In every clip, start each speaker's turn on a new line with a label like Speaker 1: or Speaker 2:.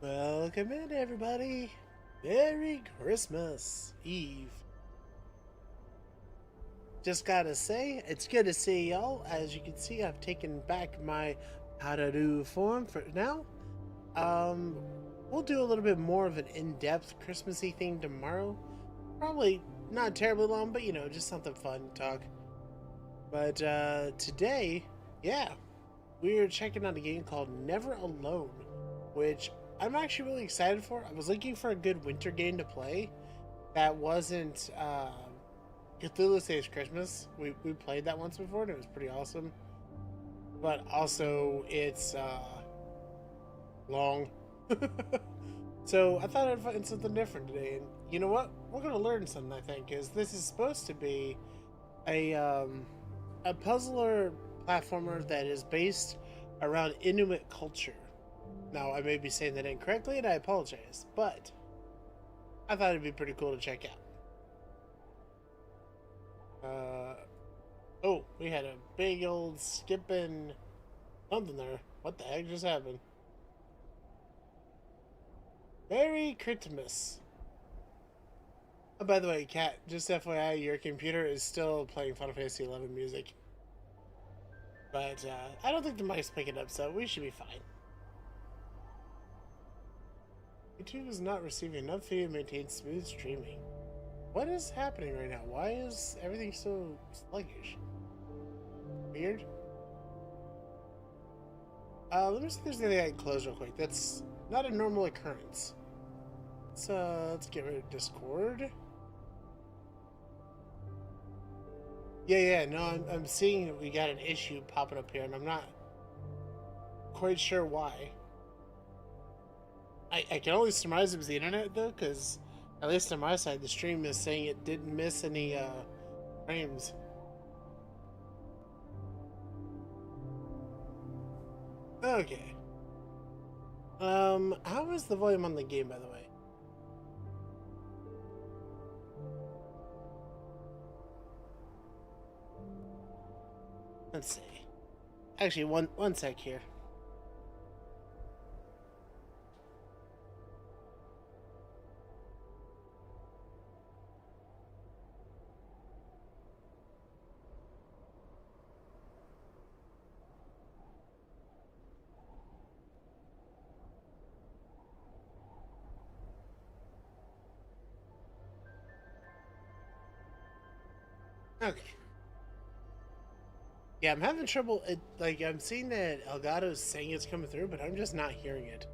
Speaker 1: Welcome in, everybody. Merry Christmas Eve. Just gotta say, it's good to see y'all. As you can see, I've taken back my PADORU form for now. Um, we'll do a little bit more of an in-depth Christmassy thing tomorrow. Probably not terribly long, but just something fun to talk. But today, yeah, we're checking out a game called Never Alone, which I'm actually really excited for. I was looking for a good winter game to play that wasn't Cthulhu Saves Christmas. We played that once before and it was pretty awesome. But also it's long. So I thought I'd find something different today. And you know what? We're gonna learn something, I think, because this is supposed to be a a puzzler platformer that is based around Inuit culture. Now, I may be saying that incorrectly, and I apologize, but I thought it'd be pretty cool to check out. Oh, we had a big old skipping something there. What the heck just happened? Merry Christmas. Oh, by the way, Kat, just FYI, your computer is still playing Final Fantasy XI music. But I don't think the mic's picking up, so we should be fine. YouTube is not receiving enough video to maintain smooth streaming. What is happening right now? Why is everything so sluggish? Weird. Let me see if there's anything I can close real quick. That's not a normal occurrence. Let's get rid of Discord. Yeah, no, I'm seeing that we got an issue popping up here, and I'm not quite sure why. I can only surmise it was the internet, though, because at least on my side, the stream is saying it didn't miss any frames. Okay. How is the volume on the game, by the way? Let's see. Actually, one sec here. Okay. Yeah, I'm having trouble. Like, I'm seeing that Elgato's saying it's coming through, but I'm just not hearing it.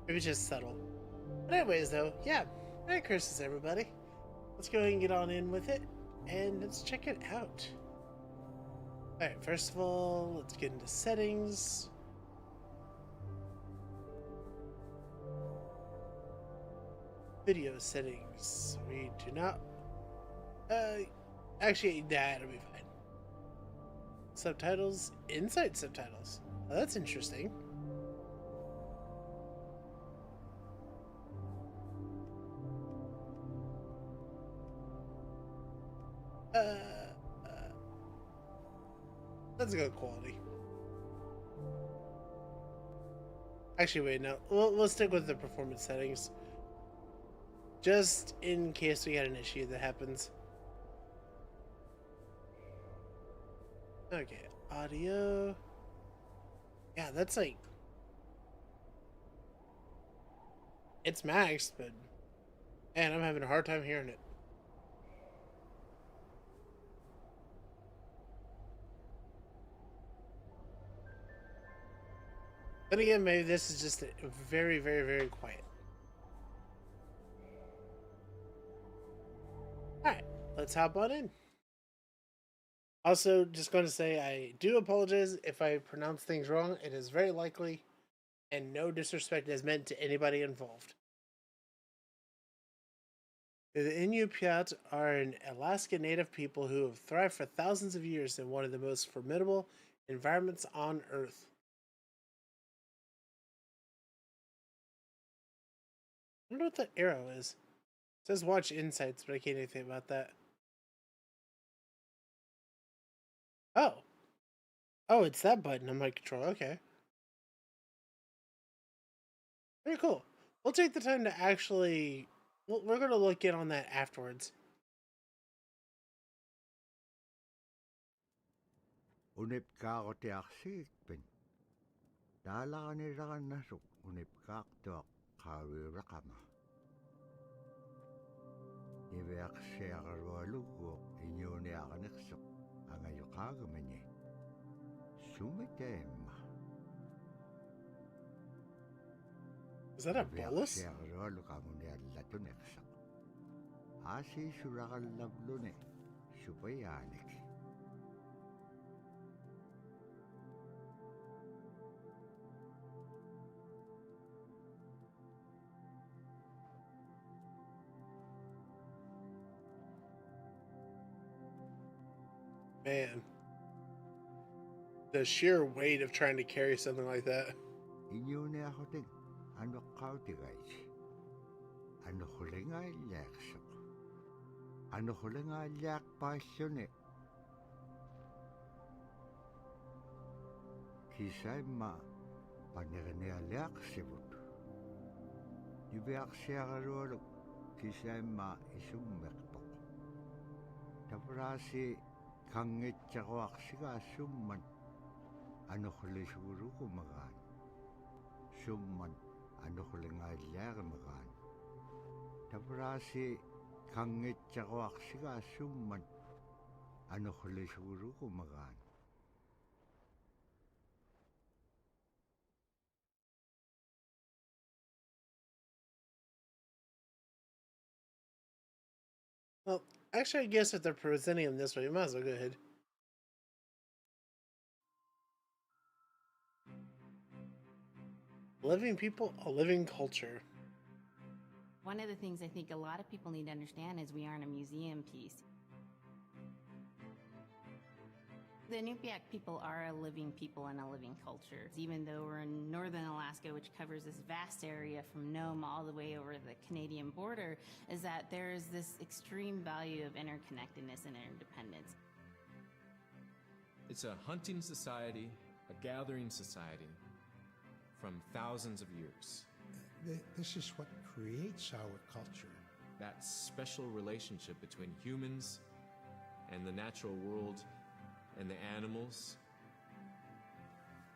Speaker 1: Maybe it's just subtle. But anyways, though, yeah. Merry Christmas, everybody. Let's go ahead and get on in with it, and let's check it out. Alright, first of all, let's get into settings. Video settings. We do not... actually, that'll be fine. Subtitles. Inside subtitles. Oh, that's interesting. Uh, uh, that's good quality. Actually, wait, no. We'll stick with the performance settings. Just in case we got an issue that happens. Okay, audio. Yeah, that's like... It's maxed, but... Man, I'm having a hard time hearing it. Then again, maybe this is just very, very, very quiet. Alright, let's hop on in. Also, just going to say, I do apologize if I pronounce things wrong. It is very likely, and no disrespect is meant to anybody involved. The Inupiat are an Alaska Native people who have thrived for thousands of years in one of the most formidable environments on Earth. I don't know what that arrow is. It says watch insights, but I can't do anything about that. Oh. Oh, it's that button on my controller. Okay. Very cool. We'll take the time to actually. We're going to look in on that afterwards.
Speaker 2: Unip kaakote aksiikpin. Taalaqanirakan nasuk unip kaaktuaq qaawiurakama. Iviaqsiaqarualuguuq iñuuniaqaniqsuq angayuqaagamani. Sumiteemma.
Speaker 1: Is that a bolus?
Speaker 2: Iviaqsiaqarualuqamuniallatuneqsuq. Aasiisuraqallavluni supayaanik.
Speaker 1: Man, the sheer weight of trying to carry something like that.
Speaker 2: Iñuuniaqotin anuqqautigaich. Anuqulingaallaaqsuq. Anuqulingaallaaqpaalluni. Kisaimma panirinialiaqsivut. Iviaqsiaqarualuk kisaimma isummeqpoq. Tapraasi kangitsaquaqsigaasumman anuqlisugurukumagaan. Summan anuqulingaallaaqamagaan. Tapraasi kangitsaquaqsigaasumman anuqlisugurukumagaan.
Speaker 1: Well, actually, I guess if they're presenting them this way, you might as well go ahead. Living people, a living culture.
Speaker 3: One of the things I think a lot of people need to understand is we aren't a museum piece. The Inupiaq people are a living people and a living culture. Even though we're in northern Alaska, which covers this vast area from Nome all the way over the Canadian border, is that there's this extreme value of interconnectedness and interdependence.
Speaker 4: It's a hunting society, a gathering society from thousands of years.
Speaker 5: This is what creates our culture.
Speaker 4: That special relationship between humans and the natural world and the animals,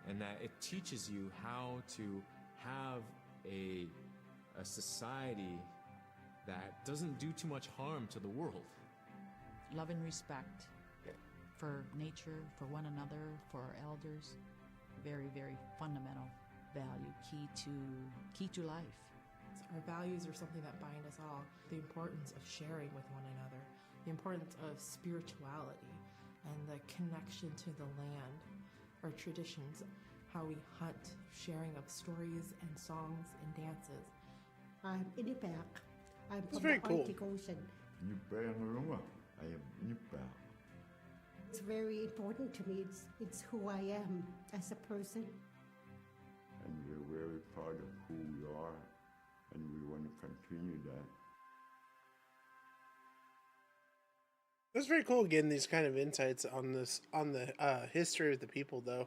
Speaker 4: and that it teaches you how to have a society that doesn't do too much harm to the world.
Speaker 6: Love and respect for nature, for one another, for our elders. Very, very fundamental value, key to life.
Speaker 7: Our values are something that bind us all. The importance of sharing with one another, the importance of spirituality, and the connection to the land, our traditions, how we hunt, sharing of stories and songs and dances.
Speaker 8: I'm Inupiaq. I'm from
Speaker 1: very
Speaker 8: the
Speaker 1: cool.
Speaker 8: Arctic Ocean.
Speaker 2: I am Inupiaq.
Speaker 8: It's very important to me. It's who I am as a person.
Speaker 9: And we're very proud of who we are, and we want to continue that.
Speaker 1: It's very cool getting these kind of insights on the history of the people, though.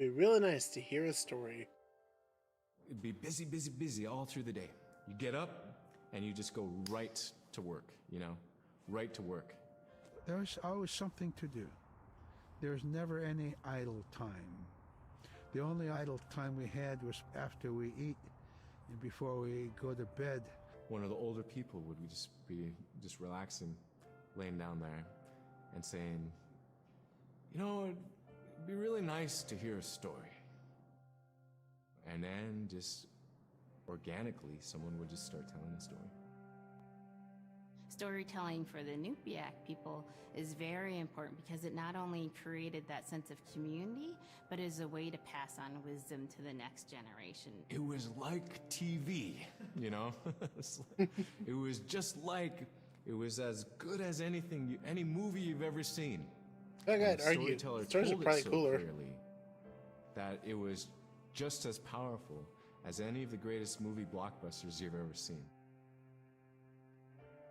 Speaker 1: It'd be really nice to hear a story.
Speaker 4: It'd be busy, busy, busy all through the day. You get up and you just go right to work, right to work.
Speaker 5: There's always something to do. There's never any idle time. The only idle time we had was after we eat and before we go to bed.
Speaker 4: One of the older people would just be relaxing, laying down there and saying, it'd be really nice to hear a story. And then just organically, someone would just start telling a story.
Speaker 3: Storytelling for the Inupiaq people is very important because it not only created that sense of community, but is a way to pass on wisdom to the next generation.
Speaker 4: It was like TV, It was just like, it was as good as any movie you've ever seen.
Speaker 1: I gotta argue,
Speaker 4: Storyteller
Speaker 1: stories are
Speaker 4: told
Speaker 1: probably
Speaker 4: it so
Speaker 1: cooler.
Speaker 4: clearly that it was just as powerful as any of the greatest movie blockbusters you've ever seen.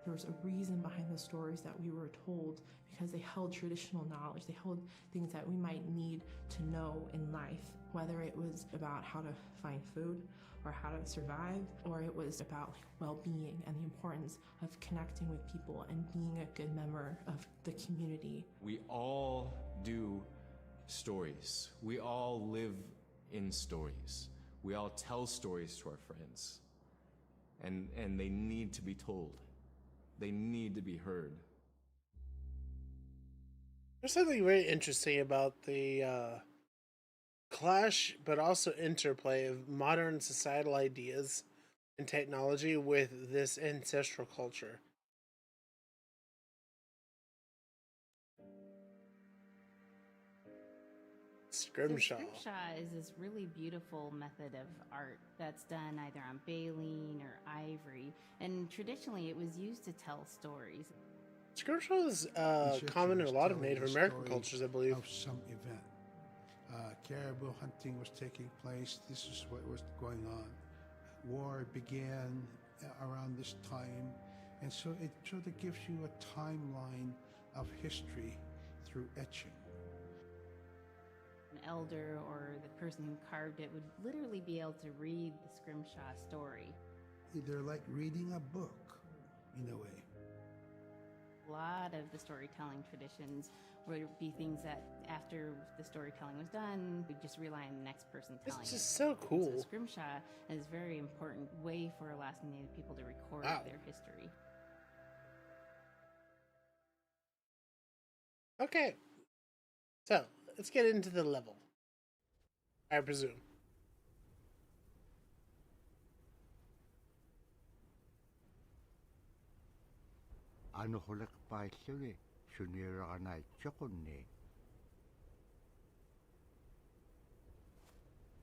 Speaker 7: There was a reason behind the stories that we were told because they held traditional knowledge. They held things that we might need to know in life, whether it was about how to find food or how to survive, or it was about well-being and the importance of connecting with people and being a good member of the community.
Speaker 4: We all do stories. We all live in stories. We all tell stories to our friends. And they need to be told. They need to be heard.
Speaker 1: There's something very interesting about the clash, but also interplay of modern societal ideas and technology with this ancestral culture. Scrimshaw.
Speaker 3: So scrimshaw is this really beautiful method of art that's done either on baleen or ivory, and traditionally it was used to tell stories.
Speaker 1: Scrimshaw is
Speaker 5: Egyptians
Speaker 1: common in a lot of
Speaker 5: telling
Speaker 1: Native
Speaker 5: the
Speaker 1: American
Speaker 5: story
Speaker 1: cultures, I believe.
Speaker 5: Of some event. Caribou hunting was taking place. This is what was going on. War began around this time, and so it sort of gives you a timeline of history through etching.
Speaker 3: An elder or the person who carved it would literally be able to read the scrimshaw story.
Speaker 5: They're like reading a book, in a way.
Speaker 3: A lot of the storytelling traditions would be things that after the storytelling was done, we just rely on the next person telling
Speaker 1: It's
Speaker 3: it.
Speaker 1: just so cool.
Speaker 3: So scrimshaw is a very important way for Alaskan Native people to record
Speaker 1: Wow.
Speaker 3: their history.
Speaker 1: Okay, so let's get into the level, I presume.
Speaker 2: Ano hulak pa sili, sunira ka na chokunni.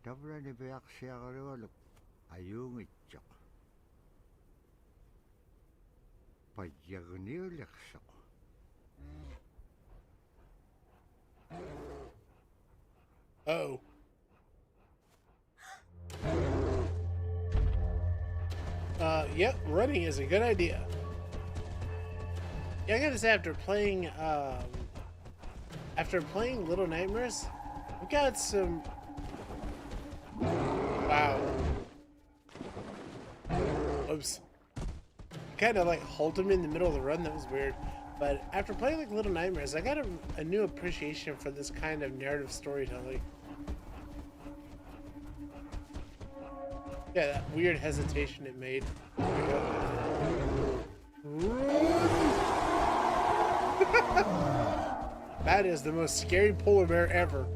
Speaker 2: Tabra ni beyak siya kariwalok, ayung itchok. Pajagni uliksok.
Speaker 1: Oh. Yep, running is a good idea. Yeah, I gotta say, after playing Little Nightmares, we got some. Wow. Oops. Kind of like hold him in the middle of the run. That was weird. But after playing like Little Nightmares, I got a new appreciation for this kind of narrative storytelling. Yeah, that weird hesitation it made. There we go. That is the most scary polar bear ever.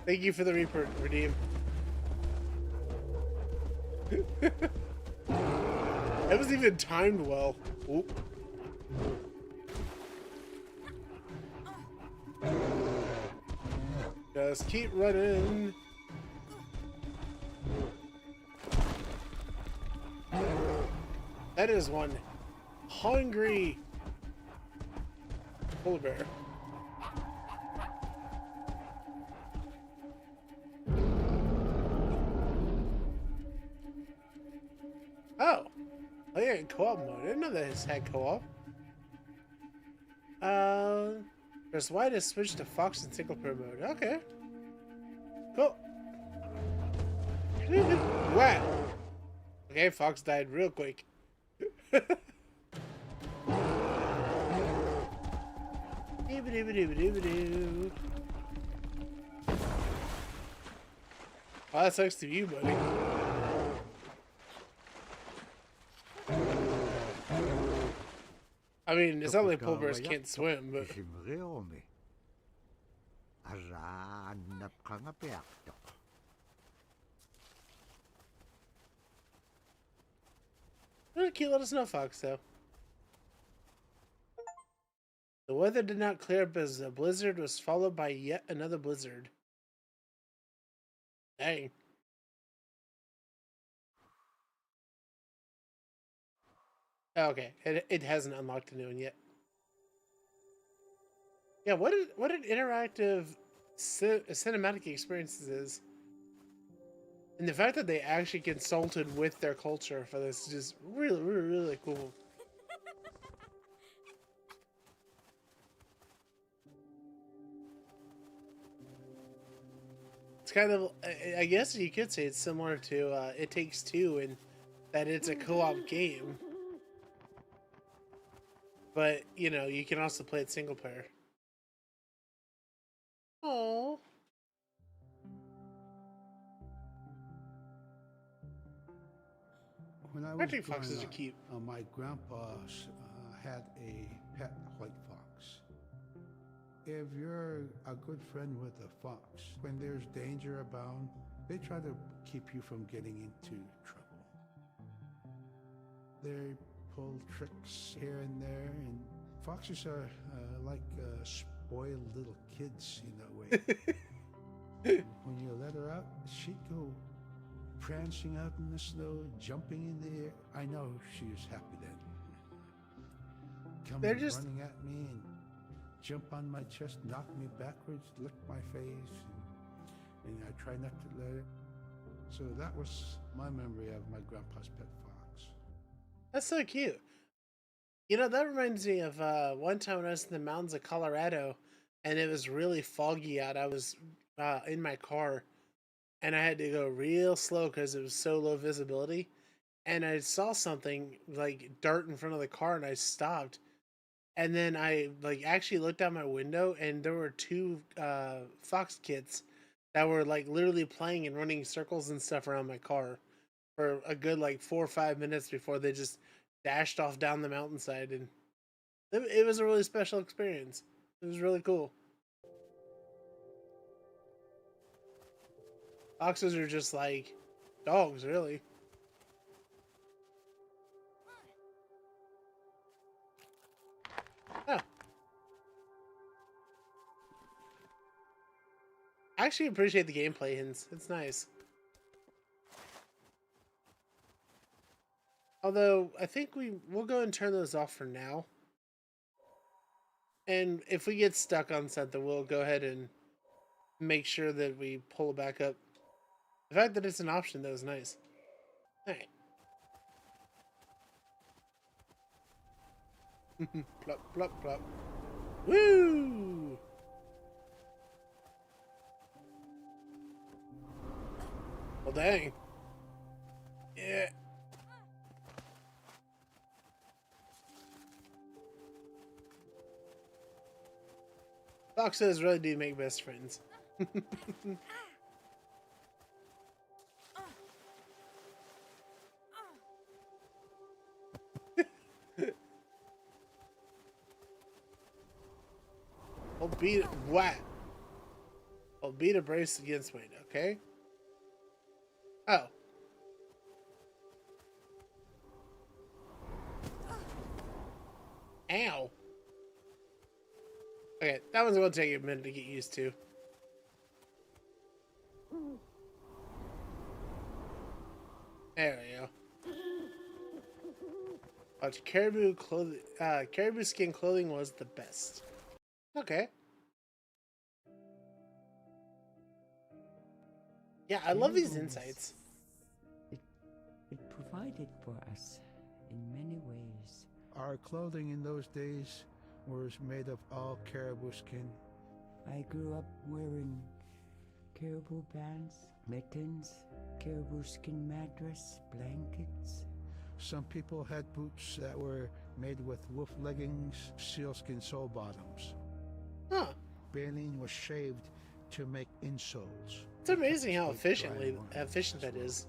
Speaker 1: Thank you for the redeem. That was even timed well. Oop. Just keep running. That is one hungry polar bear. Oh, yeah, in co-op mode. I didn't know that this had co-op. Press Y to switch to Fox and single player mode. Okay. Cool. Wow. Okay, Fox died real quick. Oh, that sucks to you, buddy. I mean, it's not like polar bears can't swim, but...
Speaker 2: Isimreomi. Aranap ka nga piyaktok.
Speaker 1: Okay, let us know, Fox, though. The weather did not clear up as a blizzard was followed by yet another blizzard. Dang. Okay, it hasn't unlocked a new one yet. Yeah, what an interactive cinematic experience this is. And the fact that they actually consulted with their culture for this is just really, really, really cool. It's kind of, I guess you could say it's similar to It Takes Two in that it's a co-op game. But, you know, you can also play it single player. Oh.
Speaker 5: When I was
Speaker 1: Patrick
Speaker 5: growing
Speaker 1: foxes are
Speaker 5: up,
Speaker 1: cute.
Speaker 5: my grandpa had a pet white fox. If you're a good friend with a fox, when there's danger abound, they try to keep you from getting into trouble. They pull tricks here and there, and foxes are like spoiled little kids in a way. When you let her out, she'd go prancing out in the snow, jumping in the air. I know she was happy then. Come running at me and jump on my chest, knock me backwards, lick my face, and I try not to let it. So that was my memory of my grandpa's pet fox.
Speaker 1: That's so cute. You know, that reminds me of one time when I was in the mountains of Colorado and it was really foggy out. I was in my car and I had to go real slow because it was so low visibility. And I saw something like dart in front of the car and I stopped. And then I like actually looked out my window and there were two fox kids that were like literally playing and running circles and stuff around my car for a good like 4 or 5 minutes before they just dashed off down the mountainside. And it was a really special experience. It was really cool. Foxes are just like dogs, really. Oh. I actually appreciate the gameplay hints. It's nice. Although, I think we'll go and turn those off for now. And if we get stuck on something, we'll go ahead and make sure that we pull it back up. The fact that it's an option, though, is nice. Alright. Plop, plop, plop. Woo! Well, dang. Yeah. Foxes really do make best friends. I'll beat it. What? I'll beat a brace against weight, okay? Oh. Ow. Okay, that one's gonna take a minute to get used to. There we go. But caribou clothing, caribou skin clothing was the best. Okay. Yeah, I love these insights.
Speaker 10: It provided for us in many ways.
Speaker 5: Our clothing in those days was made of all caribou skin.
Speaker 10: I grew up wearing caribou pants, mittens, caribou skin mattress, blankets.
Speaker 5: Some people had boots that were made with wolf leggings, sealskin sole bottoms.
Speaker 1: Huh.
Speaker 5: Baleen was shaved to make insoles.
Speaker 1: It's amazing how efficient that is.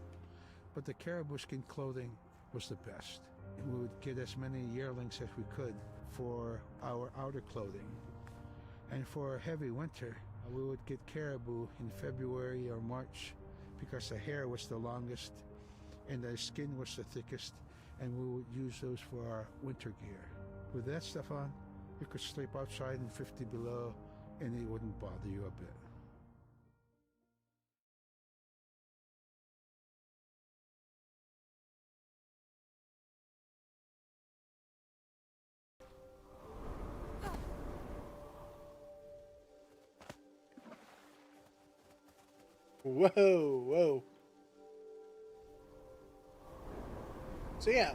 Speaker 5: But the caribou skin clothing was the best. We would get as many yearlings as we could for our outer clothing. And for a heavy winter, we would get caribou in February or March because the hair was the longest and the skin was the thickest, and we would use those for our winter gear. With that stuff on, you could sleep outside in 50 below and it wouldn't bother you a bit.
Speaker 1: Whoa, whoa. So yeah,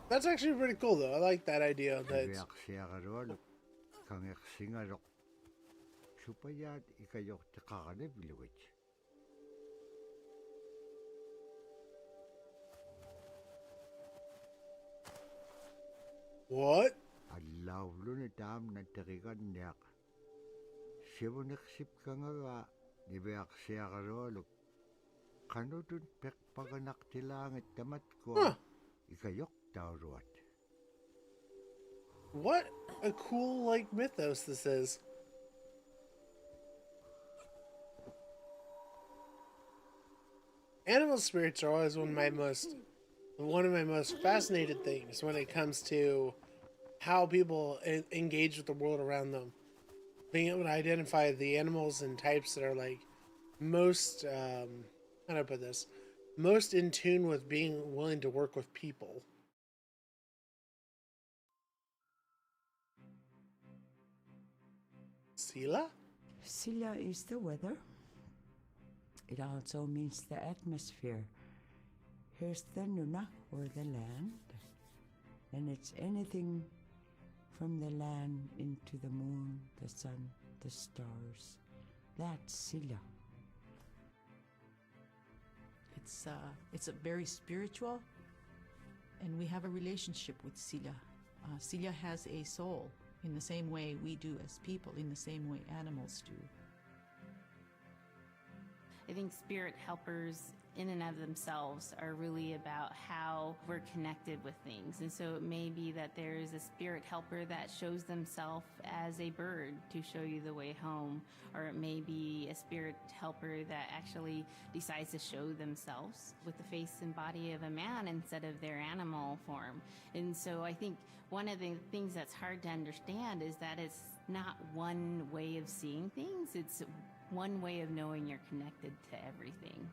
Speaker 1: that's actually pretty cool though. I like that idea. That
Speaker 2: Iveaqsiaqalualuk kangersingaluq supayaat ikajorteqaralivilugut.
Speaker 1: what?
Speaker 2: Allauluni taamna teriganniaq sivuneqsipkangaga iveaqsiaqalualuk qanutun peqpaganaqtilaangat tamatkua
Speaker 1: Huh.
Speaker 2: ikajortauruat.
Speaker 1: What a cool like mythos this is. Animal spirits are always one of my most fascinated things when it comes to how people engage with the world around them. Being able to identify the animals and types that are like most how do I put this? Most in tune with being willing to work with people. Sila?
Speaker 10: Sila is the weather. It also means the atmosphere. Here's the nuna, or the land. And it's anything from the land into the moon, the sun, the stars. That's Sila.
Speaker 6: It's a very spiritual, and we have a relationship with Sila. Sila has a soul in the same way we do as people, in the same way animals do.
Speaker 3: I think spirit helpers in and of themselves are really about how we're connected with things. And so it may be that there is a spirit helper that shows themselves as a bird to show you the way home, or it may be a spirit helper that actually decides to show themselves with the face and body of a man instead of their animal form. And so I think one of the things that's hard to understand is that it's not one way of seeing things, it's one way of knowing you're connected to everything.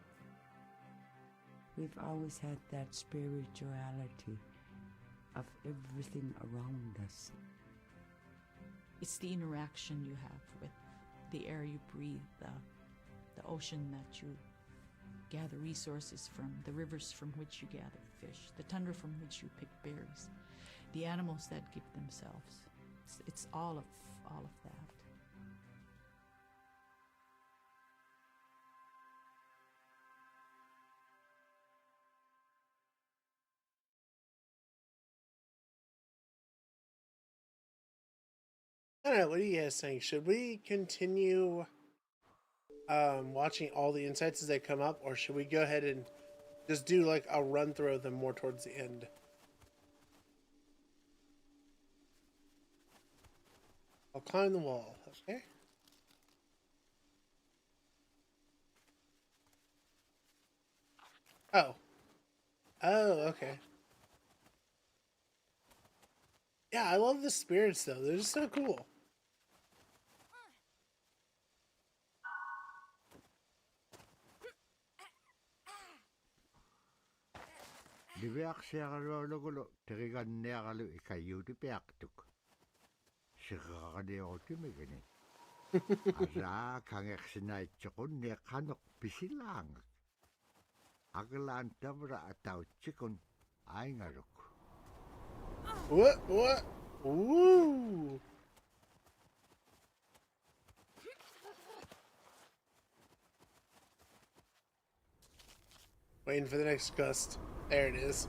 Speaker 10: We've always had that spirituality of everything around us.
Speaker 6: It's the interaction you have with the air you breathe, the ocean that you gather resources from, the rivers from which you gather fish, the tundra from which you pick berries, the animals that give themselves. It's all of that.
Speaker 1: I don't know, what are you guys saying? Should we continue watching all the insights as they come up, or should we go ahead and just do like a run through of them more towards the end? I'll climb the wall, okay? Oh. Oh, okay. Yeah, I love the spirits though. They're just so cool.
Speaker 2: Liveaqsiaqalualugulu teriganniaqalu ikayuutipiaqtuk. Siqaqaniortimigani. Asa kangersinaittsoqunni qanoq pisilaangak. Agalaan tavra atautsikun aingaruk.
Speaker 1: What? What? Woo! Waiting for the next gust. There it is.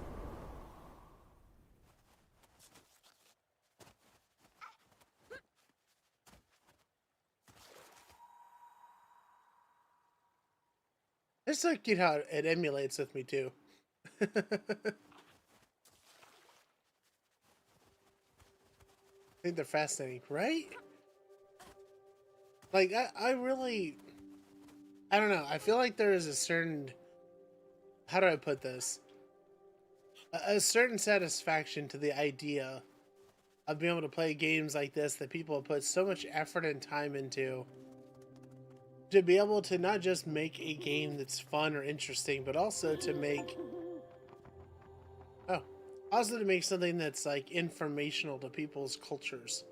Speaker 1: It's so cute how it emulates with me too. I think they're fascinating, right? Like, I really, I don't know. I feel like there is a certain, how do I put this? A certain satisfaction to the idea of being able to play games like this that people have put so much effort and time into. To be able to not just make a game that's fun or interesting, but also to make, also to make something that's like informational to people's cultures.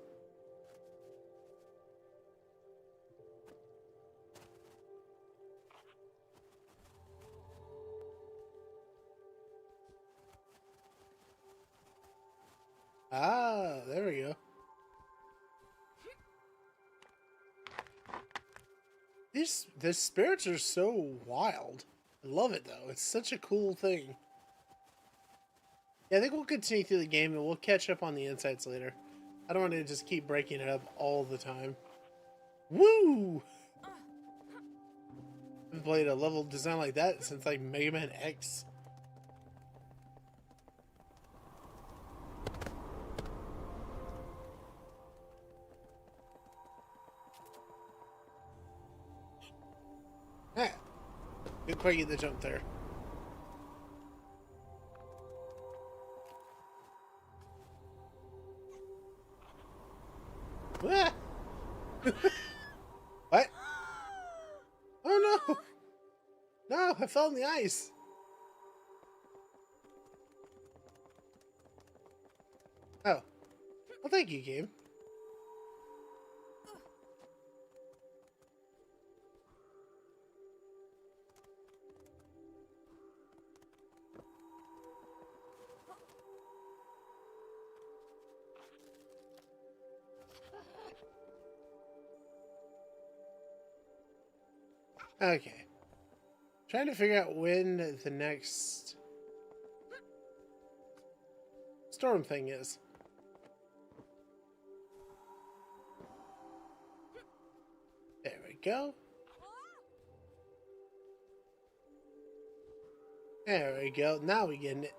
Speaker 1: Ah, there we go. The spirits are so wild. I love it though. It's such a cool thing. Yeah, I think we'll continue through the game and we'll catch up on the insights later. I don't want to just keep breaking it up all the time. Woo! I haven't played a level design like that since like Mega Man X. Ah, good quite get the jump there. Ah! What? Oh no! No, I fell in the ice. Oh. Well, thank you, game. Okay. Trying to figure out when the next storm thing is. There we go. There we go. Now we're getting it.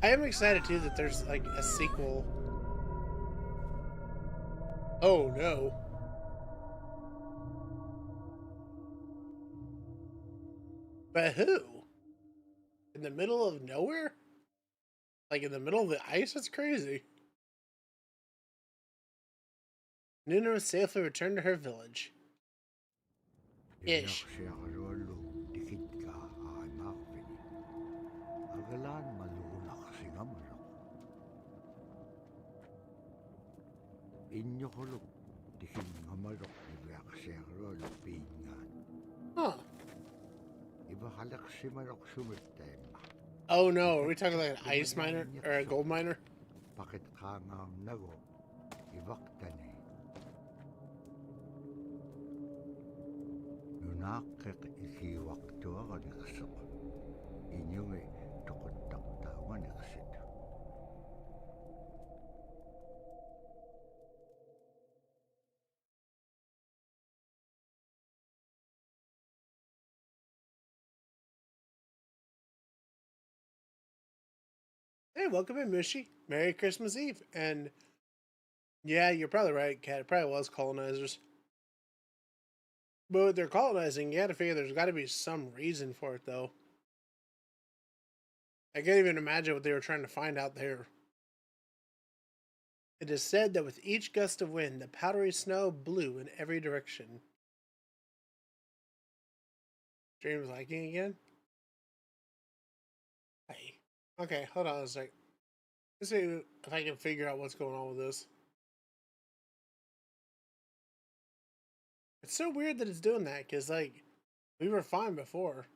Speaker 1: I am excited too that there's like a sequel. Oh no. But who? In the middle of nowhere? Like in the middle of the ice? That's crazy. Nuna was safely returned to her village. Ish. Huh. Oh no, are we talking like an ice miner or a gold miner? Hey, welcome in, Mushy. Merry Christmas Eve. And yeah, you're probably right, Kat. It probably was colonizers. But they're colonizing. You gotta figure there's gotta be some reason for it, though. I can't even imagine what they were trying to find out there. It is said that with each gust of wind, the powdery snow blew in every direction. Dream's liking again? Hey. Okay, hold on a sec. Let's see if I can figure out what's going on with this. It's so weird that it's doing that, because, like, we were fine before.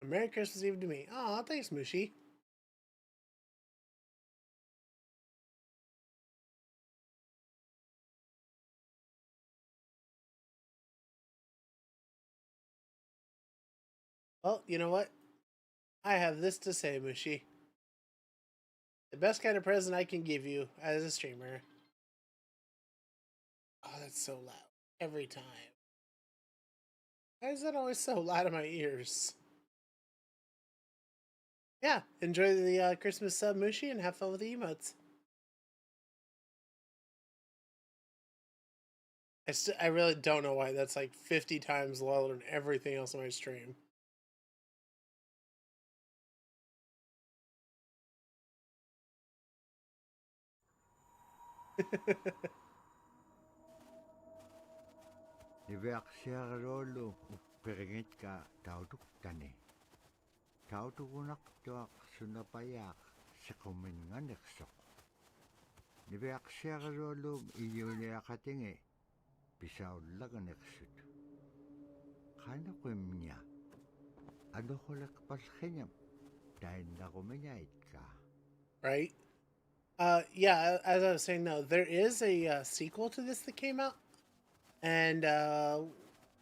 Speaker 1: Merry Christmas Eve to me. Aw, thanks, Mushy. Well, you know what? I have this to say, Mushy. The best kind of present I can give you as a streamer. Oh, that's so loud. Every time. Why is that always so loud in my ears? Yeah, enjoy the Christmas sub, Mushy, and have fun with the emotes. I really don't know why that's like 50 times louder than everything else on my stream.
Speaker 2: sequmin nga neksok. Nibiaksiakalulum iyuniakatingi pisaullaga neksut. Kana kuimnya. Ano hulak palkhinyam dahil nakuminyait ka.
Speaker 1: Right? Yeah, as I was saying, though, there is a sequel to this that came out. And,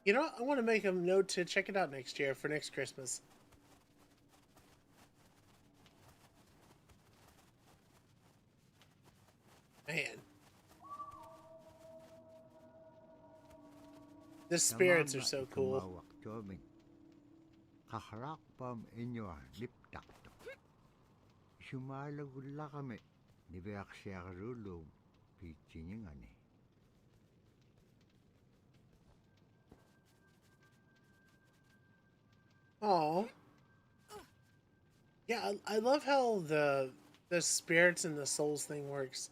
Speaker 1: you know, I want to make a note to check it out next year for next Christmas. Man. The spirits are so cool.
Speaker 2: Tumawak tuaming. Kaharakpam inyo liptakto. Sumalagulla kami. Nibiaksiakalulum pichinyingani.
Speaker 1: Oh. Yeah, I love how the spirits and the souls thing works.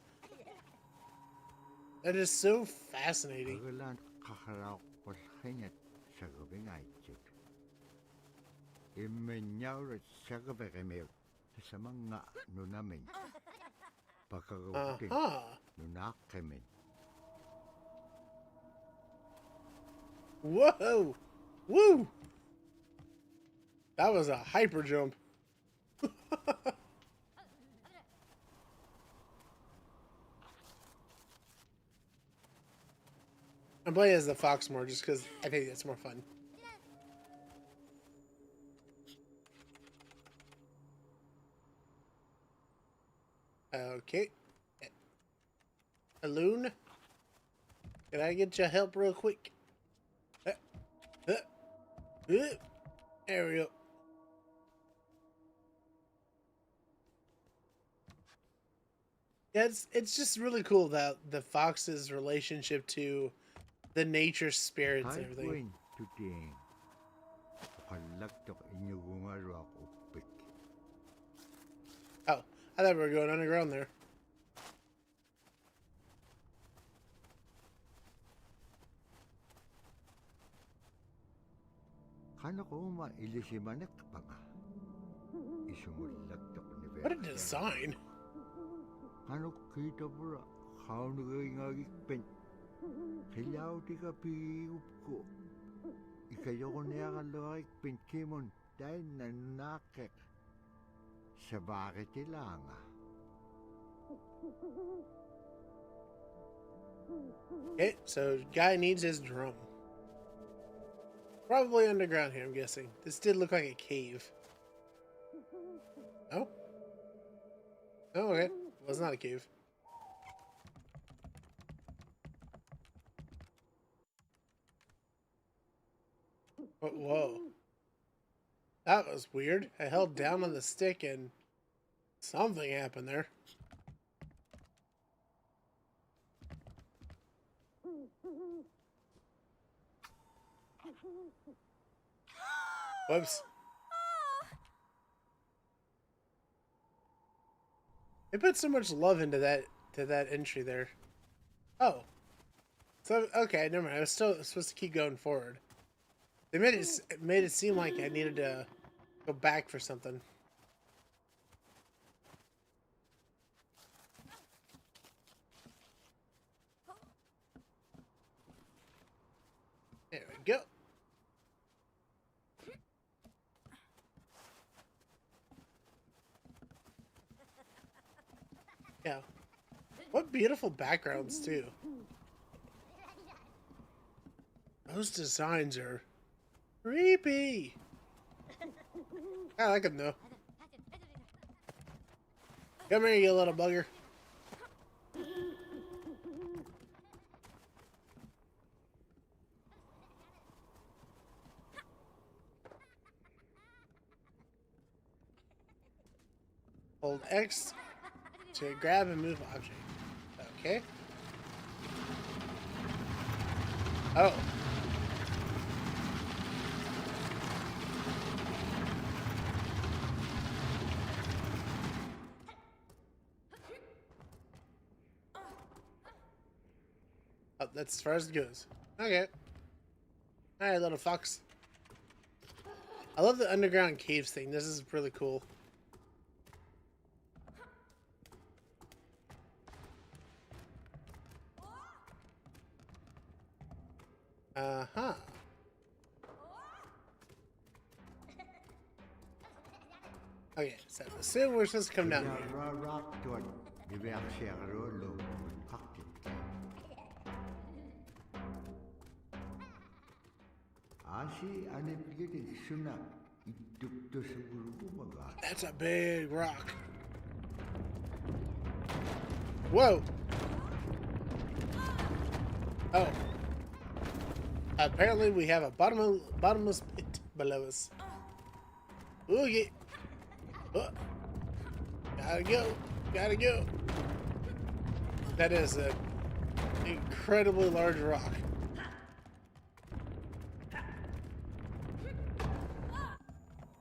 Speaker 1: That is so fascinating.
Speaker 2: Pagalan kaharak palkhinyat sa gabing aitchik. Imenyawrat sa gabing sa mga nunamin. Pagkagawating nunakimin.
Speaker 1: Whoa! Woo! That was a hyper jump. I'm playing as the fox more just because I think it's more fun. Okay. Alune, can I get your help real quick? There we go. Yeah, it's just really cool that the fox's relationship to the nature spirits and everything. Oh, I thought we were going underground there. What a design!
Speaker 2: Ano kita pula kau ngagik pen hilaw tika piup ko ikayo ko niya kalawik pen kimon dahil nanakek sa bakit ilanga.
Speaker 1: Okay, so guy needs his drum. Probably underground here, I'm guessing. This did look like a cave. Oh? Oh, okay. Well, it's not a cave. Whoa. That was weird. I held down on the stick and something happened there. Whoops. They put so much love into that entry there. Oh. So okay, never mind. I was still supposed to keep going forward. They made it seem like I needed to go back for something. There we go. Yeah. What beautiful backgrounds, too. Those designs are creepy. I like them, though. Come here, you little bugger. Hold X to grab and move object. Okay. Oh. Oh, that's as far as it goes. Okay. Alright, little fox. I love the underground caves thing. This is really cool. Uh-huh. Okay, so assume we're supposed to come down here. That's a big rock. Whoa! Oh. Apparently we have a bottomless pit below us. Oogie! Oh. Gotta go! Gotta go! That is an incredibly large rock.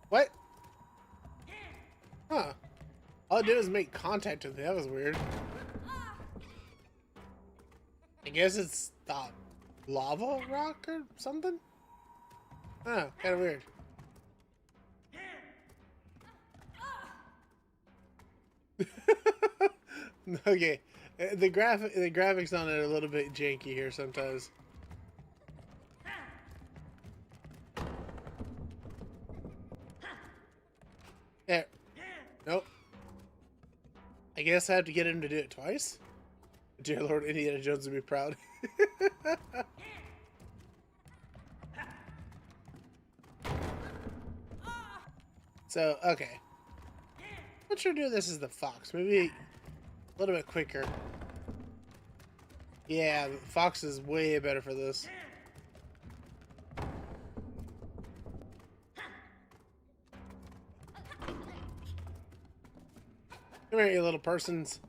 Speaker 1: What? Huh. All I did was make contact with it. That was weird. I guess it's the lava rock or something? Oh, kind of weird. Okay. The graphics on it are a little bit janky here sometimes. Yeah. Nope. I guess I have to get him to do it twice? Dear Lord, Indiana Jones would be proud. So, okay. Let's sure do this as the fox. Maybe a little bit quicker. Yeah, the fox is way better for this. Come here, you little persons.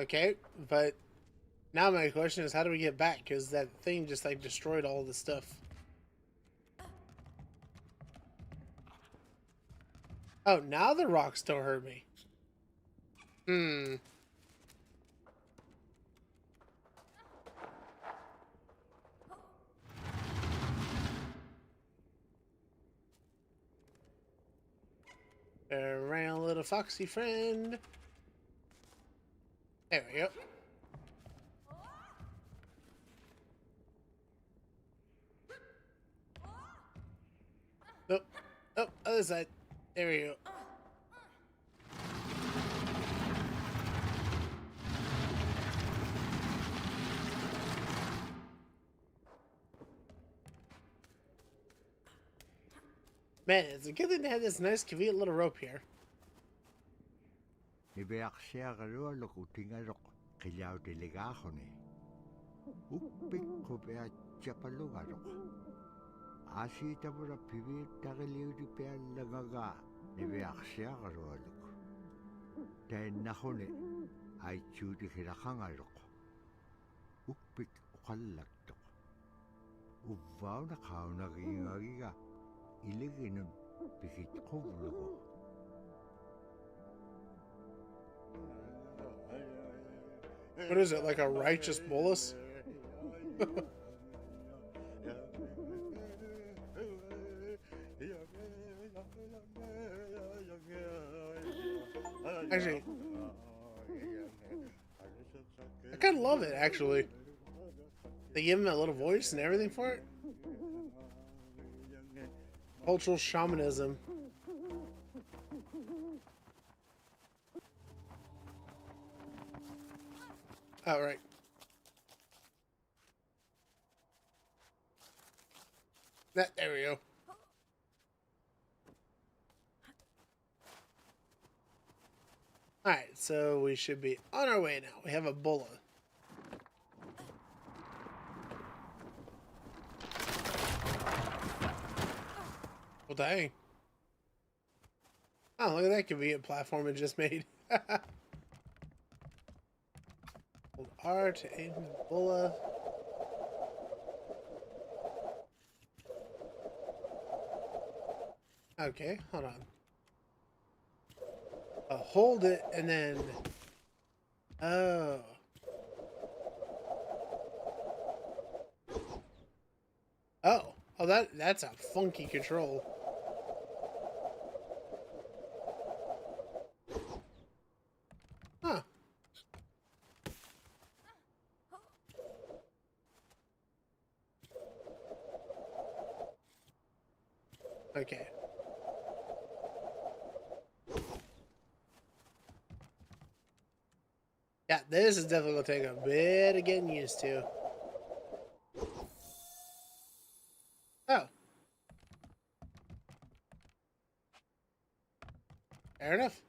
Speaker 1: Okay, but now my question is, how do we get back? Because that thing just like destroyed all the stuff. Oh, now the rocks don't hurt me. Hmm. Around, little foxy friend. There we go. Nope. Oh, other side. There we go. Man, it's a good thing to have this nice, convenient little rope here. What is it, like a righteous bolus? Actually, I kind of love it, actually. They give him a little voice and everything for it. Cultural shamanism. All right. There we go. Alright, so we should be on our way now. We have a bulla. Well, dang. Oh, look at that convenient platform it just made. Hold R to aim the bulla. Okay, hold on. Hold it and then... Oh. Oh, that's a funky control. Huh. Okay. Yeah, this is definitely gonna take a bit of getting used to. Oh. Fair enough.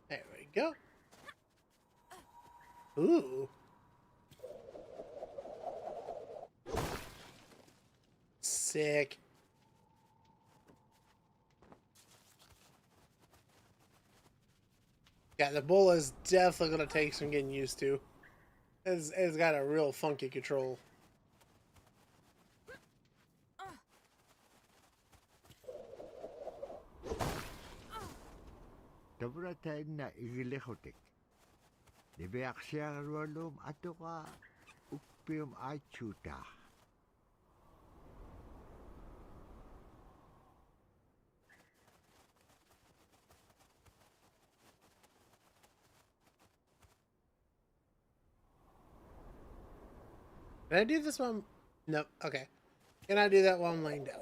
Speaker 1: There we go. Ooh. Sick. Yeah, the bull is definitely gonna take some getting used to. It's got a real funky control.
Speaker 2: Tabratain na igilehotik. Libeak siya rolum ato ka upium achuta.
Speaker 1: Can I do this one? Nope. Okay. Can I do that while I'm laying down?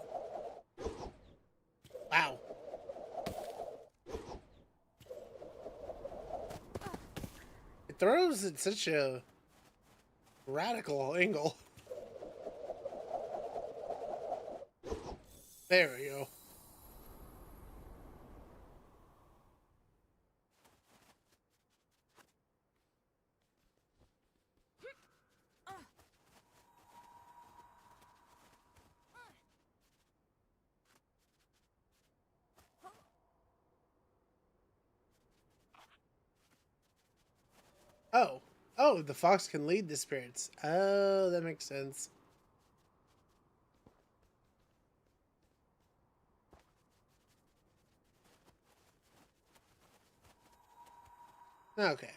Speaker 1: Wow. It throws at such a radical angle. There we go. Oh. Oh, the fox can lead the spirits. Oh, that makes sense. Okay.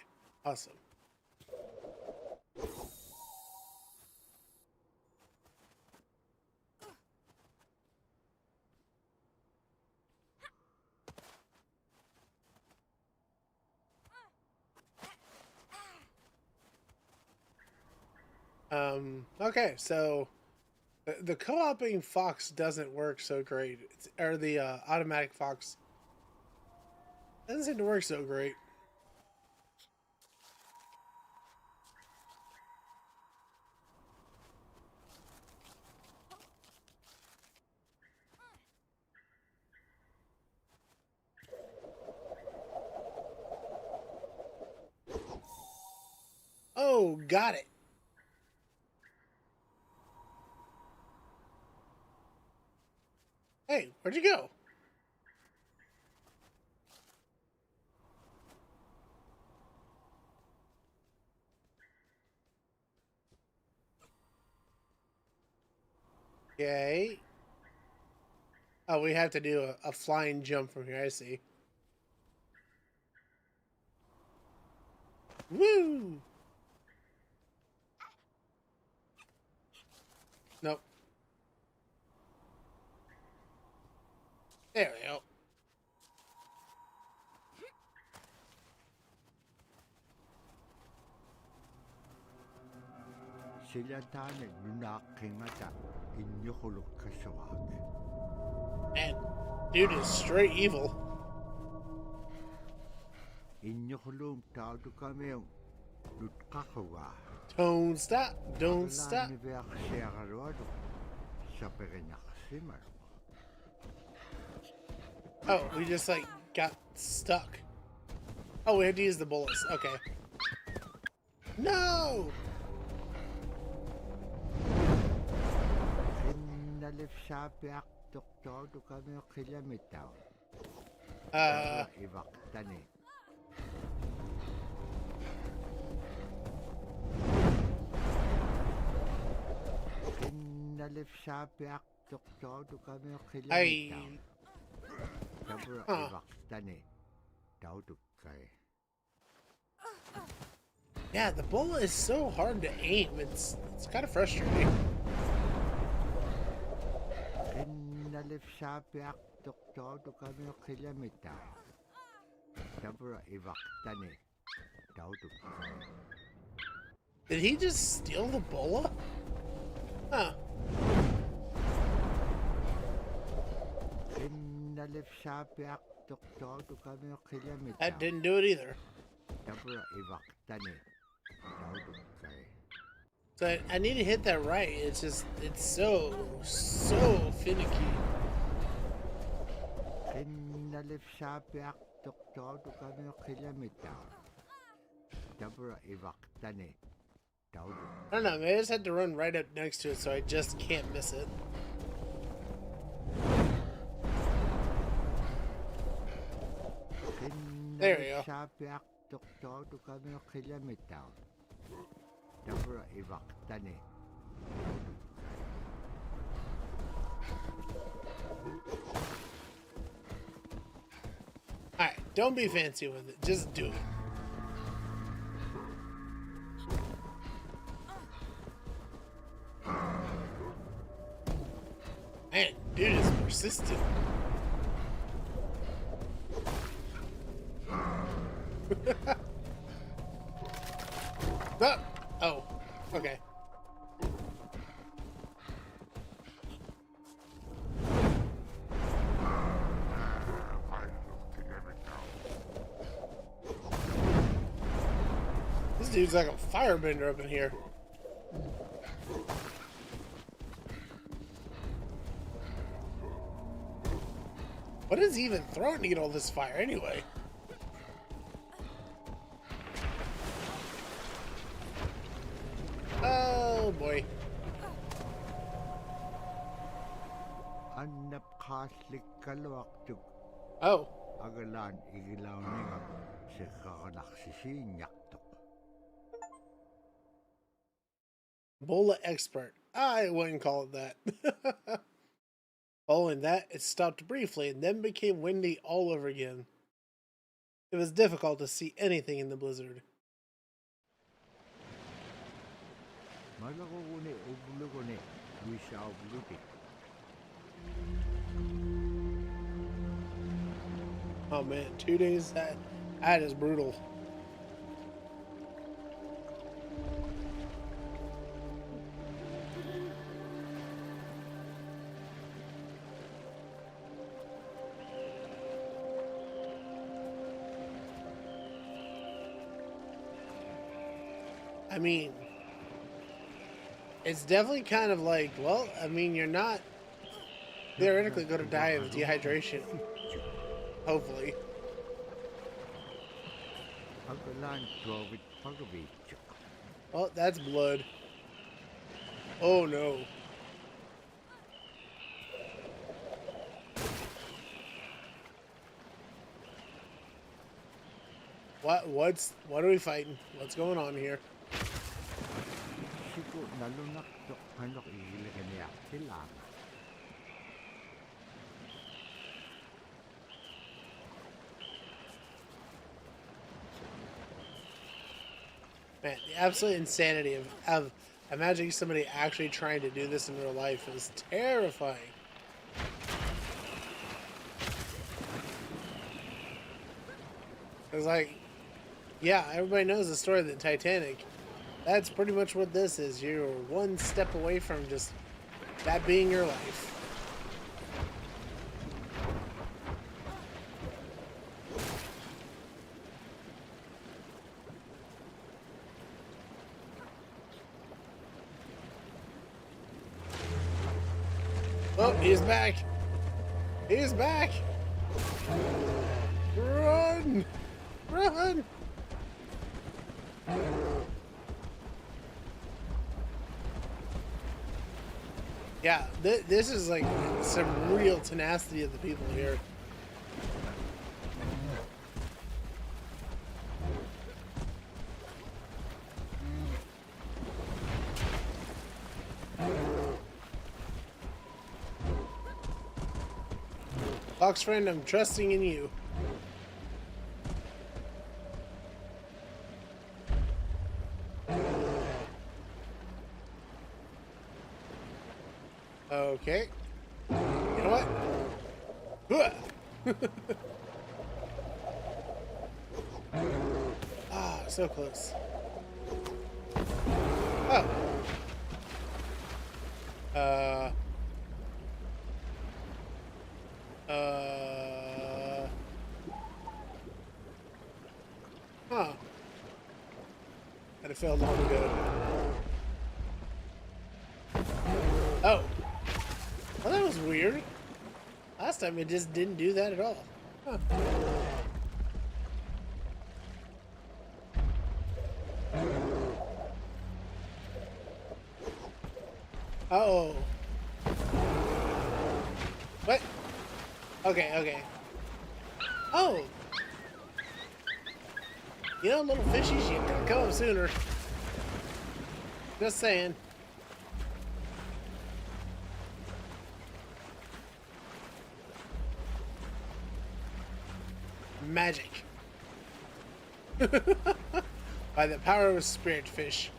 Speaker 1: Awesome. Okay, so the co-oping fox doesn't work so great. Or the automatic fox doesn't seem to work so great. Oh, got it. Hey, where'd you go? Okay. Oh, we have to do a flying jump from here. I see. Woo! Nope. There we go.
Speaker 2: Sila tanig nunaking mata inyukulok kasawag.
Speaker 1: Man, dude is straight evil.
Speaker 2: Inyukulong tao to kami yung lutkakawa.
Speaker 1: Don't stop. Don't stop.
Speaker 2: Nibeak siya karuado sa pekinakasimar.
Speaker 1: Oh, we just like got stuck. Oh, we had to use the bullets. Okay. No!
Speaker 2: Nalip sa piak doktor to kami yung kilamitaw. Ibak tani. Nalif sapiak doktor tu kami
Speaker 1: I.
Speaker 2: kilometer. Tabra
Speaker 1: Huh.
Speaker 2: iwaktani. Daudu kai.
Speaker 1: Yeah, the bull is so hard to aim. It's kind of frustrating.
Speaker 2: Nalif sapiak doktor tu kami kilometer. Tabra iwaktani. Daudu kai.
Speaker 1: Did he just steal the bola? Huh.
Speaker 2: Nalif sapiak doktor tu kami kilometer.
Speaker 1: That didn't do it either.
Speaker 2: Tabra iwaktani. Daudu kai.
Speaker 1: So I need to hit that right. It's just, it's so finicky.
Speaker 2: Nalif sapiak doktor tu kami kilometer. Tabra iwaktani. Daudu.
Speaker 1: I don't know, maybe I just had to run right up next to it so I just can't miss it. There we go.
Speaker 2: Sapiak doktor tu kami kilometer. Tabra iwaktani.
Speaker 1: Alright, don't be fancy with it. Just do it. Man, dude is persistent. Ah! Oh, okay. This dude's like a firebender up in here. What is he even throwing to get all this fire anyway? Oh boy.
Speaker 2: Annap khaslik kalwak tu
Speaker 1: Oh.
Speaker 2: agalan igilaw ningap si kakanaksisinyak tu.
Speaker 1: Bola expert. I wouldn't call it that. Following that, it stopped briefly and then became windy all over again. It was difficult to see anything in the blizzard.
Speaker 2: Malakogune ubulugune wisha ubuluti.
Speaker 1: Oh man, 2 days, that is brutal. I mean, it's definitely kind of like, well, I mean, you're not theoretically going to die of dehydration. Hopefully.
Speaker 2: Agalan tuwit pagabit.
Speaker 1: Oh, that's blood. Oh no. What are we fighting? What's going on here?
Speaker 2: Siku nalunak tu hanok igilagan niya silang.
Speaker 1: Man, the absolute insanity of imagining somebody actually trying to do this in real life is terrifying. It's like, yeah, everybody knows the story of the Titanic. That's pretty much what this is. You're one step away from just that being your life. Oh, he's back. He's back. Run. Run. Yeah, this is like some real tenacity of the people here. Fox friend, I'm trusting in you. Okay. You know what? Ah, so close. Oh. Huh. That failed long ago. Oh. Well, that was weird. Last time it just didn't do that at all. Huh. Uh-oh. What? Okay, okay. Oh! You know, little fishies, you gotta come sooner. Just saying. Magic. By the power of a spirit fish.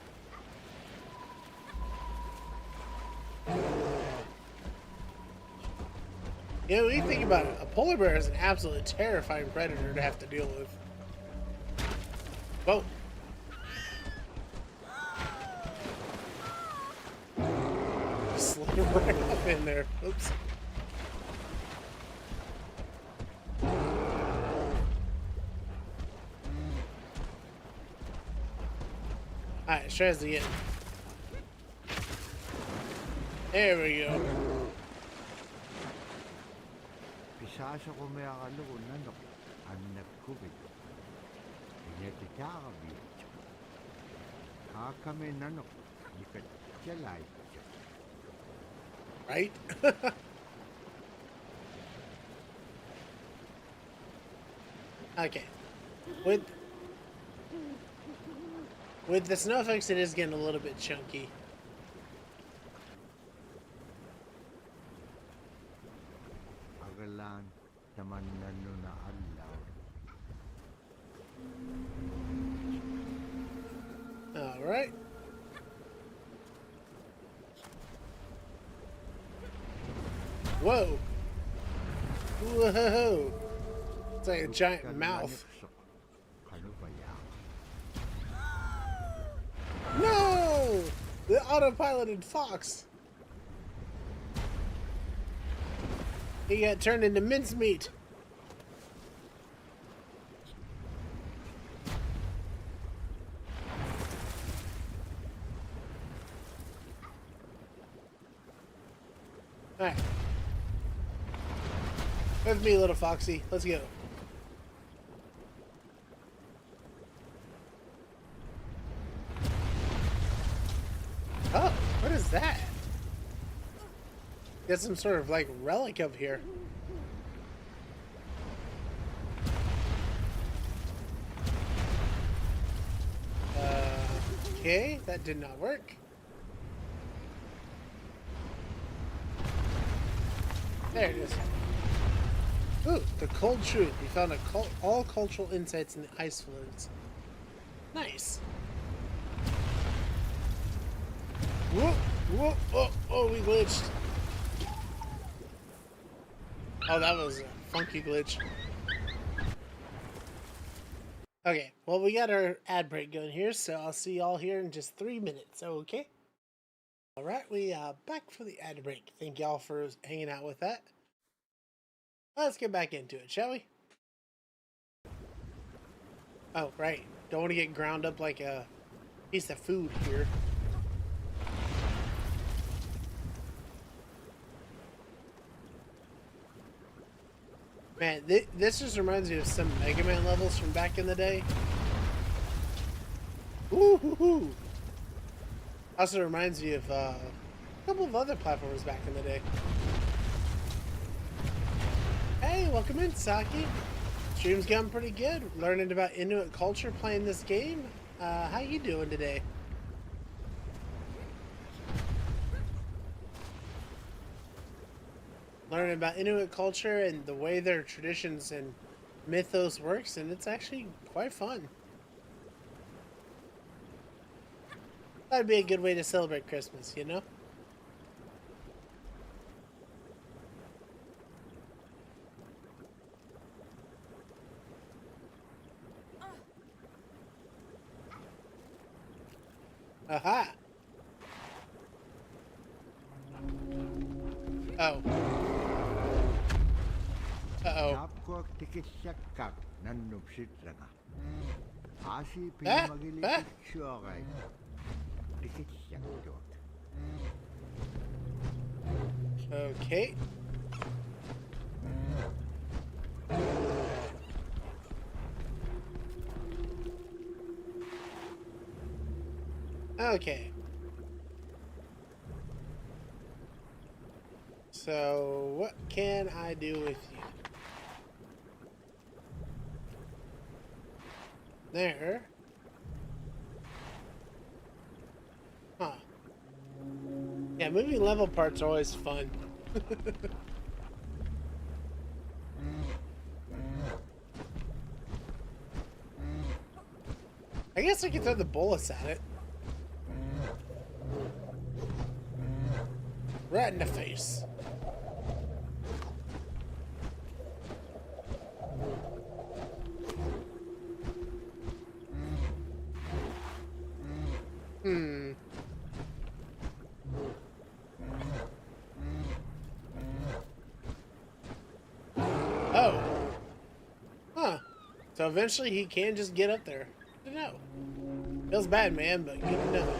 Speaker 1: You know, when you think about it, a polar bear is an absolutely terrifying predator to have to deal with. Whoa. Slid right up in there. Oops. Alright, let's try this again. There we go.
Speaker 2: Pisasa ko may akalo ko nanok. Anak ko bito. Inetitaka bito. Kakame nanok. Ikat jalay.
Speaker 1: Right? Okay. With the snow effects, it is getting a little bit chunky.
Speaker 2: Agalan naman nano na Allah.
Speaker 1: All right. Whoa. Whoa. It's like a giant mouth. No! The autopiloted fox. He got turned into mincemeat. Alright. With me, little foxy. Let's go. Oh, what is that? Got some sort of like relic up here. Okay, that did not work. There it is. Ooh, the cold truth. We found all cultural insights in the ice flows. Nice. Whoop, whoop, oh, we glitched. Oh, that was a funky glitch. Okay, well, we got our ad break going here, so I'll see y'all here in just 3 minutes, okay? Alright, we back for the ad break. Thank y'all for hanging out with that. Let's get back into it, shall we? Oh, right. Don't want to get ground up like a piece of food here. Man, this just reminds me of some Mega Man levels from back in the day. Ooh. Also reminds me of a couple of other platformers back in the day. Hey, welcome in, Saki. Stream's going pretty good. Learning about Inuit culture playing this game. How you doing today? learning about Inuit culture and the way their traditions and mythos works, and it's actually quite fun. That'd be a good way to celebrate Christmas, you know? Aha! Oh. Uh-oh.
Speaker 2: Tapko tikisyakkak nannupsit langa. Asi pinamagili syokay. Tikisyak tuot.
Speaker 1: Okay. Okay. So, what can I do with you? There. Huh. Yeah, moving level parts are always fun. I guess I could throw the bolus at it. Right in the face. Oh. Huh. So eventually he can just get up there. Good to know. Feels bad, man, but good to know.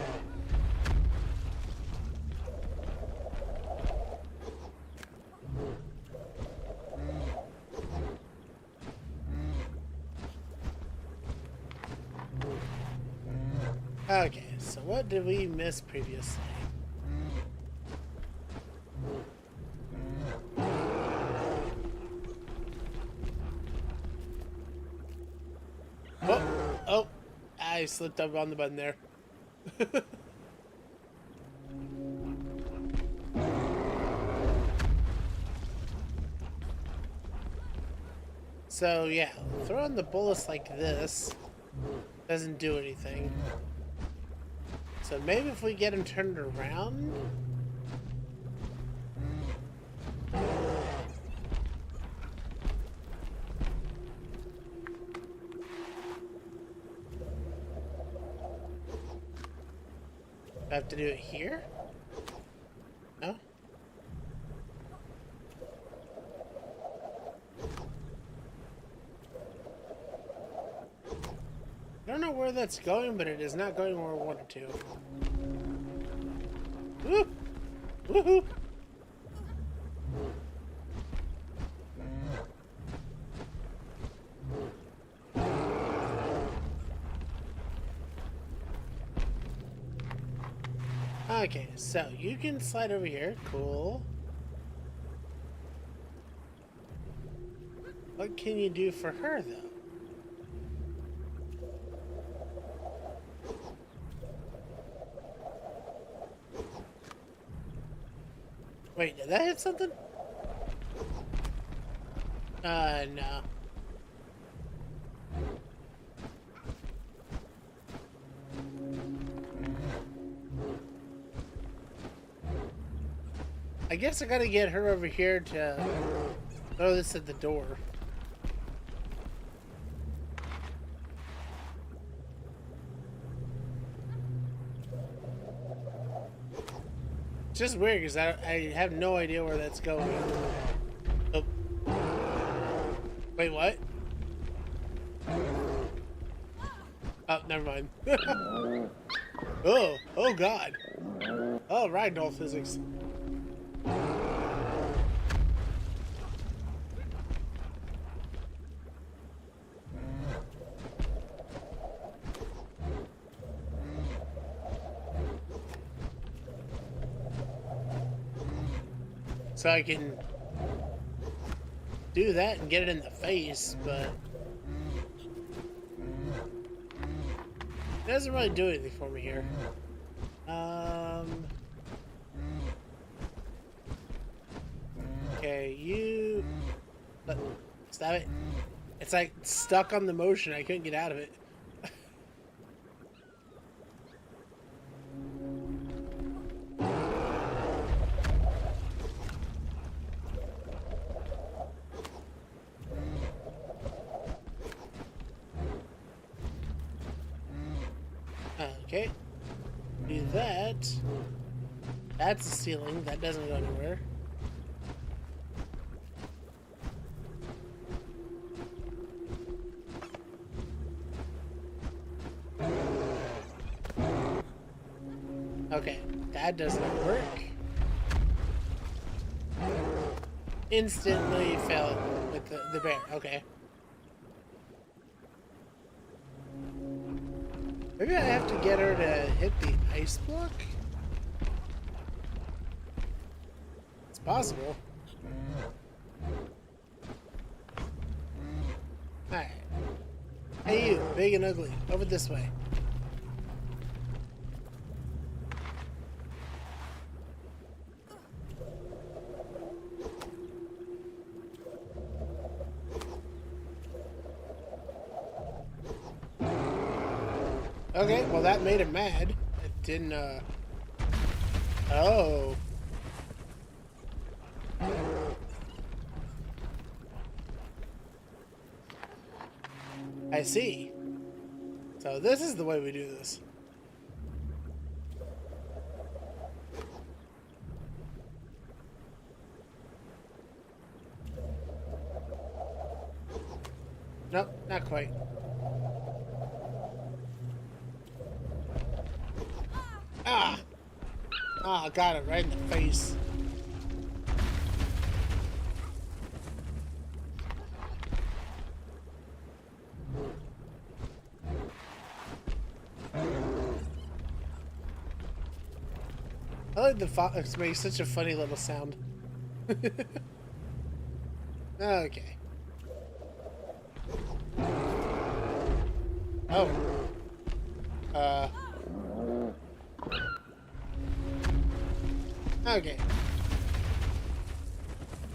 Speaker 1: Okay, so what did we miss previously? Oh, I slipped up on the button there. So yeah, throwing the bullets like this doesn't do anything. So maybe if we get him turned around. I have to do it here? No? I don't know where that's going, but it is not going where I want it to. Woo! Woohoo! Okay, so you can slide over here. Cool. What can you do for her, though? Wait, did that hit something? No. I guess I gotta get her over here to throw this at the door. It's just weird because I have no idea where that's going. Oh. Wait, what? Oh, never mind. Oh God. Oh, ragdoll physics. So I can do that and get it in the face, but it doesn't really do anything for me here. Okay, you. Stop it. It's like stuck on the motion. I couldn't get out of it. Okay. Do that. That's the ceiling. That doesn't go anywhere. Okay, that doesn't work. Instantly fell with the bear. Okay. Maybe I have to get her to hit the ice block? It's possible. Alright. Hey you, big and ugly. Over this way. Okay, well that made him mad. It didn't, Oh. I see. So this is the way we do this. Nope, not quite. Ah! Ah, got it right in the face. I like the fox makes such a funny little sound. Okay. Oh. Okay.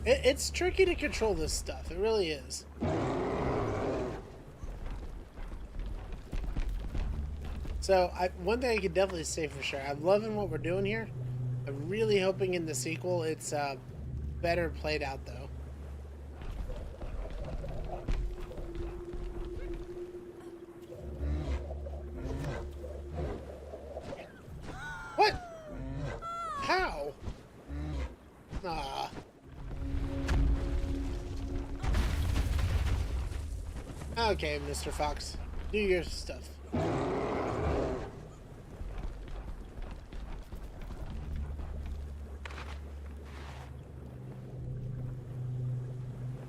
Speaker 1: It's tricky to control this stuff. It really is. So, one thing I can definitely say for sure, I'm loving what we're doing here. I'm really hoping in the sequel it's better played out, though. What? How? Ah. Okay, Mr. Fox. Do your stuff.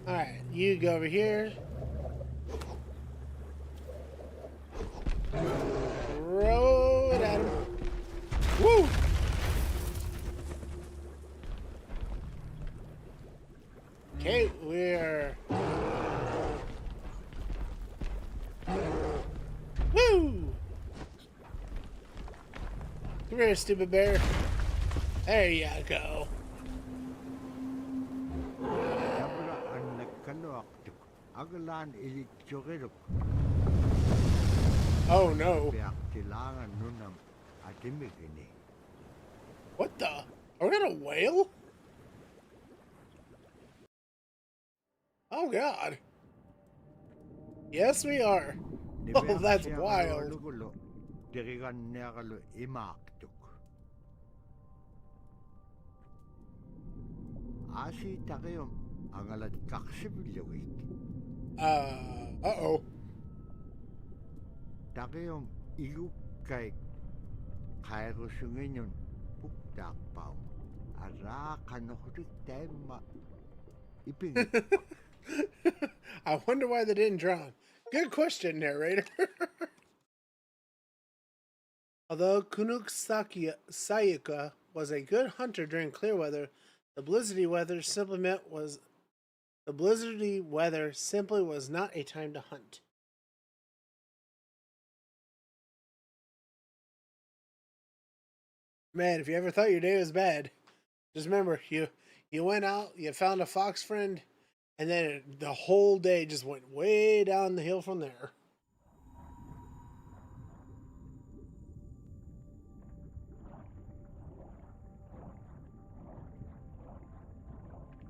Speaker 1: Alright, you go over here. Throw it at him. Woo! Okay, we're... Woo! Come here, stupid bear. There you go.
Speaker 2: Yabla ang nagkaluaktuk. Agalan ilikchogiruk.
Speaker 1: Oh no.
Speaker 2: Piaktilangan nunam atimigini.
Speaker 1: What the? Are we on a whale? Oh god. Yes, we are. Oh, that's wild.
Speaker 2: Dirigan negalo imaktuk. Asi takayom angalat kaksibilawik.
Speaker 1: Uh-oh.
Speaker 2: Takayom iguk kay kairusunginyon puktakpaw. Ara kanohurik tema iping.
Speaker 1: I wonder why they didn't drown. Good question, narrator. Although Sayaka was a good hunter during clear weather, the blizzardy weather simply was not a time to hunt. Man, if you ever thought your day was bad, just remember you You went out, you found a fox friend, and then the whole day just went way down the hill from there.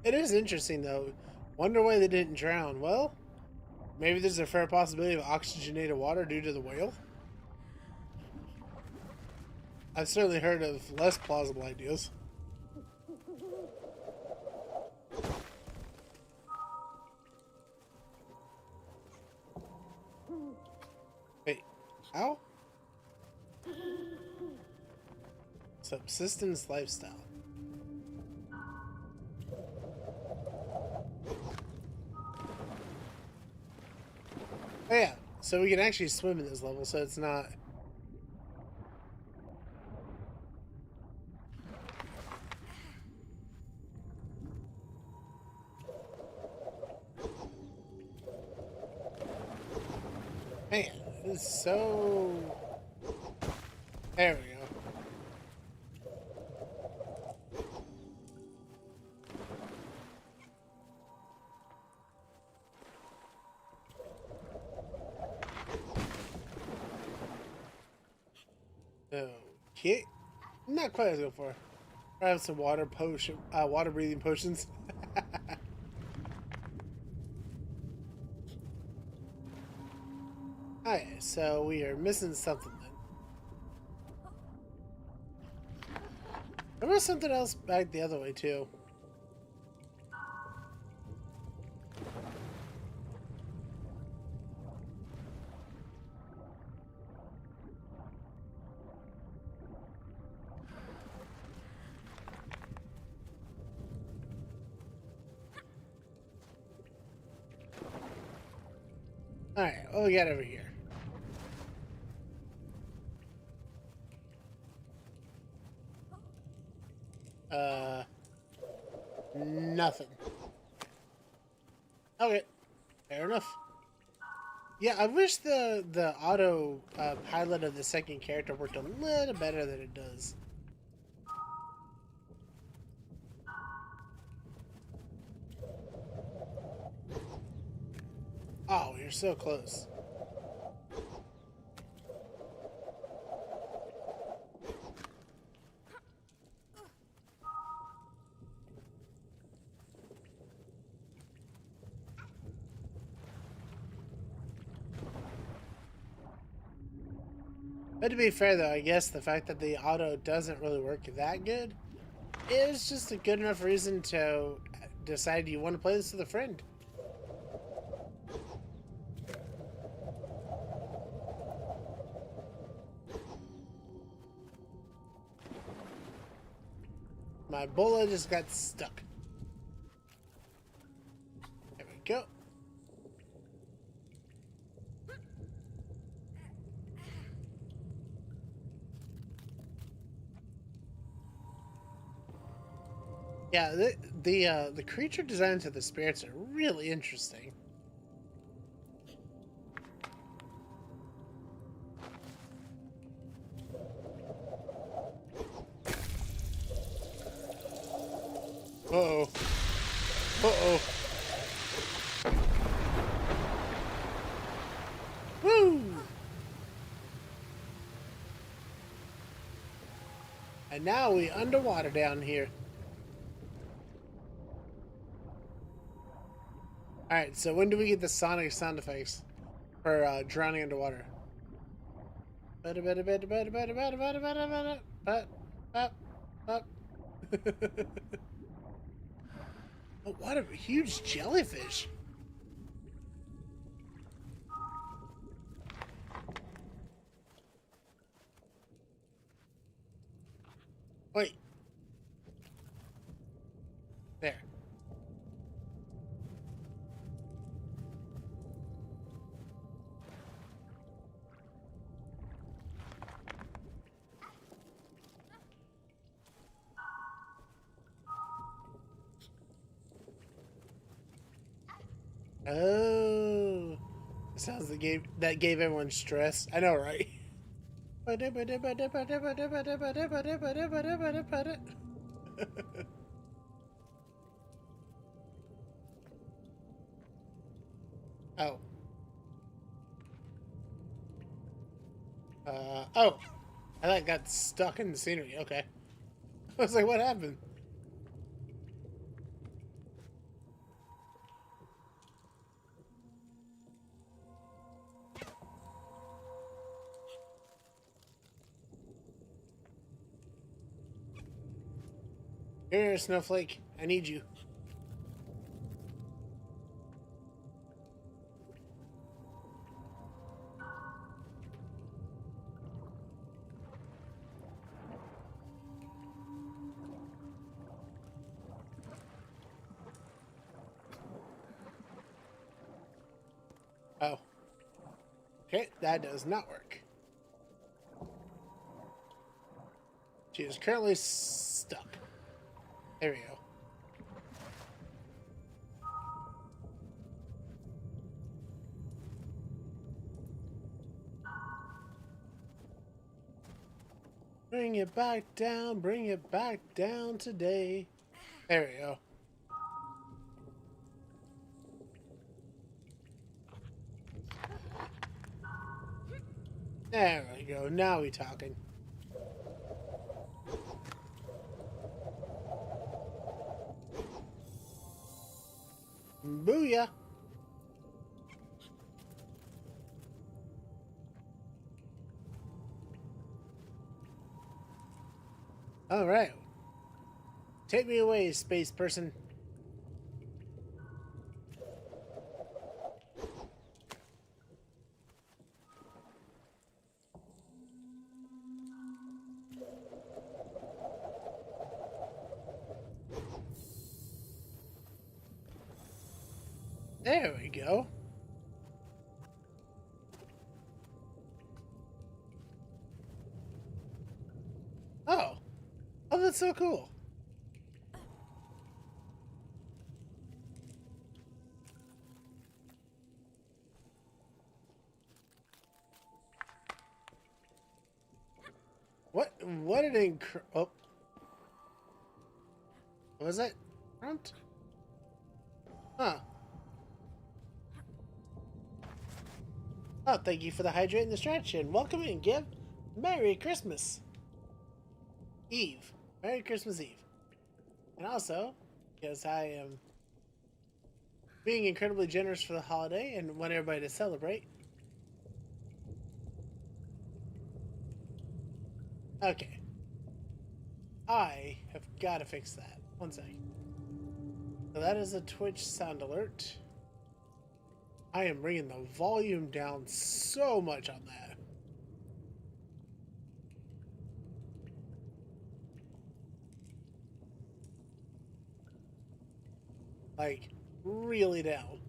Speaker 1: It is interesting, though. Wonder why they didn't drown. Well, maybe there's a fair possibility of oxygenated water due to the whale. I've certainly heard of less plausible ideas. Wait, how? Subsistence lifestyle. Oh yeah, so we can actually swim in this level, so it's not... Man, this is so... There we go. Okay, not quite as good for. I have some water potion, water breathing potions. Alright, so we are missing something then. There was something else back the other way too. Alright, what we got over here? Nothing. Okay, fair enough. Yeah, I wish the auto pilot of the second character worked a little better than it does. Oh, you're so close. But to be fair though, I guess the fact that the auto doesn't really work that good is just a good enough reason to decide you want to play this with a friend. My bullet just got stuck. There we go. Yeah, the creature designs of the spirits are really interesting. Uh-oh. Uh-oh. Woo! And now we underwater down here. Alright, so when do we get the sonic sound effects for drowning underwater? Oh, what a huge jellyfish! Wait. There. Oh, sounds that gave everyone stress. I know, right? Oh. Oh. I like got stuck in the scenery. Okay. I was like, what happened? Here, Snowflake. I need you. Oh. Okay, that does not work. She is currently stuck. There we go. Bring it back down today. There we go. There we go. Now we talking. Booyah. All right. Take me away, space person. There we go. Oh. Oh, that's so cool. What an oh. What was that? Prompt? Huh. Oh, thank you for the hydrate and distraction. Welcome in, Gib. Merry Christmas Eve. Merry Christmas Eve. And also, because I am being incredibly generous for the holiday and want everybody to celebrate. Okay. I have got to fix that. One second. So that is a Twitch sound alert. I am bringing the volume down so much on that. Like, really down.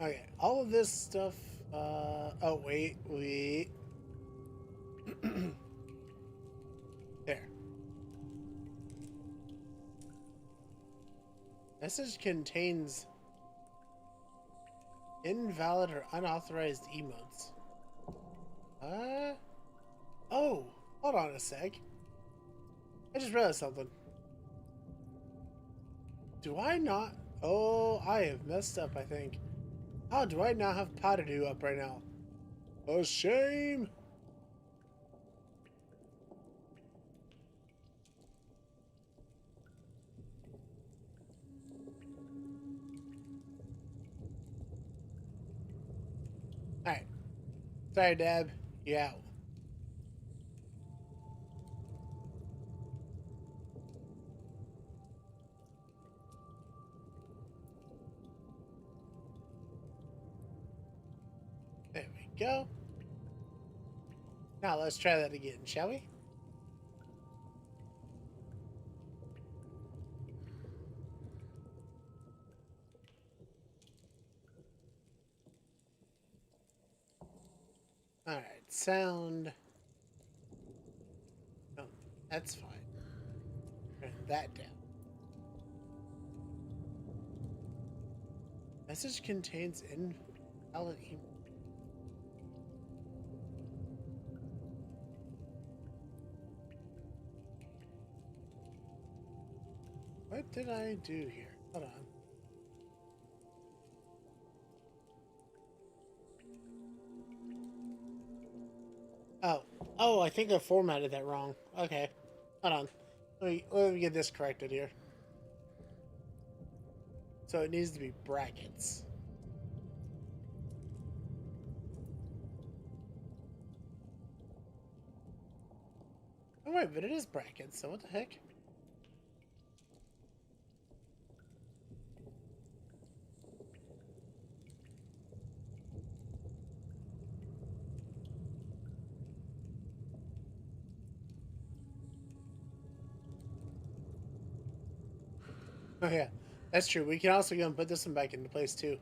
Speaker 1: Okay, all of this stuff, oh, wait. There. Message contains invalid or unauthorized emotes. Oh, hold on a sec. I just realized something. Do I not? Oh, I have messed up, I think. How do I not have PADORU up right now? A shame! Alright. Sorry, Dab. You out. There we go. Now let's try that again, shall we? Alright, sound. Oh, that's fine. Turn that down. Message contains invalid email. What did I do here? Hold on. Oh, I think I formatted that wrong. Okay. Hold on. Let me get this corrected here. So it needs to be brackets. Oh wait, but it is brackets, so what the heck? Oh yeah, that's true. We can also go and put this one back into place too.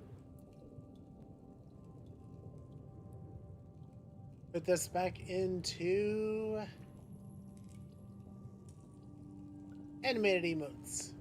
Speaker 1: Put this back into animated emotes.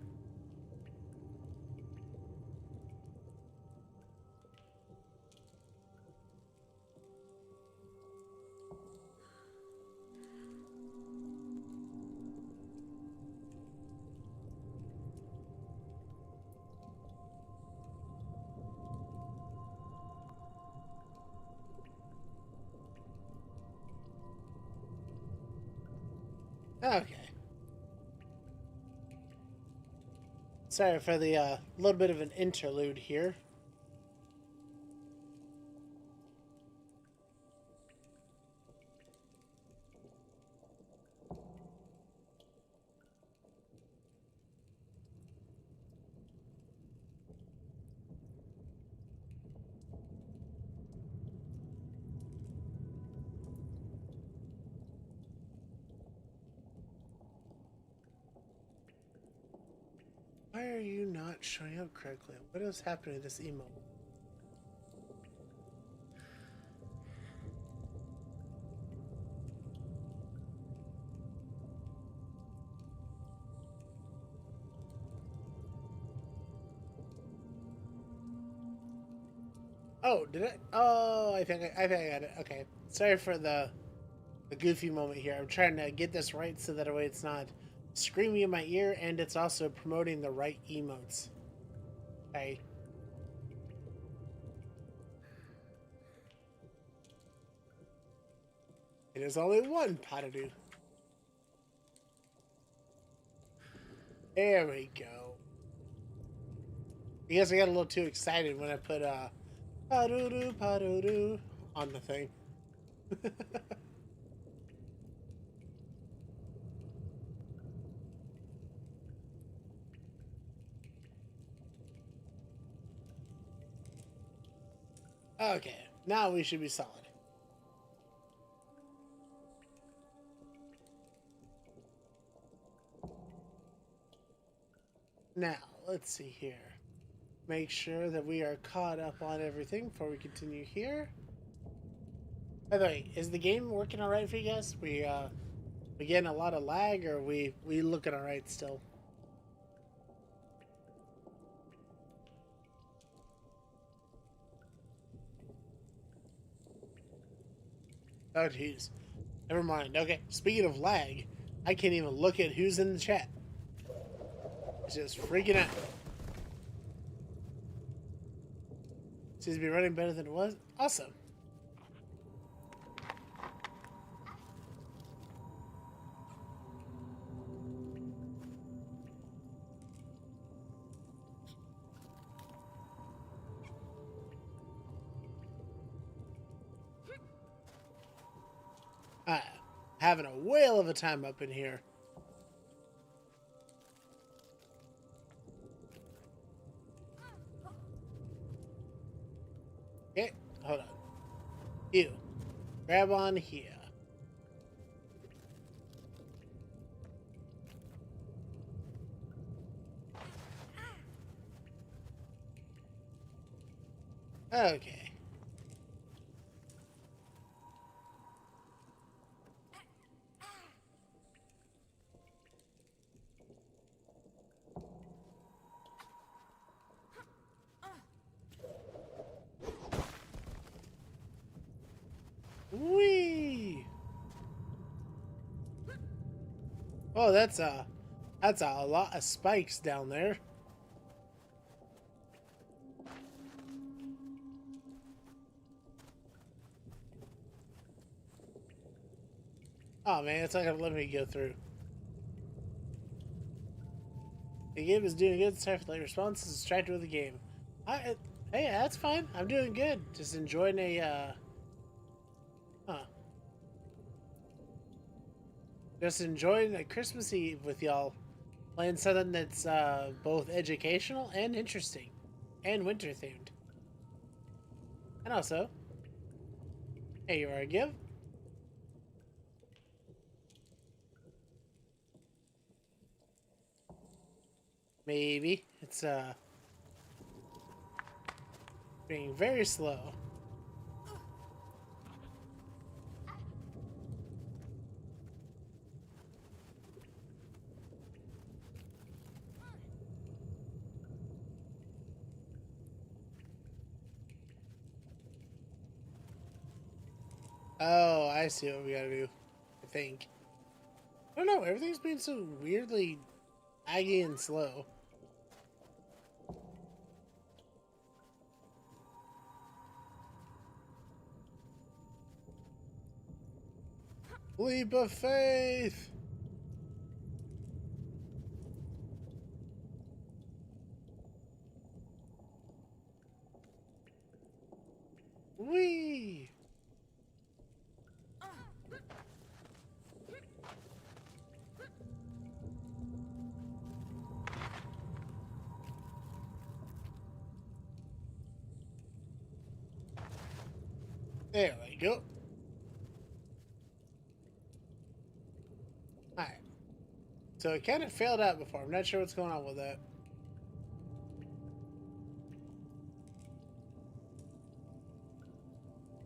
Speaker 1: Okay. Sorry for the little bit of an interlude here. Why are you not showing up correctly? What is happening to this emote? Oh, did I? Oh, I think I got it. Okay. Sorry for the goofy moment here. I'm trying to get this right so that way it's not screaming in my ear and it's also promoting the right emotes. Okay. It is only one PADORU. There we go. I guess I got a little too excited when I put PADORU on the thing. Okay, now we should be solid. Now, let's see here. Make sure that we are caught up on everything before we continue here. By the way, is the game working alright for you guys? We getting a lot of lag, or we looking alright still? Oh jeez. Never mind. Okay, speaking of lag, I can't even look at who's in the chat. It's just freaking out. Seems to be running better than it was. Awesome. Having a whale of a time up in here. Okay, hold on. You, grab on here. Okay. Oh, that's a lot of spikes down there. Oh man, it's not gonna let me go through. The game is doing good. Sorry for the late response. Is distracted with the game. Hey, that's fine. I'm doing good. Just enjoying just enjoying a Christmas Eve with y'all. Playing something that's both educational and interesting. And winter themed. And also, hey, you are a give? Maybe. It's being very slow. Oh, I see what we gotta do. I think. I don't know, everything's been so weirdly aggy and slow. Leap of faith! Whee! There we go. Alright. So it kind of failed out before. I'm not sure what's going on with that.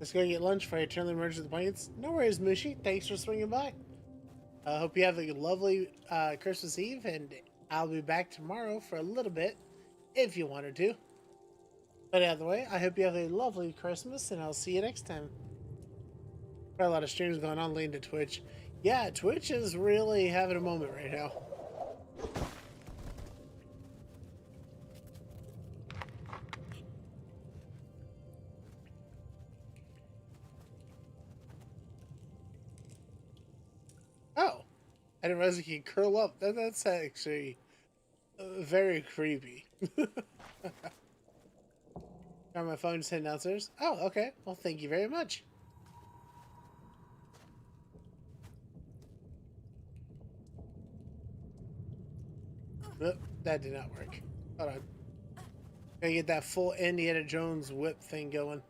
Speaker 1: Let's go get lunch before I eternally merge with the blankets. No worries, Mushi. Thanks for swinging by. I hope you have a lovely Christmas Eve, and I'll be back tomorrow for a little bit, if you wanted to. But either way, I hope you have a lovely Christmas, and I'll see you next time. Got a lot of streams going on leading to Twitch. Yeah, Twitch is really having a moment right now. Oh, I didn't realize you could curl up. That's actually very creepy. On my phone, just hitting downstairs. Oh, okay. Well, thank you very much. Oop, that did not work. Hold on. Gotta get that full Indiana Jones whip thing going.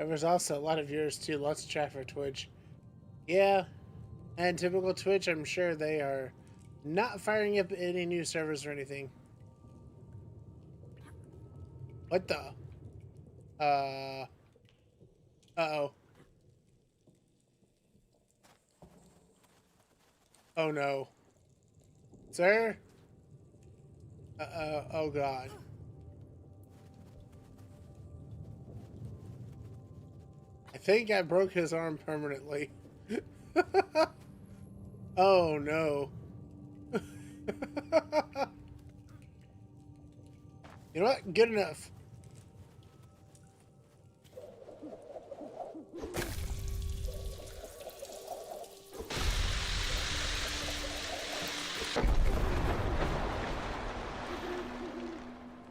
Speaker 1: There's also a lot of viewers too, lots of chat for Twitch. Yeah, and typical Twitch, I'm sure they are not firing up any new servers or anything. What the? Uh-oh. Oh no. Sir? Oh god. I think I broke his arm permanently. Oh no. You know what? Good enough.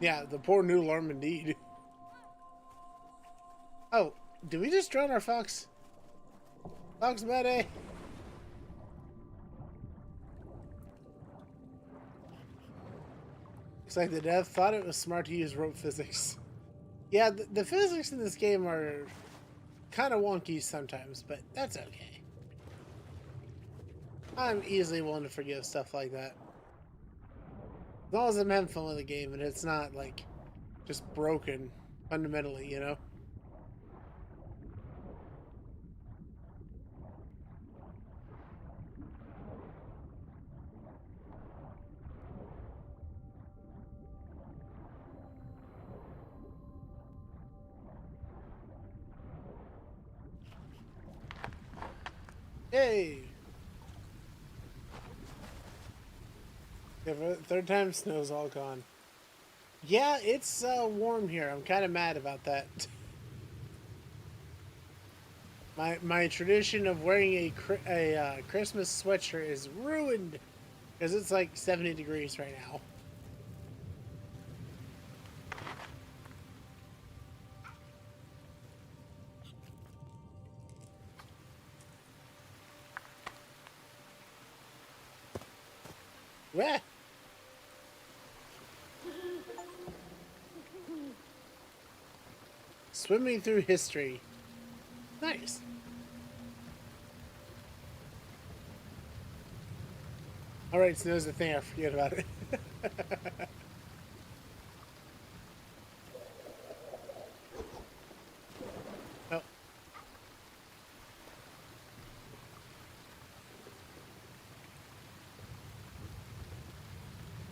Speaker 1: Yeah, the poor new alarm indeed. Oh, did we just drown our fox? Fox buddy! Looks like the dev thought it was smart to use rope physics. Yeah, the physics in this game are kind of wonky sometimes, but that's okay. I'm easily willing to forgive stuff like that. As long as I'm having fun with the game and it's not, like, just broken. fundamentally, you know? Yay! Yeah, third time, snow's all gone. Yeah, it's warm here. I'm kind of mad about that. My tradition of wearing a Christmas sweatshirt is ruined because it's like 70 degrees right now. Wah! Swimming through history. Nice. Alright, snow's the thing, I forget about it. Oh.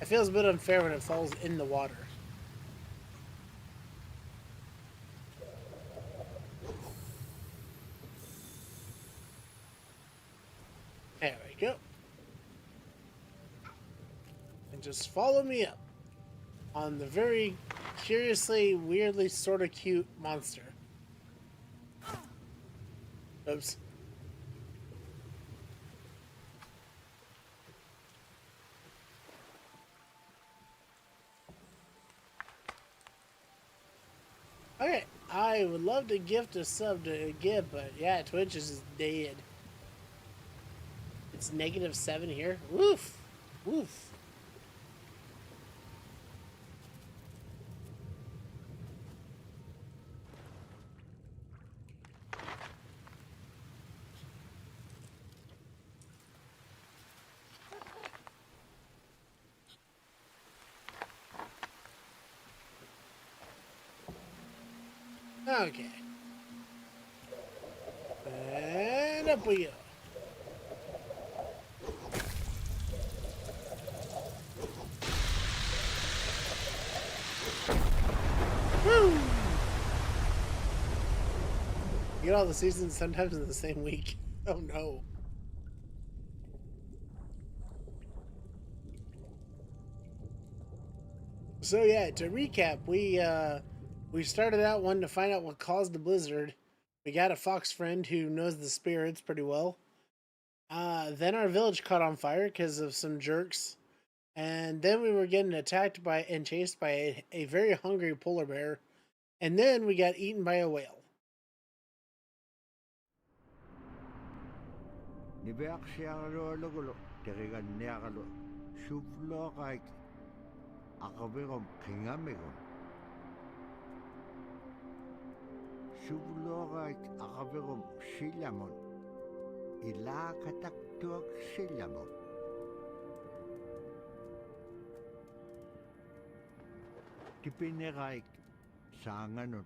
Speaker 1: It feels a bit unfair when it falls in the water. There we go. And just follow me up on the very curiously, weirdly, sort of cute monster. Oops. Okay, I would love to gift a sub to Gib, but yeah, Twitch is dead. It's -7 here. Woof! Woof! Okay. And up we go. Woo! You get all the seasons sometimes in the same week. Oh no. So yeah, to recap, we started out wanting to find out what caused the blizzard. We got a fox friend who knows the spirits pretty well. Then our village caught on fire because of some jerks. And then we were getting attacked by and chased by a very hungry polar bear. And then we got eaten by a whale.
Speaker 2: Nibeak siaralo logulo, terigan niagalo, shuflo like akabigom kingamigom. Shuflo like akabigom shilamon, ila kataktuak shilamon. Kipineraik sanganun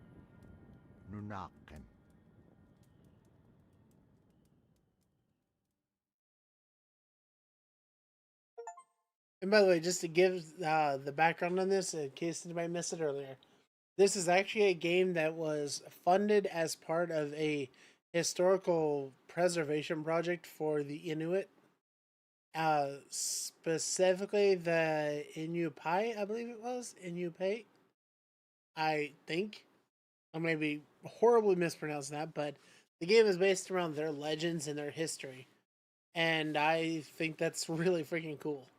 Speaker 2: nunaken.
Speaker 1: And by the way, just to give the background on this, in case anybody missed it earlier, this is actually a game that was funded as part of a historical preservation project for the Inuit. Specifically the Inupai, I believe it was. Inupai, I think. I may be horribly mispronouncing that, but the game is based around their legends and their history. And I think that's really freaking cool.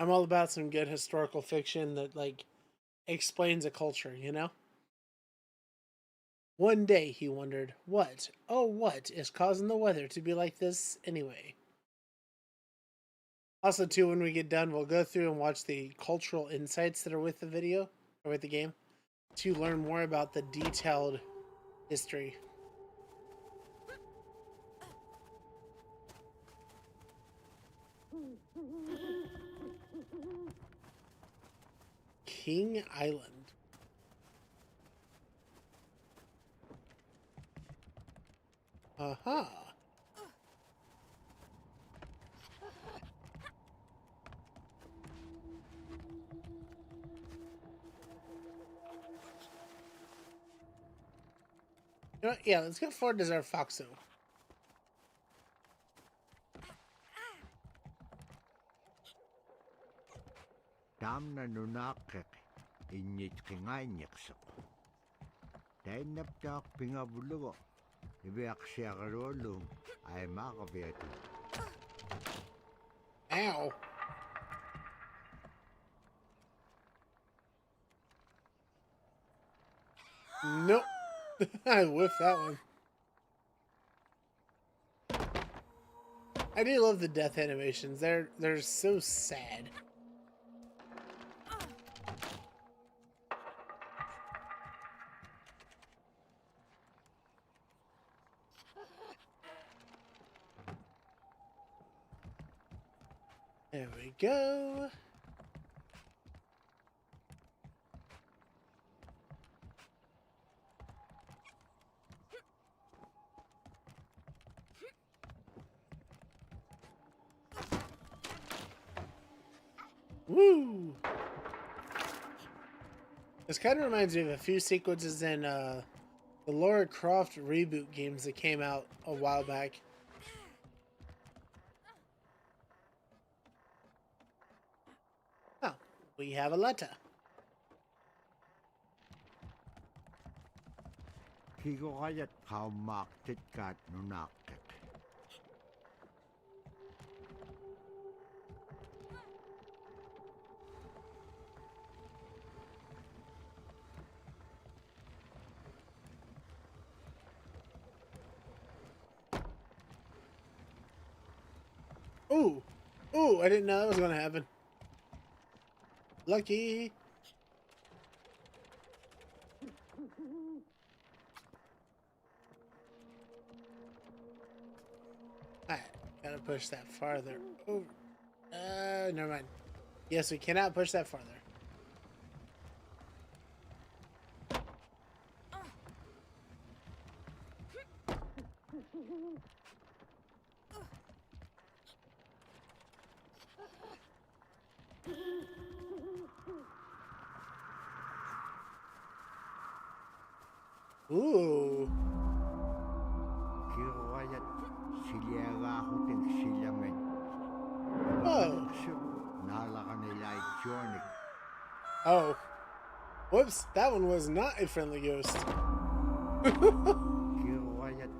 Speaker 1: I'm all about some good historical fiction that, like, explains a culture, you know? One day, he wondered, what, oh, what is causing the weather to be like this anyway? Also, too, when we get done, we'll go through and watch the cultural insights that are with the video, or with the game, to learn more about the detailed history. King Island. Uh-huh. You know what? Yeah, let's go for Desert Foxo.
Speaker 2: Tamna nunakek inyit kingainyaksok. Tainaptak pingabulugo. Ibiak siyakarolong ay makabiatu.
Speaker 1: Ow. Nope. I whiffed that one. I do love the death animations. They're so sad. There we go. Woo! This kind of reminds me of a few sequences in the Lara Croft reboot games that came out a while back. Oh, we have a letter.
Speaker 2: Kigo kayat kaumak titkat nunakek.
Speaker 1: Ooh! Ooh, I didn't know that was going to happen. Lucky! Alright, gotta push that farther over. Never mind. Yes, we cannot push that farther. Ooh.
Speaker 2: Kigo kayat siliyagahuting silamen.
Speaker 1: Oh.
Speaker 2: Nalakan nila iconic.
Speaker 1: Oh. Whoops, that one was not a friendly ghost.
Speaker 2: Kigo kayat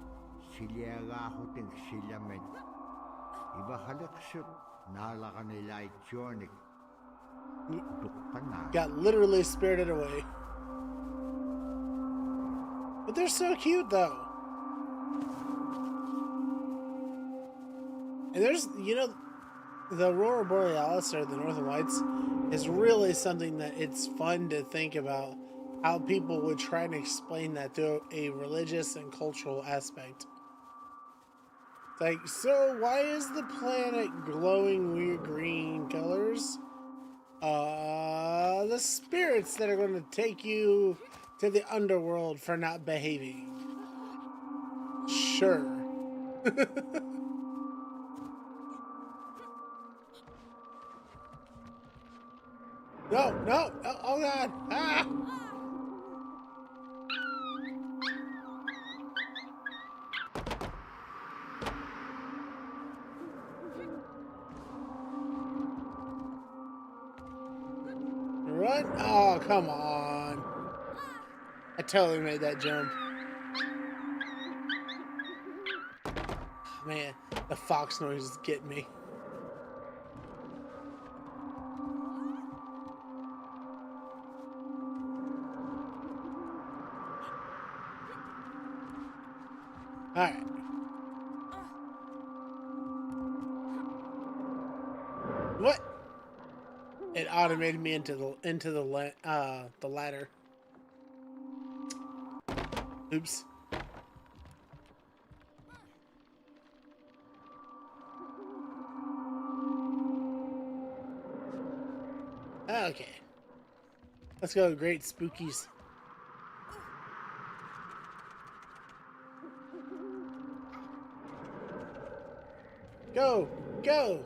Speaker 2: siliyagahuting silamen. Iba halaksut nalakan nila iconic. Tukana.
Speaker 1: Got literally spirited away. But they're so cute, though. And there's, you know, the Aurora Borealis, or the Northern Lights, is really something that it's fun to think about how people would try and explain that through a religious and cultural aspect. It's like, so why is the planet glowing weird green colors? The spirits that are going to take you to the underworld for not behaving. Sure. No, no, oh god. Ah! Run. Oh, come on. I totally made that jump. Man, the fox noise is getting me. Alright. What? It automated me into the ladder. Oops. Okay. Let's go, great spookies. Go! Go!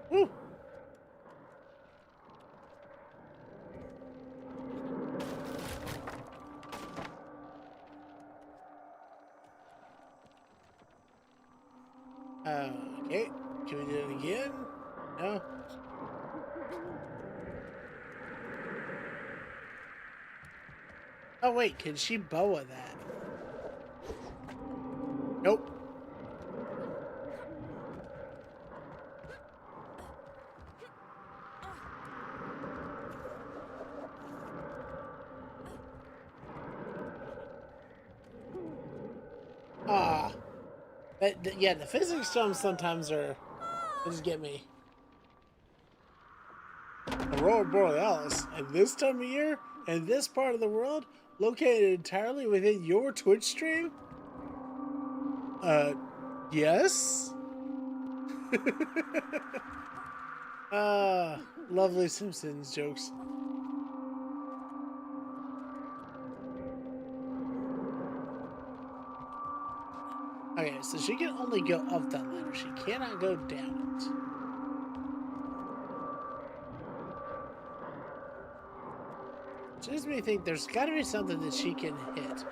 Speaker 1: Woo! Okay. Can we do it again? No? Oh wait, can she boa that? Nope. Ah. Yeah, the physics jumps sometimes are... They just get me. Aurora Borealis, at this time of year, in this part of the world, located entirely within your Twitch stream? Yes? Lovely Simpsons jokes. Okay, so she can only go up that ladder. She cannot go down it. Which makes me think there's got to be something that she can hit.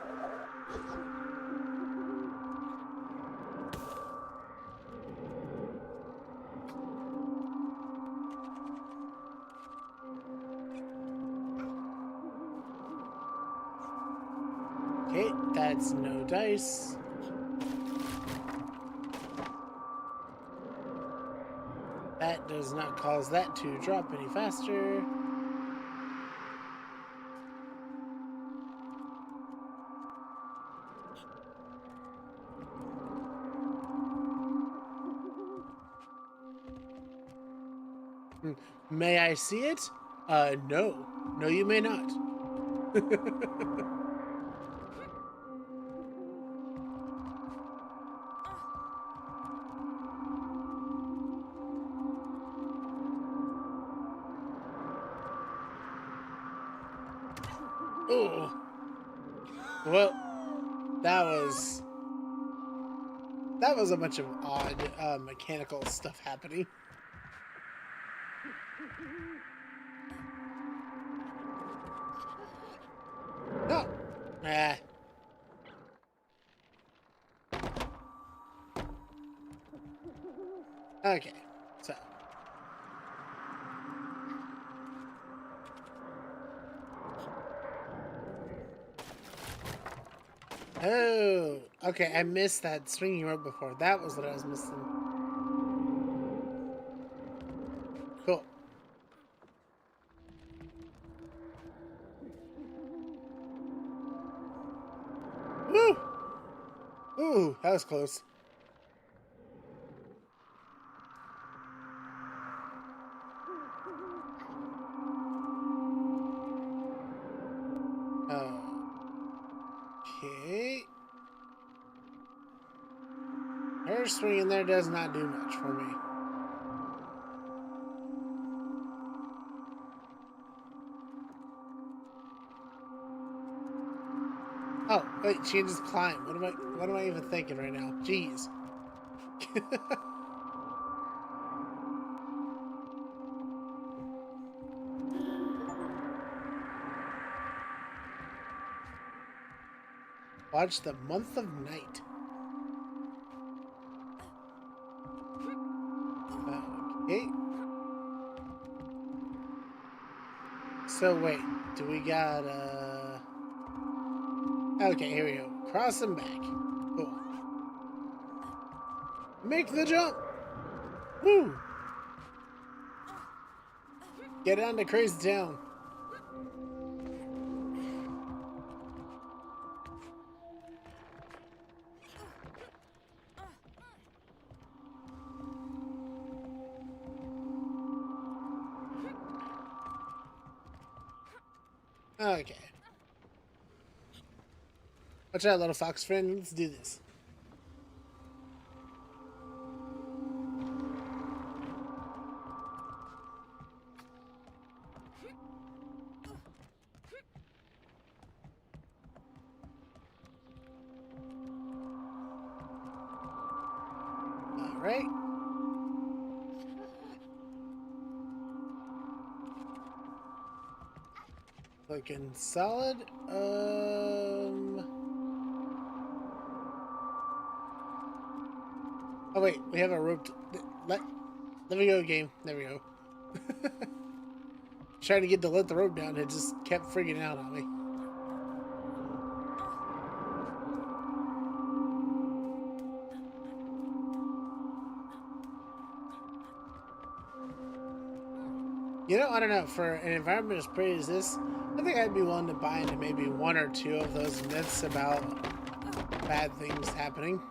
Speaker 1: Okay, that's no dice. That does not cause that to drop any faster. May I see it? No. No, you may not. Oh. Well, that was a bunch of odd mechanical stuff happening. No. Ah. Okay. So. Oh, okay, I missed that swinging rope before. That was what I was missing. Cool. Woo! Ooh, that was close. Okay. Her swinging there does not do much for me. Oh, wait, she can just climb. What am I even thinking right now? Jeez. Watch the month of night. Okay. So wait, do we got okay, here we go. Cross and back. Cool. Make the jump! Woo! Get on to Crazy Town. Okay. Watch out, little fox friend. Let's do this. right? Looking solid. Oh wait, we have a rope. Let me go, game. There we go. Trying to get to let the rope down, it just kept freaking out on me. You know, I don't know. For an environment as pretty as this, I think I'd be willing to buy into maybe one or two of those myths about bad things happening.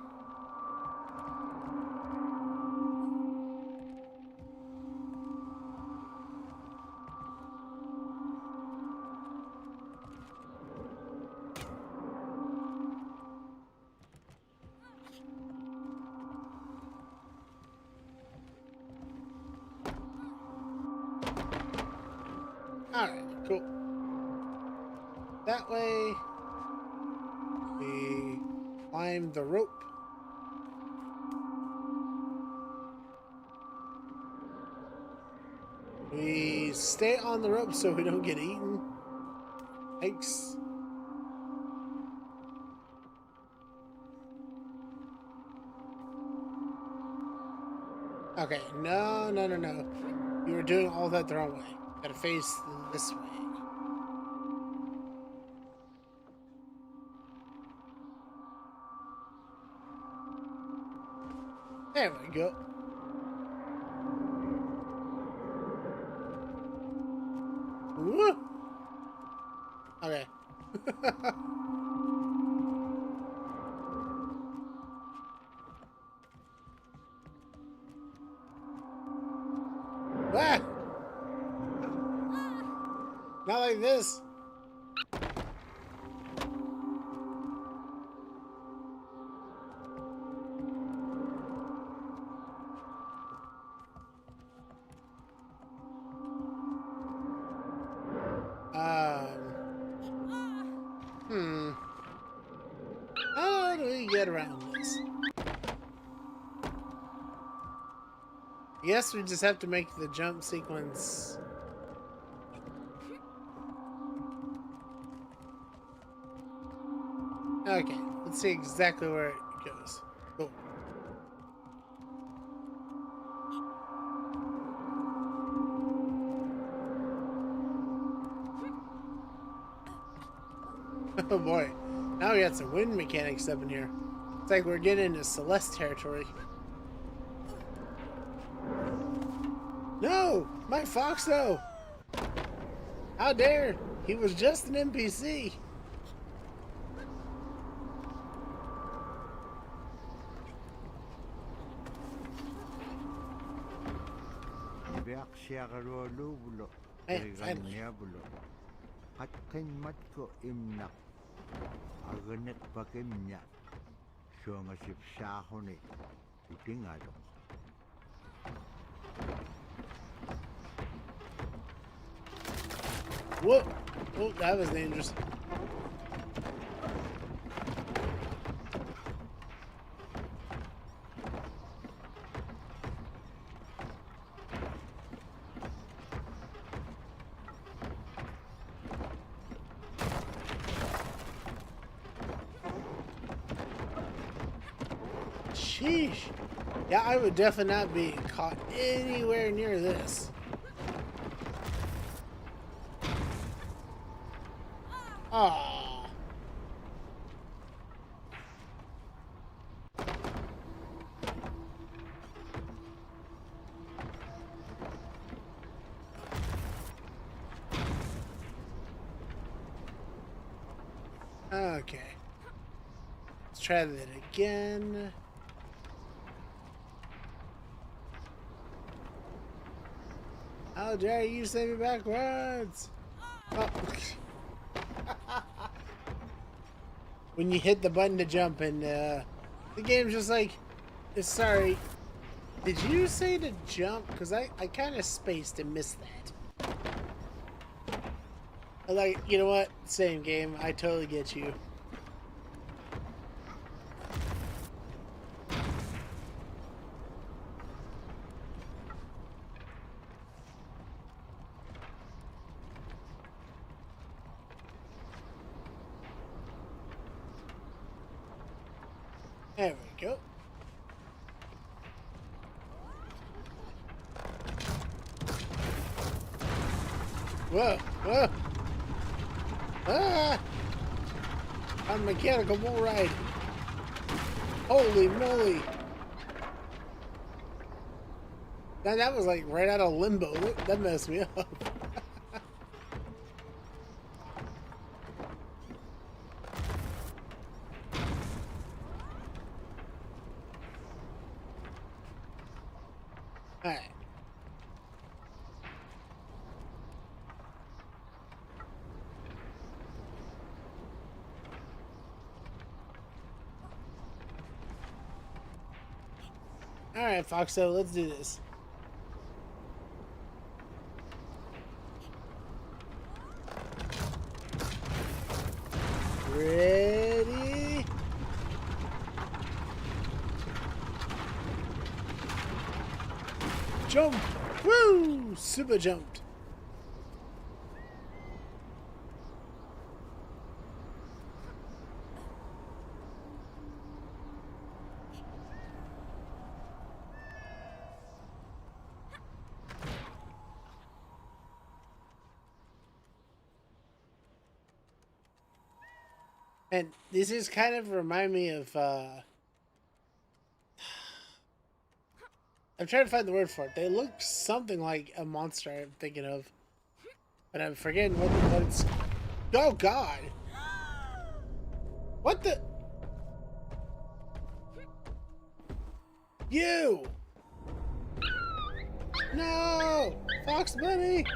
Speaker 1: Alright, cool. That way, we climb the rope. We stay on the rope so we don't get eaten. Yikes. Okay, no. You were doing all that the wrong way. Gotta face this way. There we go. Woo! Okay. Ah! Not like this. How do we get around this? Yes, we just have to make the jump sequence. Okay, let's see exactly where it goes. Cool. Oh boy, now we got some wind mechanics up in here. It's like we're getting into Celeste territory. No! My fox though! How dare! He was just an NPC! Hey, finally. Whoa! Oh, that was dangerous. Sheesh. Yeah, I would definitely not be caught anywhere near this. Ah. Okay. Let's try that again. How dare you say me backwards? Oh. When you hit the button to jump and the game's just like, sorry, did you say to jump? Because I kind of spaced and missed that. I'm like, you know what? Same game. I totally get you. There we go. Whoa, whoa. Ah! On mechanical bull ride. Holy moly. Now that was like right out of limbo. That messed me up. Alright. Alright, Foxo, let's do this. Ready? Jump! Woo! Super jumped. And this is kind of remind me of, I'm trying to find the word for it. They look something like a monster I'm thinking of. But I'm forgetting what it's... Oh, God! What the... You! No! Fox Bunny!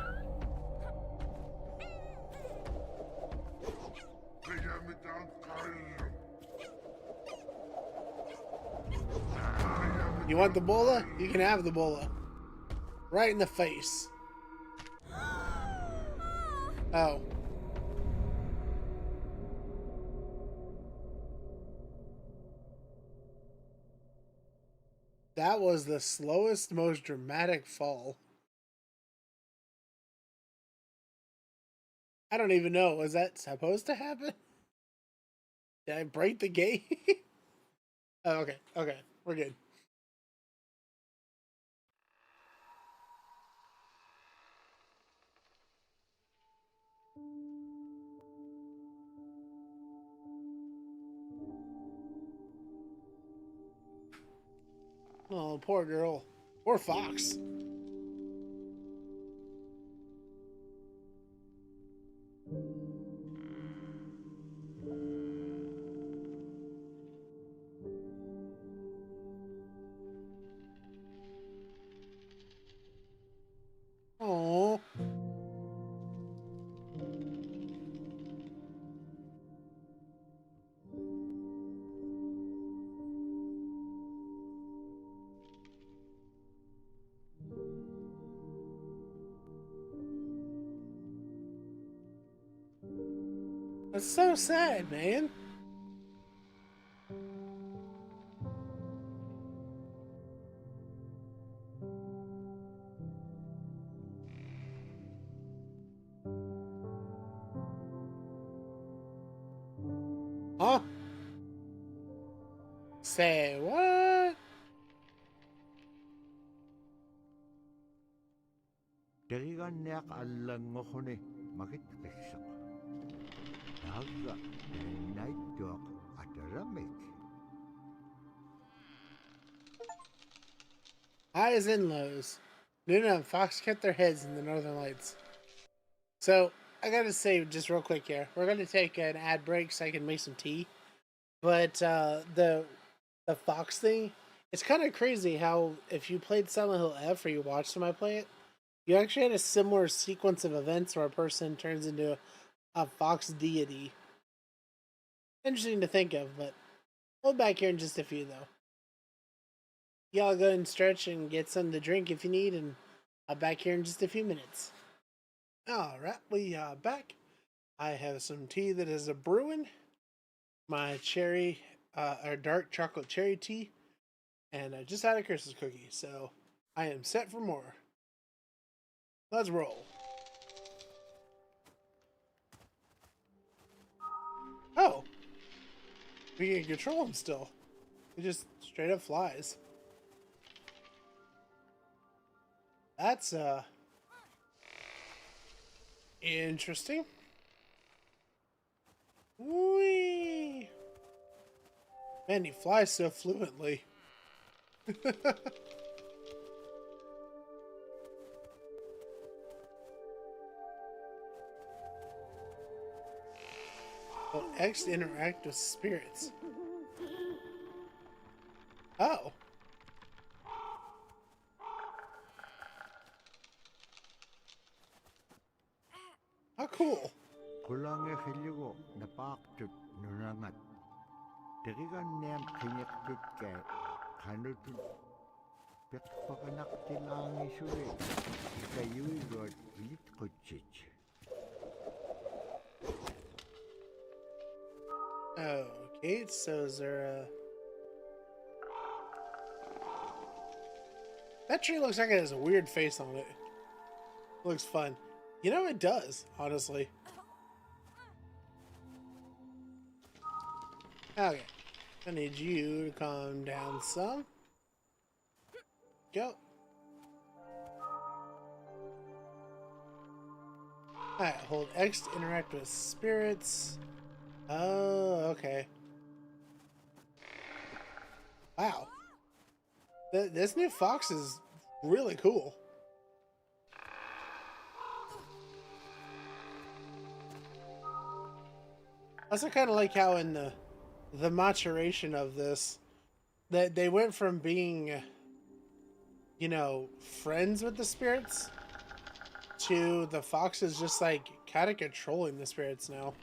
Speaker 1: You want the bola? You can have the bola. Right in the face. Oh. That was the slowest, most dramatic fall. I don't even know. Was that supposed to happen? Did I break the game? Oh, okay. Okay. We're good. Oh, poor girl. Poor fox. Oh. That's so sad, man. Huh? Say what?
Speaker 2: Deriganyak allangokone makitbissak. Naga naitok ataramik.
Speaker 1: Highs and lows. Luna and Fox kept their heads in the Northern Lights. So, I gotta say, just real quick here, we're gonna take an ad break so I can make some tea. But the Fox thing, it's kind of crazy how if you played Silent Hill F or you watched somebody play it, you actually had a similar sequence of events where a person turns into a fox deity. Interesting to think of, but we'll be back here in just a few though. Y'all go and stretch and get something to drink if you need, and I'll be back here in just a few minutes. Alright, we are back. I have some tea that is a brewing. My cherry, or dark chocolate cherry tea. And I just had a Christmas cookie, so I am set for more. Let's roll. Oh! We can control him still. It just straight up flies. That's interesting. Whee! Man, he flies so fluently. Well, X to interact with spirits. Oh. How cool.
Speaker 2: Kulange heligo napakjut nunangat. Terigan nem kinyakjut ke kanutut pekpakanak tilangi suri. Kayui god lit kuchich.
Speaker 1: Okay, so is there a... That tree looks like it has a weird face on it. Looks fun. You know, it does, honestly. Okay. I need you to calm down some. Go. Alright, hold X to interact with spirits. Oh, okay. Wow. This new fox is really cool. I also kind of like how in the maturation of this, that they went from being, you know, friends with the spirits to the fox is just like kind of controlling the spirits now.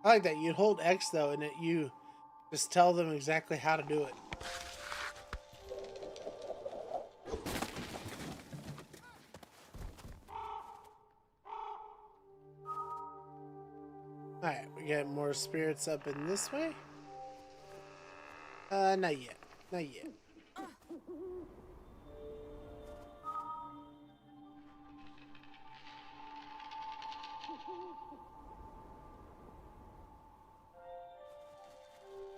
Speaker 1: I like that. You hold X though, and you just tell them exactly how to do it. Alright, we got more spirits up in this way. Not yet. Not yet.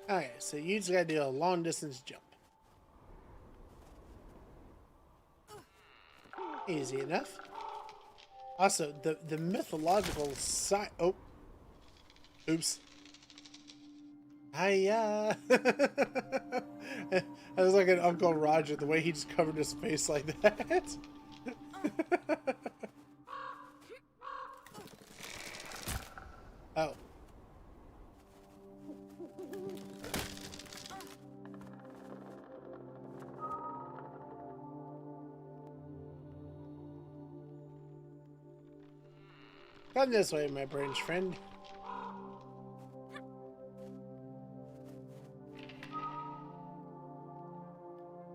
Speaker 1: Okay, so you just gotta do a long distance jump. Easy enough. Also, the mythological side. Oh, oops. Hiya. I was like an Uncle Roger, the way he just covered his face like that. Oh. Come this way, my branch friend.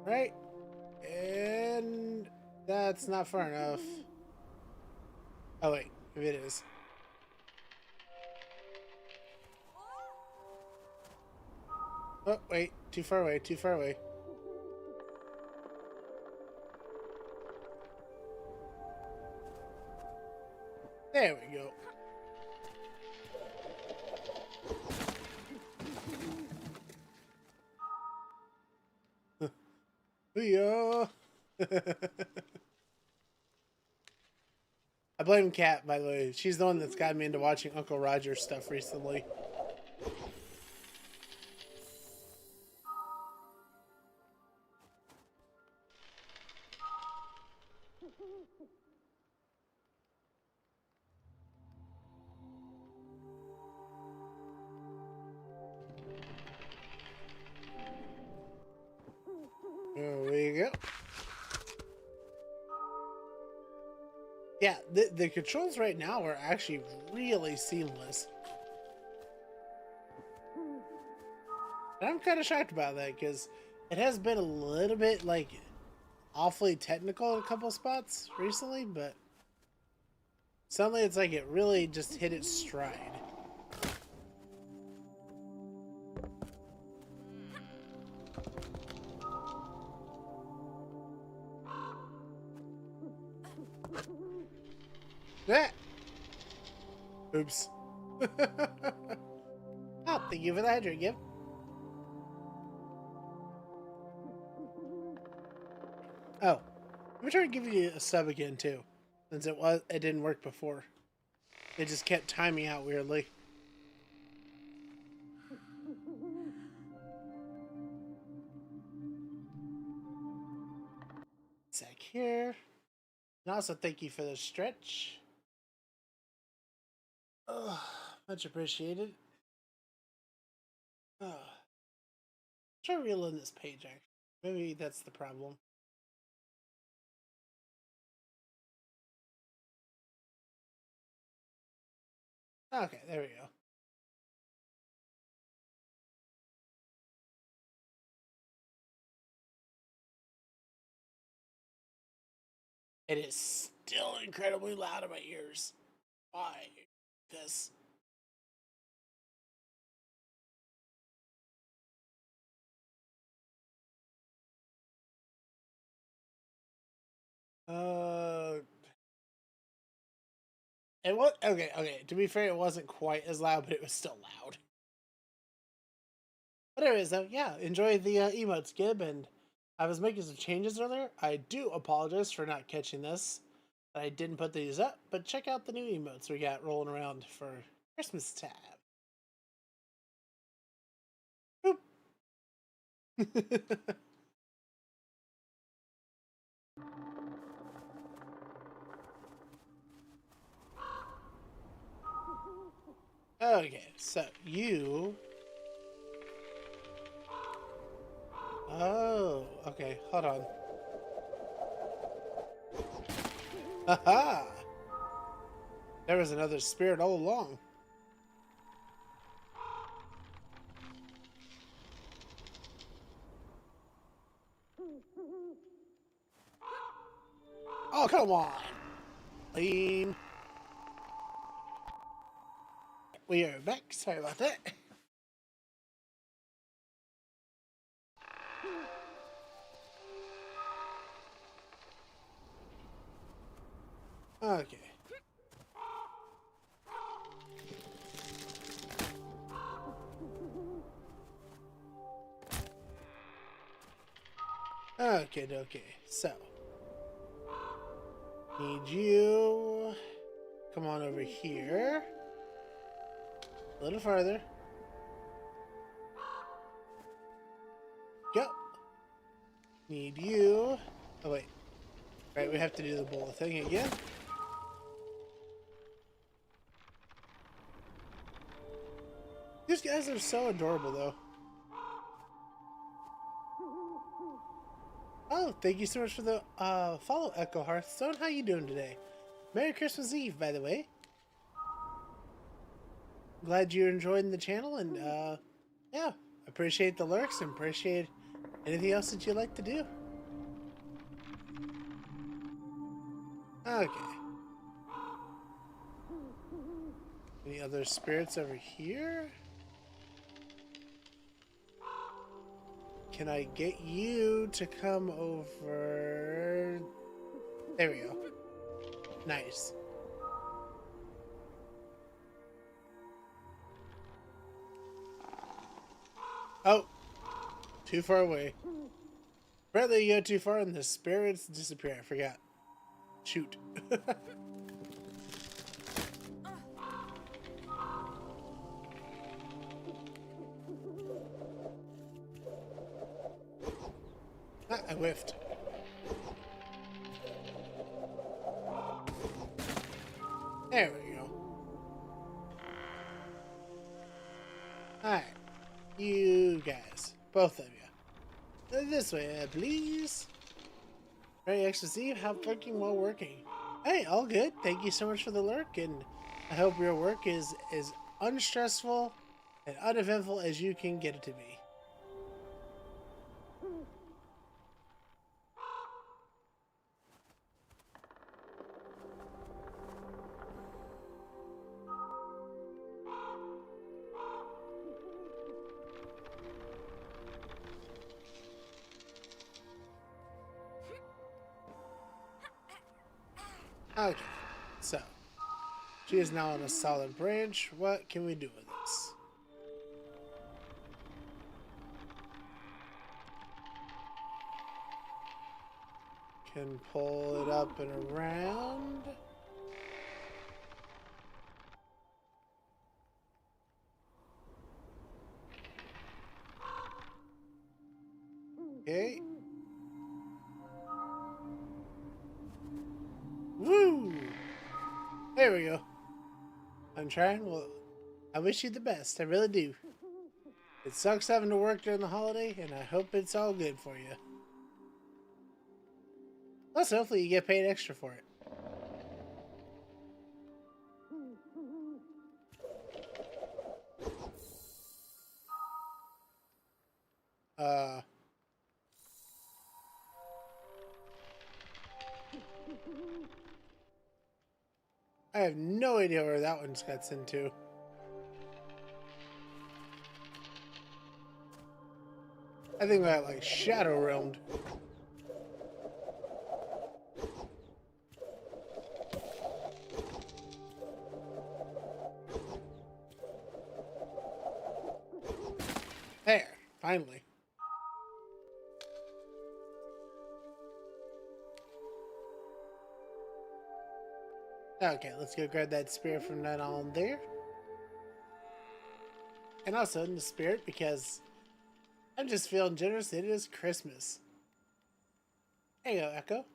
Speaker 1: Right? And that's not far enough. Oh wait, maybe it is. Oh wait, too far away, too far away. There we go. Booyah! I blame Kat, by the way. She's the one that's got me into watching Uncle Roger stuff recently. There we go. Yeah, the controls right now are actually really seamless. And I'm kind of shocked about that because it has been a little bit like awfully technical in a couple spots recently, but suddenly it's like it really just hit its stride. Ah! Oops. Oh, thank you for the hydrate gift. Oh, let me try to give you a sub again too, since it didn't work before. It just kept timing out weirdly. Sec here. And also thank you for the stretch. Oh, much appreciated. Oh. Try to reel in this page, actually. Maybe that's the problem. Okay, there we go. It is still incredibly loud in my ears. Why? This. It was okay. To be fair, it wasn't quite as loud, but it was still loud. But anyways, though, yeah, enjoy the emotes, Gib, and I was making some changes earlier. I do apologize for not catching this. I didn't put these up, but check out the new emotes we got rolling around for Christmas time. Boop. Okay, so you... Oh, okay, hold on. Haha! There was another spirit all along. Oh, come on! Lean. We are back. Sorry about that. Okay. Okay. So, need you. Come on over here. A little further. Go. Need you. Oh, wait. Right, we have to do the bowl thing again. These guys are so adorable, though. Oh, thank you so much for the follow, Echo Hearthstone. How you doing today? Merry Christmas Eve, by the way. Glad you're enjoying the channel, and yeah, appreciate the lurks and appreciate anything else that you like to do. Okay. Any other spirits over here? Can I get you to come over? There we go. Nice. Oh, too far away. Apparently you go too far and the spirits disappear. I forgot. Shoot. I whiffed. There we go. Alright. You guys. Both of you. This way, please. Very Xmas Eve. How fucking well working. Hey, all good. Thank you so much for the lurk, and I hope your work is as unstressful and uneventful as you can get it to be. Okay, so She is now on a solid branch. What can we do with this? Can pull it up and around. Okay. Woo! There we go. I'm trying. Well, I wish you the best. I really do. It sucks having to work during the holiday, and I hope it's all good for you. Plus, hopefully you get paid extra for it. I have no idea where that one gets into. I think that like shadow realmed. There, finally. Okay, let's go grab that spirit from that on there. And also in the spirit, because I'm just feeling generous. It is Christmas. There you go, Echo.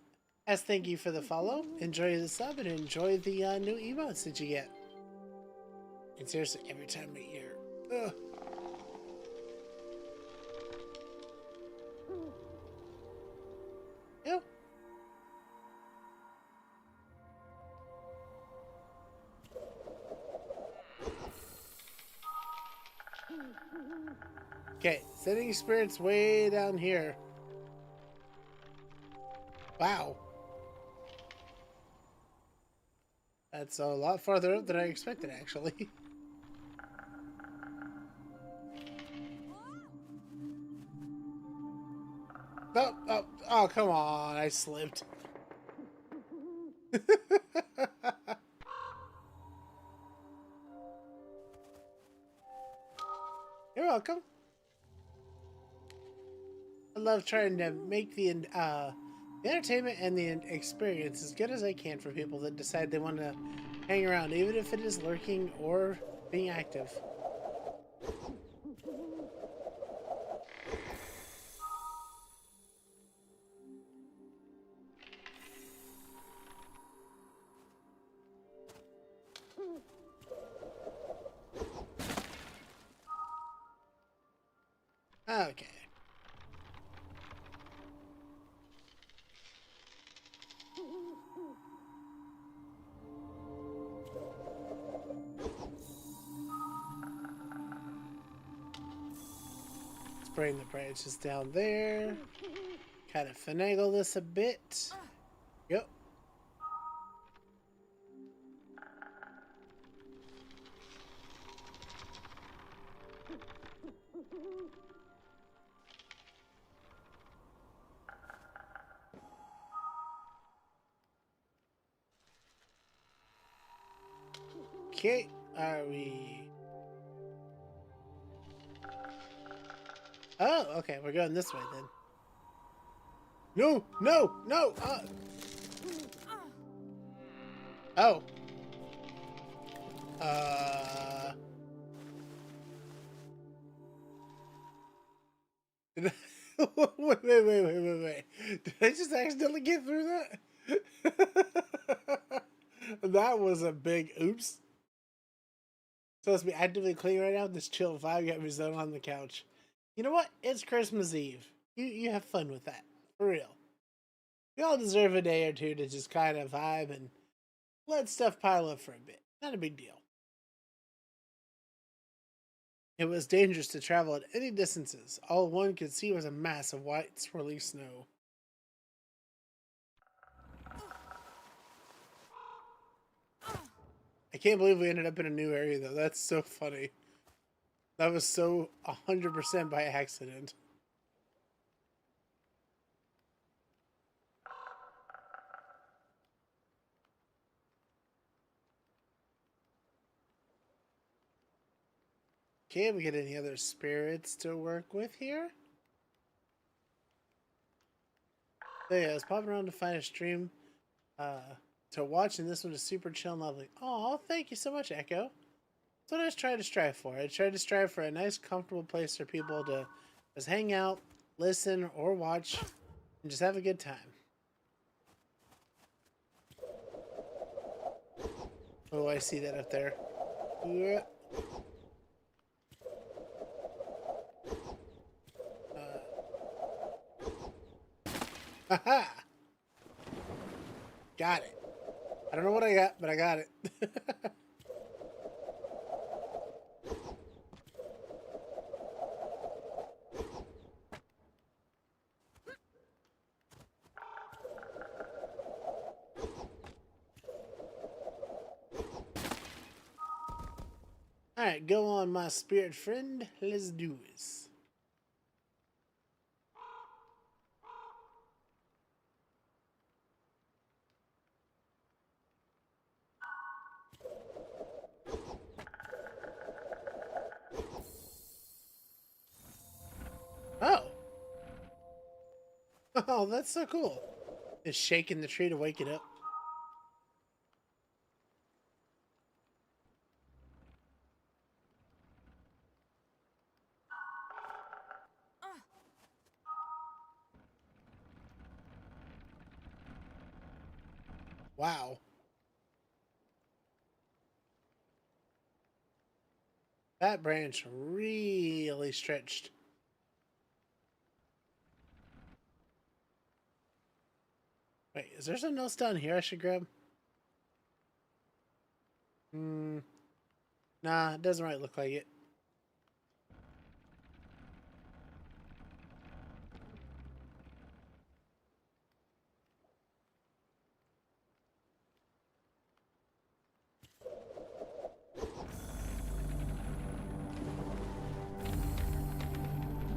Speaker 1: As thank you for the follow. Enjoy the sub and enjoy the new emotes that you get. And seriously, every time I hear, ugh. Ew. Okay, sending spirits way down here. Wow. That's a lot farther up than I expected, actually. Oh, come on, I slipped. You're welcome. I love trying to make the entertainment and the experience as good as I can for people that decide they want to hang around, even if it is lurking or being active. Okay. Let's bring the branches down there. Kind of finagle this a bit. Yep. Okay, are we... Oh, okay, we're going this way then. No, no, no! Oh. Did I... wait. Did I just accidentally get through that? That was a big oops. Supposed to be actively clean right now. This chill vibe got me zoned on the couch. You know what? It's Christmas Eve. You have fun with that. For real. We all deserve a day or two to just kind of vibe and let stuff pile up for a bit. Not a big deal. It was dangerous to travel at any distances. All one could see was a mass of white swirling snow. I can't believe we ended up in a new area, though. That's so funny. That was so 100% by accident. Okay, we get any other spirits to work with here? So yeah, I was popping around to find a stream to watch, and this one is super chill and lovely. Oh, thank you so much, Echo. That's what I was trying to strive for. I tried to strive for a nice, comfortable place for people to just hang out, listen, or watch, and just have a good time. Oh, I see that up there. Yeah. Haha! Got it. I don't know what I got, but I got it. Alright, go on, my spirit friend. Let's do this. Oh. Oh, that's so cool. Just shaking the tree to wake it up. Wow. That branch really stretched. Wait, is there something else down here I should grab? Nah, it doesn't really look like it.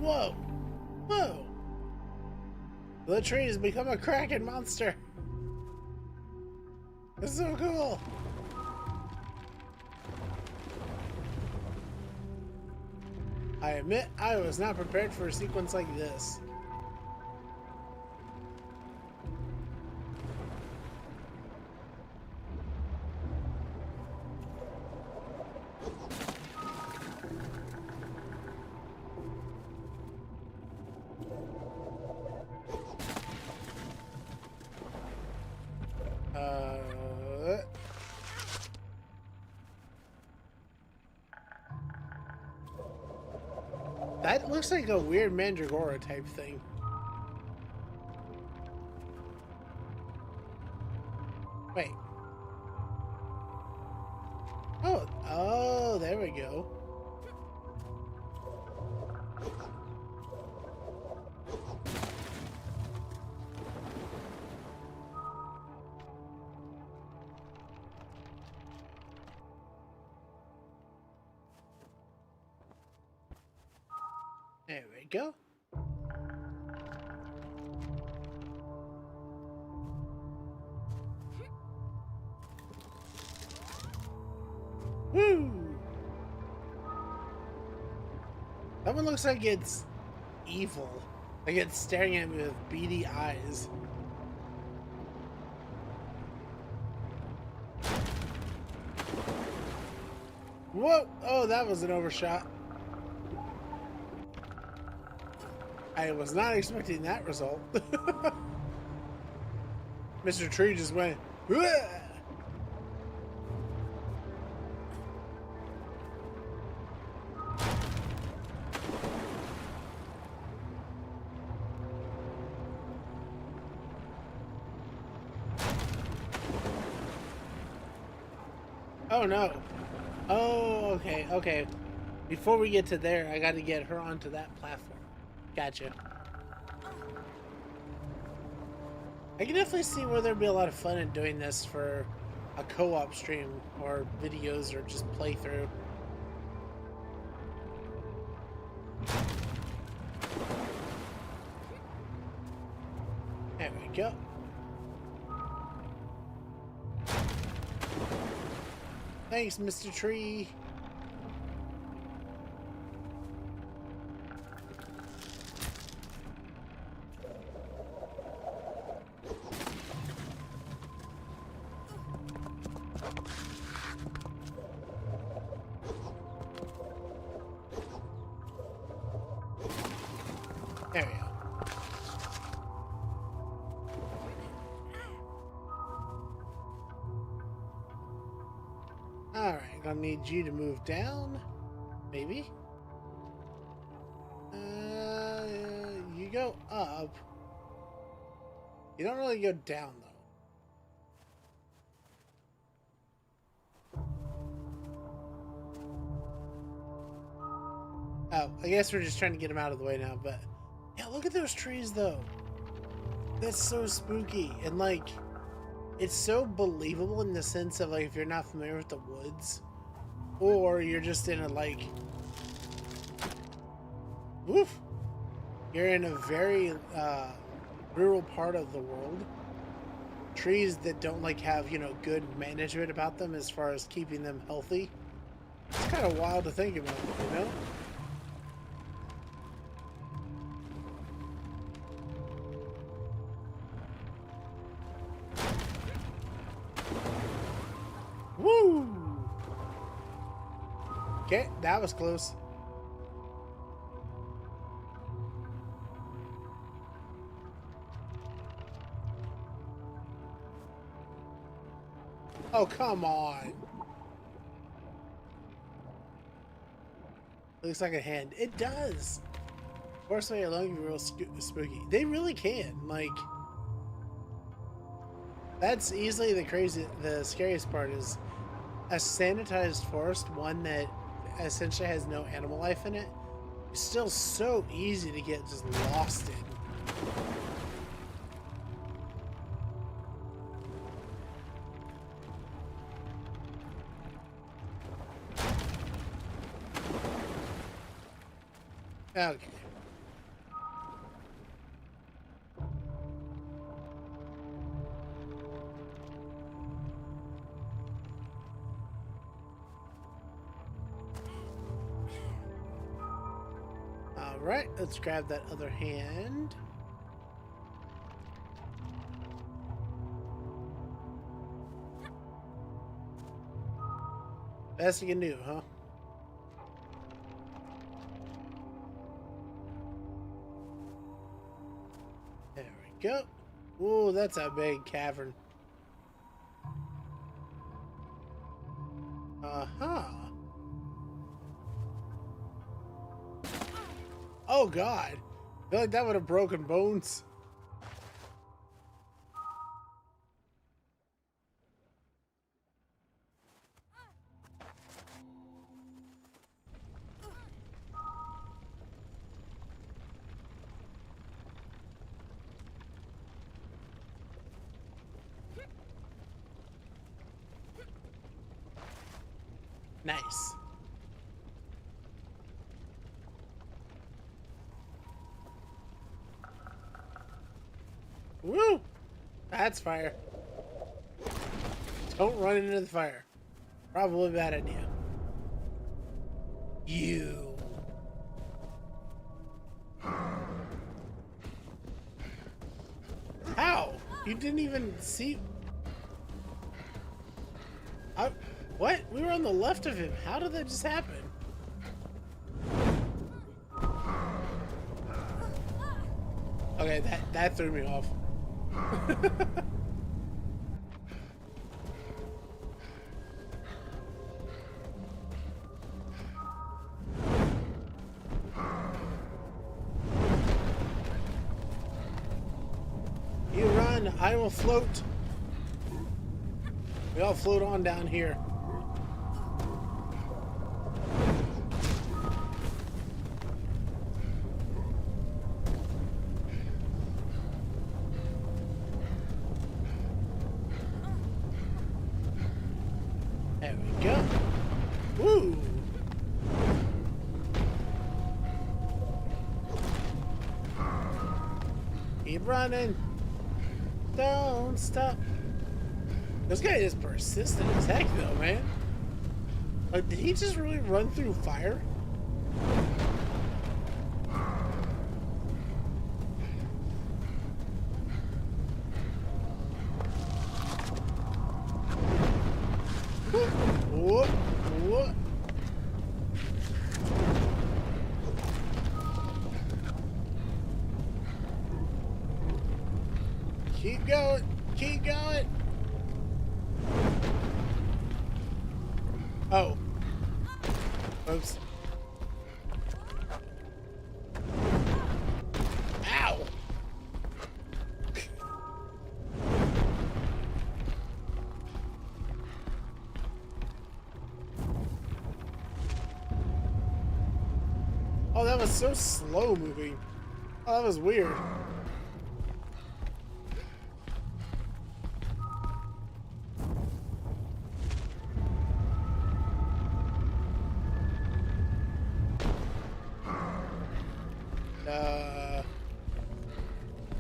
Speaker 1: Whoa! Whoa! The tree has become a kraken monster! It's so cool! I admit, I was not prepared for a sequence like this. That looks like a weird Mandragora type thing. Wait. Oh, there we go. There we go. Woo! That one looks like it's evil. Like it's staring at me with beady eyes. Whoa! Oh, that was an overshot. I was not expecting that result. Mr. Tree just went, "Wah!" Oh no. Oh, okay, okay. Before we get to there, I gotta get her onto that platform. Gotcha. I can definitely see where there'd be a lot of fun in doing this for a co-op stream or videos or just playthrough. There we go. Thanks, Mr. Tree. Alright, gonna need you to move down. Maybe. You go up. You don't really go down, though. Oh, I guess we're just trying to get him out of the way now, but... Yeah, look at those trees, though. That's so spooky. And, like, it's so believable in the sense of, like, if you're not familiar with the woods, or you're just in a, like... Woof! You're in a very, rural part of the world. Trees that don't, like, have, you know, good management about them as far as keeping them healthy. It's kind of wild to think about, you know? Woo! Okay, that was close. Oh, come on. Looks like a hand. It does. Fortunately, alone can be real spooky. They really can. Like, that's easily the scariest part is a sanitized forest, one that essentially has no animal life in it. It's still so easy to get just lost in. Okay. All right, let's grab that other hand. Best you can do, huh? Go. Ooh, that's a big cavern. Uh-huh. Oh, God. I feel like that would have broken bones. Nice. Woo! That's fire. Don't run into the fire. Probably a bad idea. You. How? You didn't even see... What? We were on the left of him. How did that just happen? Okay, that threw me off. You run, I will float. We all float on down here. There we go. Woo! Keep running. Don't stop. This guy is persistent as heck, though, man. Like, did he just really run through fire? What? What? Keep going. Keep going. Oh. Oops. Ow! Oh, that was so slow moving. Oh, that was weird.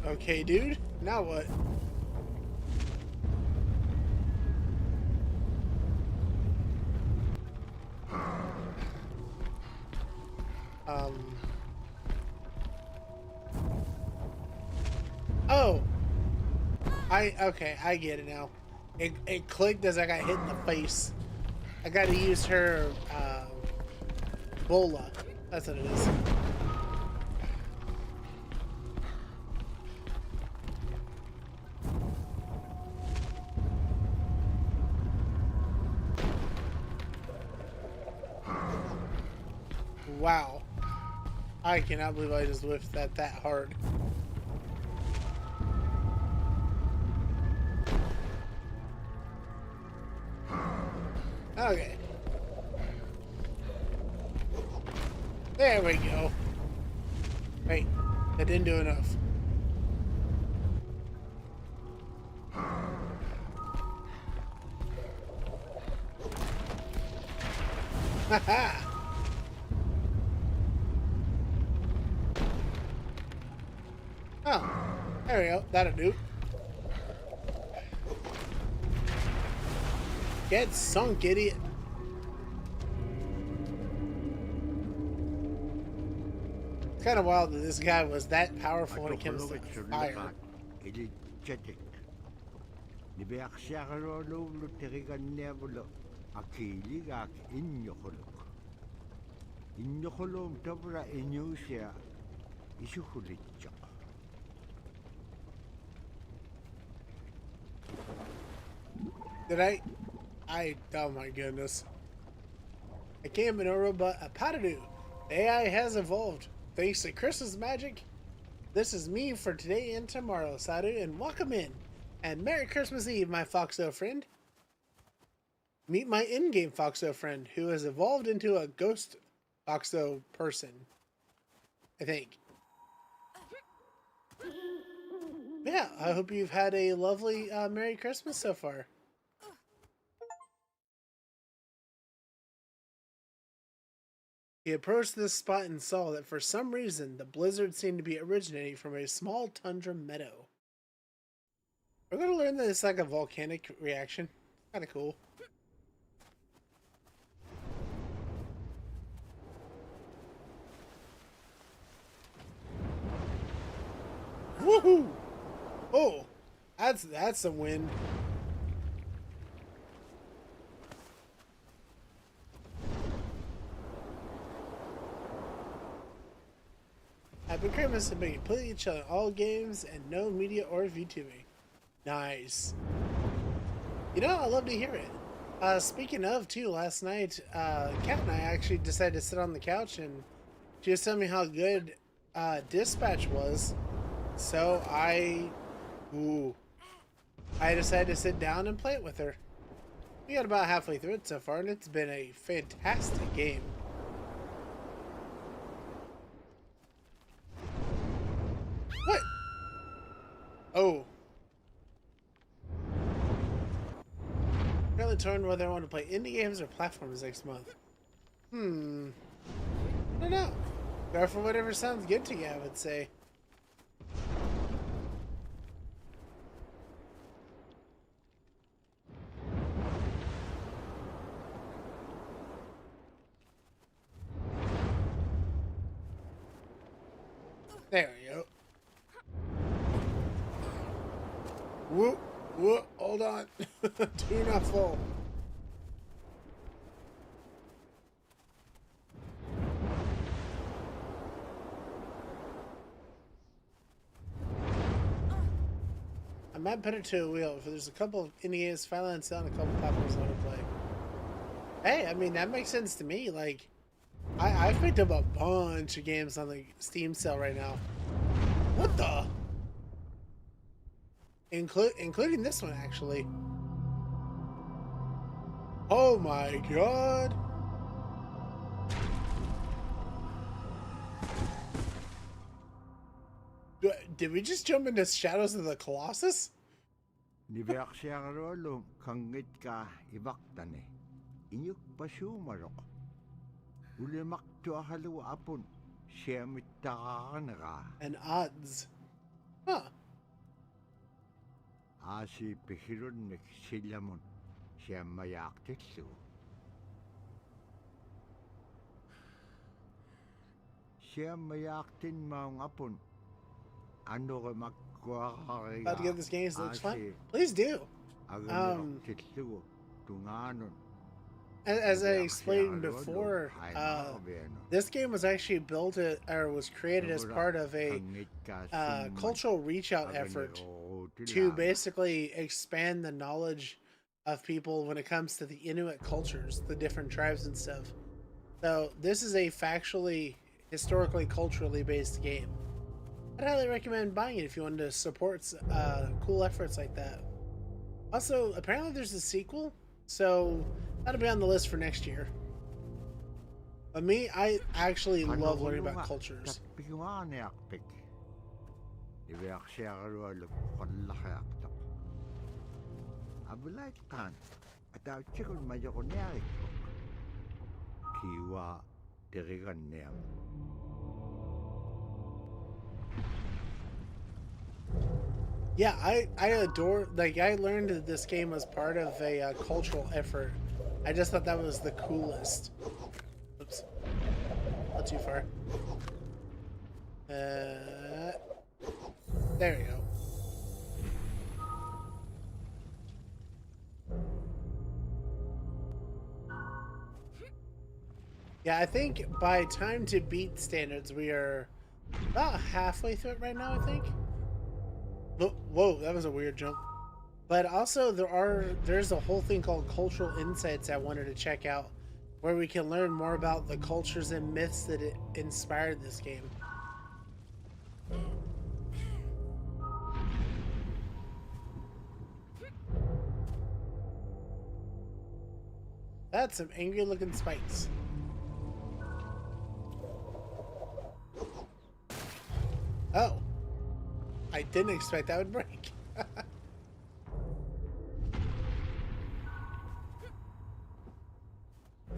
Speaker 1: Okay, dude. Now what? Oh. Okay, I get it now. It clicked as I got hit in the face. I gotta use her, bola. That's what it is. Wow. I cannot believe I just whiffed that hard. Okay. There we go. Wait, that didn't do enough. Haha! Oh, there we go. That'll do. Get sunk, idiot. It's kind of wild that this guy was that powerful when it comes to fire.
Speaker 2: Energetic. Nibeaksiakalolo terigannevulo akiligak inyokolok. Inyokolom tabra inyusia isukulitjak.
Speaker 1: Did oh my goodness. I can't Minoru, but a PADORU. The AI has evolved. Thanks to Christmas magic. This is me for today and tomorrow, Sadu, and welcome in. And Merry Christmas Eve, my Foxo friend. Meet my in-game Foxo friend, who has evolved into a ghost Foxo person. I think. Yeah, I hope you've had a lovely Merry Christmas so far. He approached this spot and saw that for some reason the blizzard seemed to be originating from a small tundra meadow. We're going to learn that it's like a volcanic reaction. Kind of cool. Woohoo! Oh, that's a win. Happy Christmas and be completely chill in all games and no media or VTubing. Nice. You know, I love to hear it. Speaking of, too, last night, Kat and I actually decided to sit on the couch and she was telling me how good Dispatch was. So I decided to sit down and play it with her. We got about halfway through it so far and it's been a fantastic game. What? Oh. Currently torn whether I want to play indie games or platforms next month. I don't know. Go for whatever sounds good to you, I would say. There we go. Whoop, whoop, hold on. Do not fall. I might put it to a wheel if there's a couple of indie games finally on sale and a couple platforms I want to play. Hey, I mean, that makes sense to me. Like, I've picked up a bunch of games on the Steam sale right now. What the? Including this one, actually. Oh my god. Did we just jump into Shadows of the Colossus?
Speaker 2: Niverksiarolo kangit ka ibaktane. Inyuk pasumarok. Ulemak tuahalu apun. Siamittakanaka.
Speaker 1: And odds. Huh.
Speaker 2: Asi pihirun nek silamun. Siamayaktillu. Siamayaktin maung apun. Ano ka magkuakariga.
Speaker 1: About to get this game, so it looks fun. Please do. As I explained before, this game was actually built or was created as part of a cultural reach out effort to basically expand the knowledge of people when it comes to the Inuit cultures, the different tribes and stuff. So this is a factually, historically, culturally based game. I'd highly recommend buying it if you wanted to support cool efforts like that. Also, apparently there's a sequel, so that'll be on the list for next year. But me, I actually love learning about cultures. Yeah, I adore, like, I learned that this game was part of a cultural effort. I just thought that was the coolest. Oops. Not too far. There we go. Yeah, I think by time to beat standards, we are about halfway through it right now, I think. Whoa, that was a weird jump. But also there's a whole thing called Cultural Insights I wanted to check out, where we can learn more about the cultures and myths that inspired this game. That's some angry looking spikes. Oh. I didn't expect that would break.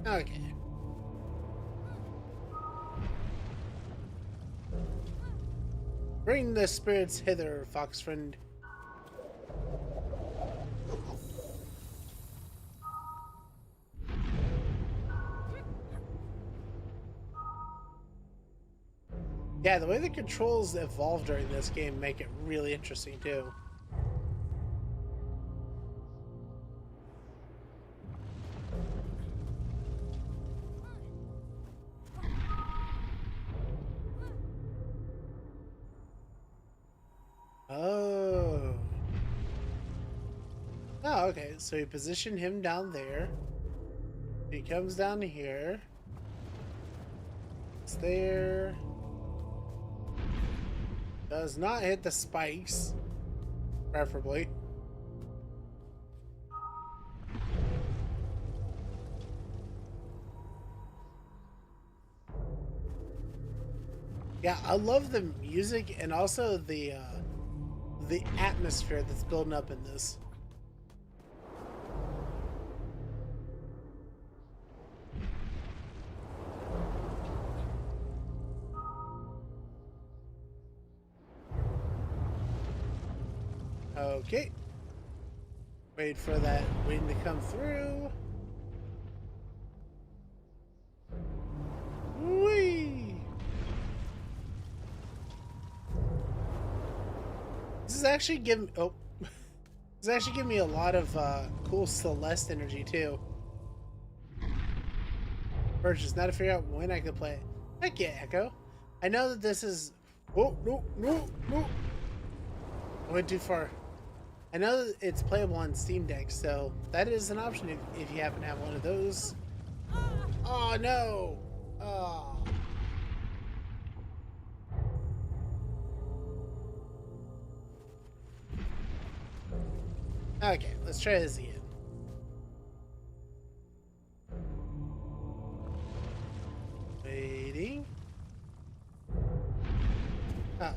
Speaker 1: Okay. Bring the spirits hither, fox friend. Yeah, the way the controls evolve during this game make it really interesting too. Oh. Oh, okay. So you position him down there. He comes down here. It's there. Does not hit the spikes, preferably. Yeah, I love the music and also the atmosphere that's building up in this. Okay. Wait for that wind to come through. Whee! This is actually giving me a lot of cool Celeste energy too. First, just now to figure out when I could play it. Heck yeah, Echo. I know that this is. Oh no! I went too far. I know that it's playable on Steam Deck, so that is an option if you happen to have one of those Oh no! Oh. Okay, let's try this again. Waiting. Oh.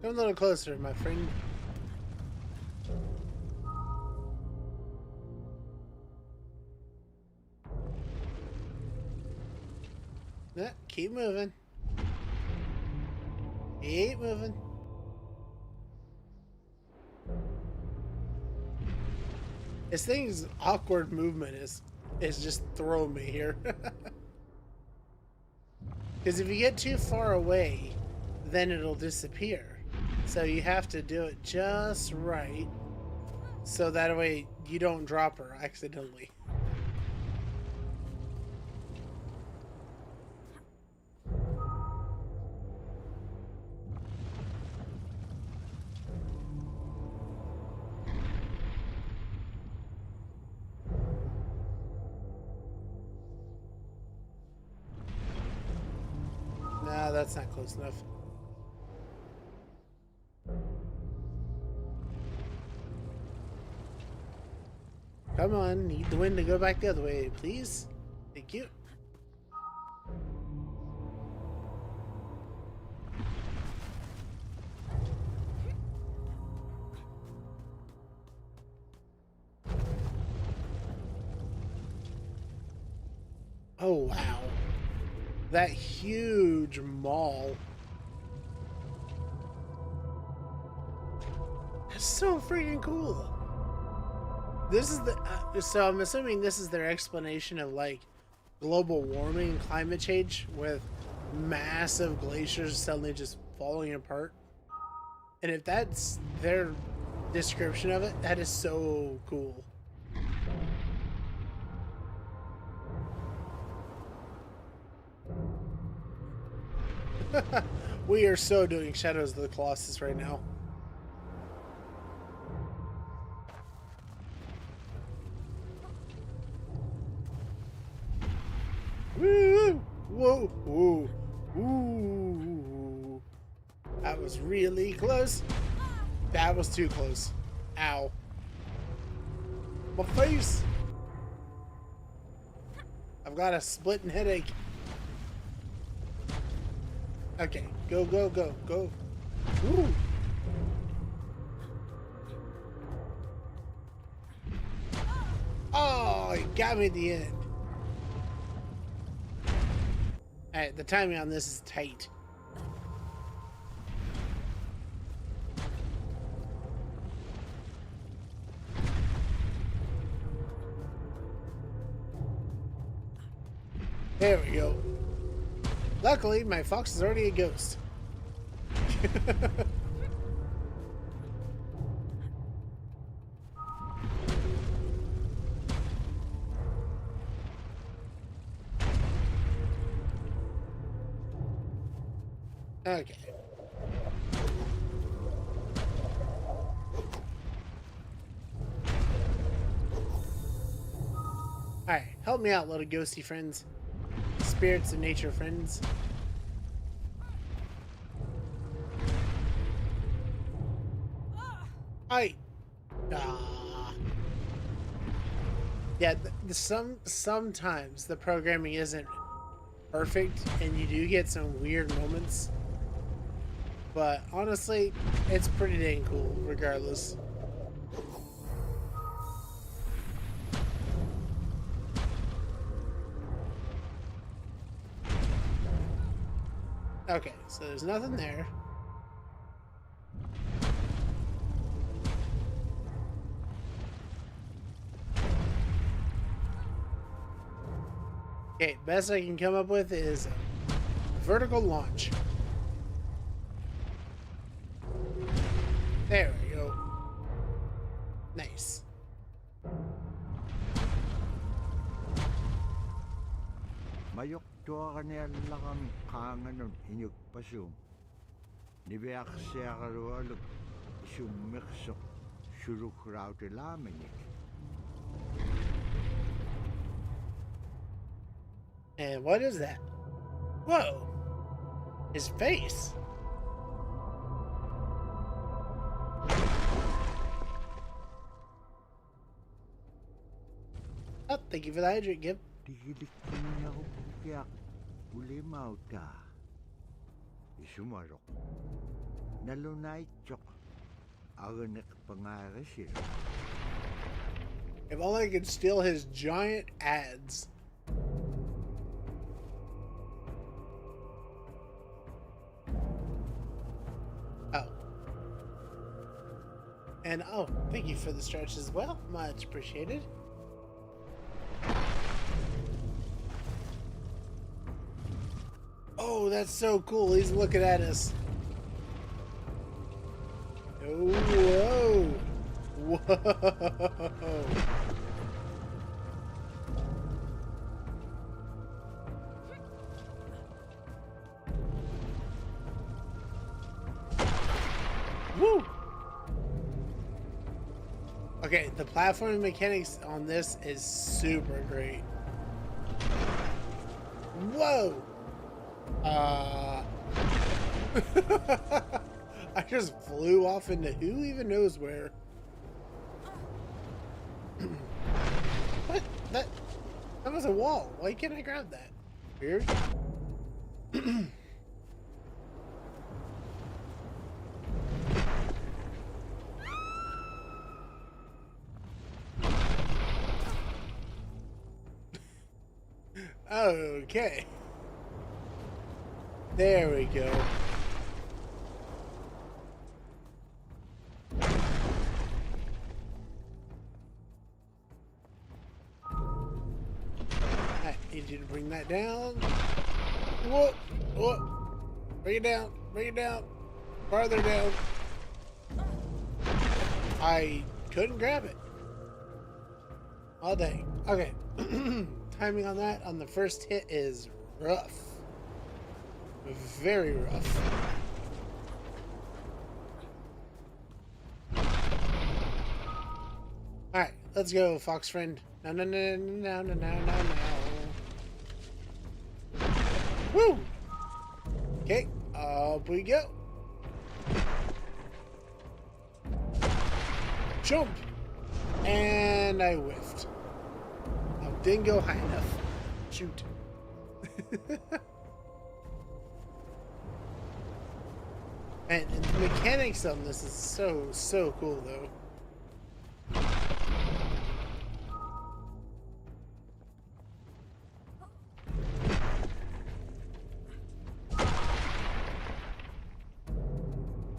Speaker 1: Come a little closer, my friend. Yeah, keep moving. Keep moving. This thing's awkward movement is just throwing me here. Because if you get too far away, then it'll disappear. So you have to do it just right, so that way you don't drop her accidentally. No, that's not close enough. Come on, need the wind to go back the other way, please. Thank you. Oh, wow. That huge mall. That's so freaking cool. This is the so I'm assuming this is their explanation of like global warming and climate change, with massive glaciers suddenly just falling apart. And if that's their description of it, that is so cool. We are so doing Shadows of the Colossus right now. Woo! Whoa! Whoa! Ooh! That was really close. That was too close. Ow! My face! I've got a splitting headache. Okay, go, go, go, go. Woo! Oh, he got me at the end. Alright, the timing on this is tight. There we go. Luckily, my fox is already a ghost. Okay. Alright, help me out, little ghosty friends. Spirits of nature friends. Yeah, sometimes the programming isn't perfect and you do get some weird moments. But honestly, it's pretty dang cool regardless. Okay, so there's nothing there. Okay, best I can come up with is a vertical launch. There we go. Nice.
Speaker 2: Mayok tua kanel lakam kanganon inyuk pasum. Nibeak siya karualuk sumiksok surukraute lamenik.
Speaker 1: And what is that? Whoa! His face! Oh, thank you for the hydrate, Gib.
Speaker 2: Tigilik ko na ako kaya uli mauta. Isumarok. Nalunay chok. Aganak pangarasir.
Speaker 1: If only I could steal his giant ads. Oh. And oh, thank you for the stretch as well. Much appreciated. Oh, that's so cool. He's looking at us. Oh, whoa. Whoa. Woo. Okay, the platforming mechanics on this is super great. Whoa. I just flew off into who even knows where. What? That was a wall. Why can't I grab that? Weird. Okay. There we go. I need you to bring that down. Whoa, whoa. Bring it down, bring it down. Farther down. I couldn't grab it. All day. Okay. Timing on that on the first hit is rough. Very rough. Alright, let's go, fox friend. No, no, no, no, no, no, no, no. Woo! Okay, up we go. Jump! And I whiffed. I didn't go high enough. Shoot. And the mechanics on this is so cool, though.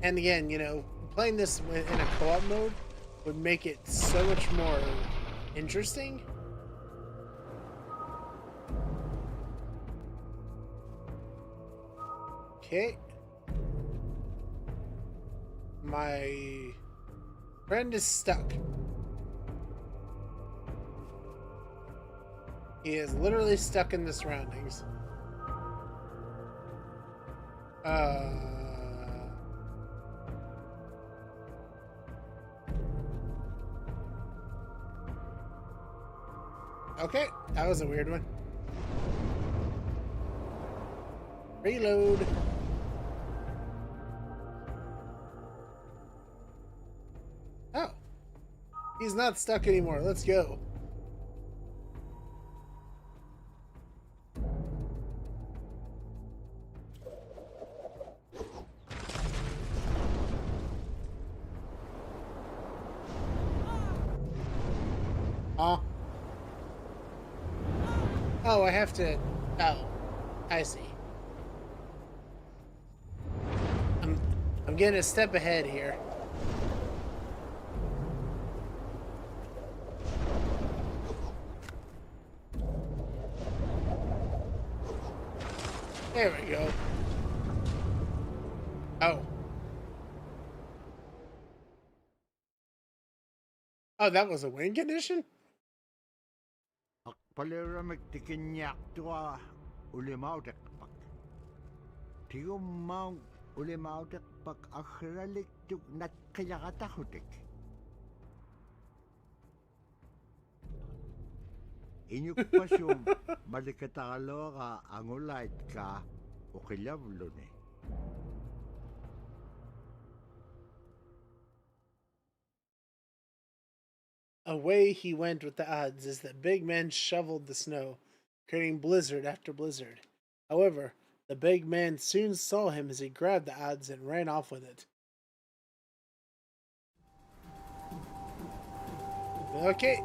Speaker 1: And again, you know, playing this in a co-op mode would make it so much more interesting. Okay. My friend is stuck. He is literally stuck in the surroundings. Okay, that was a weird one. Reload. Oh. He's not stuck anymore. Let's go. Oh, I have to... Oh, I see. I'm getting a step ahead here. There we go. Oh. Oh, that was a win condition?
Speaker 2: Akpalera magtikinyak tuwa ulimautek pak. Tiyo maung ulimautek pak akralik tuk nat kayakatahutik. Inyo kupasyon, malikatalo ka, angulait ka, o kilablo ni.
Speaker 1: Away he went with the odds as the big man shoveled the snow, creating blizzard after blizzard. However, the big man soon saw him as he grabbed the odds and ran off with it. Okay.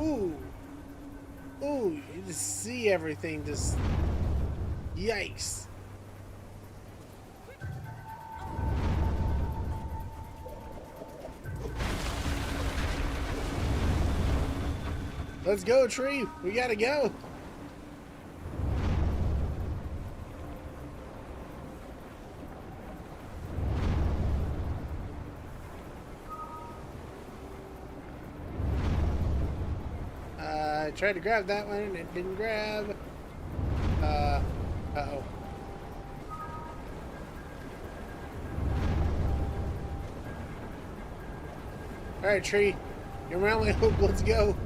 Speaker 1: Ooh. Ooh, you just see everything just... Yikes. Let's go, tree. We gotta go. I tried to grab that one and it didn't grab. Uh-oh. Alright, tree. You're my only hope. Let's go.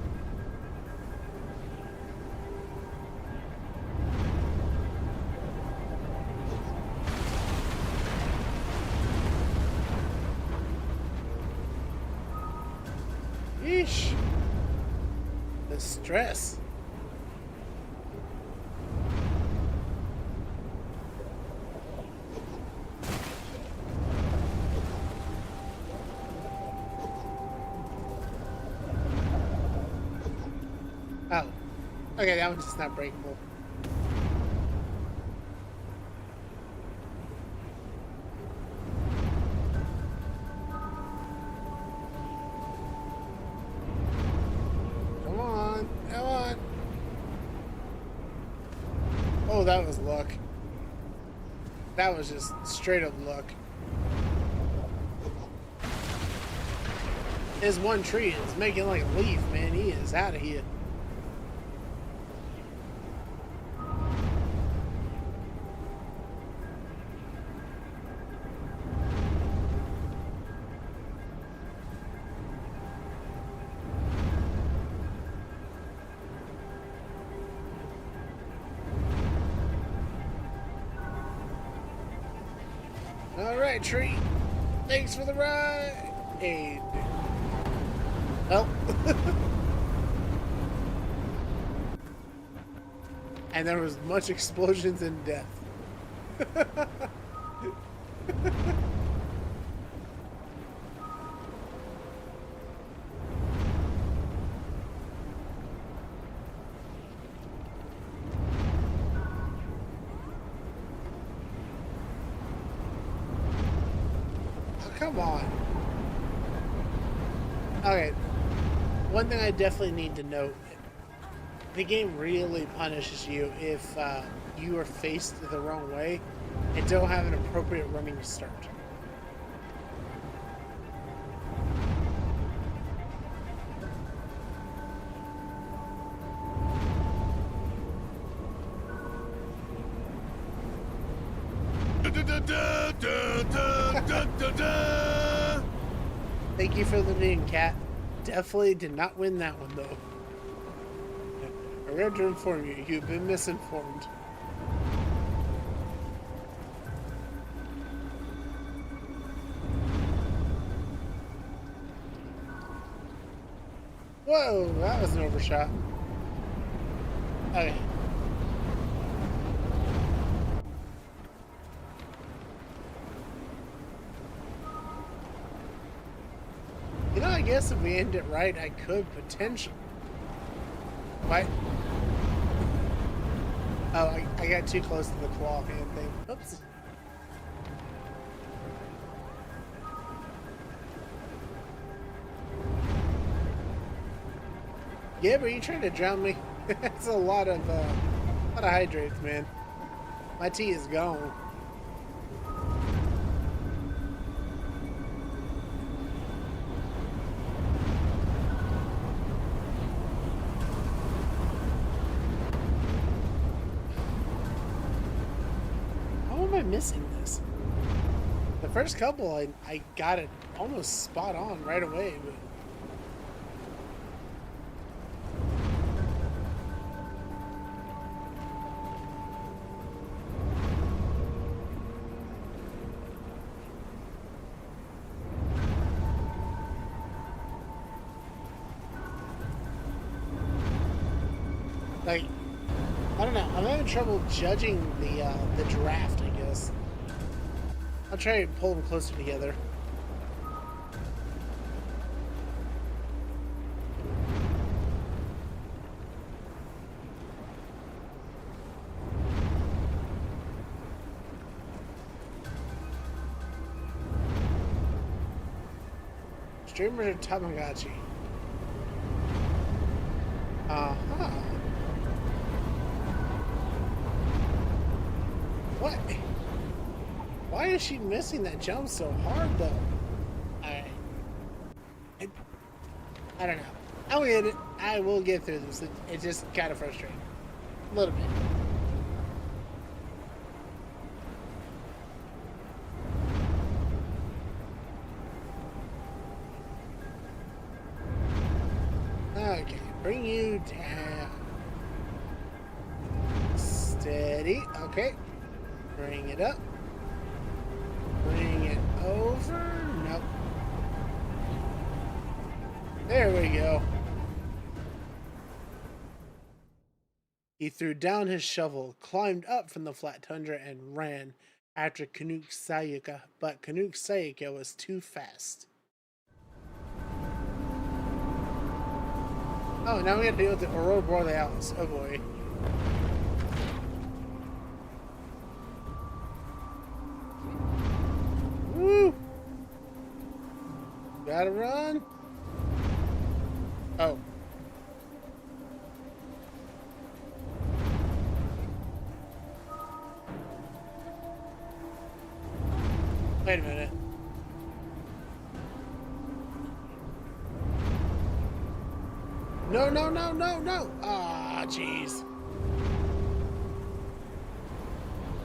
Speaker 1: Yeesh. The stress. Oh. Okay, that one's just not breakable. Come on. Come on. Oh, that was luck. That was just straight up luck. His one tree is making like a leaf, man. He is out of here. Alright, tree. Thanks for the ride. Hey. Well. And there was much explosions and death. Come on. Okay. One thing I definitely need to note. The game really punishes you if you are faced the wrong way and don't have an appropriate running start. Thank you for the name, Cat. Definitely did not win that one, though. I regret to inform you, you've been misinformed. Whoa, that was an overshot. Okay. You know, I guess if we end it right, I could potentially. What? Oh, I got too close to the claw hand thing. Oops. Yeah, but you trying to drown me? That's a lot of hydrates, man. My tea is gone. Missing this. The first couple I got it almost spot on right away, but Like, I don't know. I'm having trouble judging the draft, I guess. I'll try and pull them closer together. Streamers are Tamagotchi. Uh-huh. What? Why is she missing that jump so hard, though? Alright. I don't know. I'll get it. I will get through this. It's just kind of frustrating. A little bit. Okay, bring you down. Steady. Okay. Bring it up. Bring it over. Nope. There we go. He threw down his shovel, climbed up from the flat tundra, and ran after Canuck Sayaka, but Canuck Sayaka was too fast. Oh, now we have to deal with the Aurora Borealis. Oh boy. Woo! Gotta run. Oh. Wait a minute. No, no, no, no, no! Ah, jeez.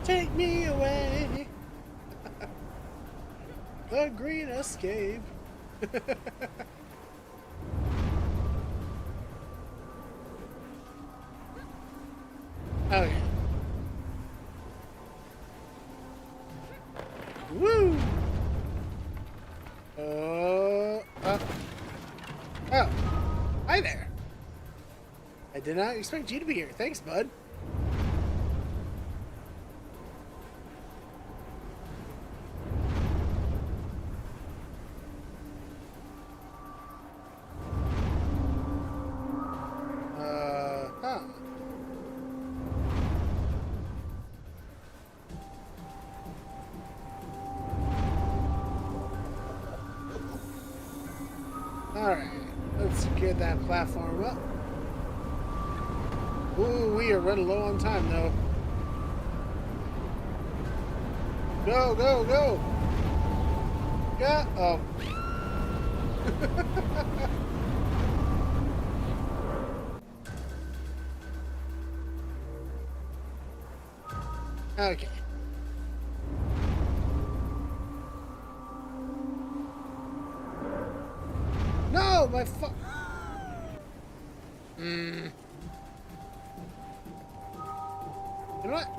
Speaker 1: Take me away. The green escape. Okay. Woo! Oh. Hi there. I did not expect you to be here. Thanks, bud. Alright, let's get that platform up. Ooh, we are running low on time, though. Go, go, go! Yeah, oh. Okay. No, my fu- You know what?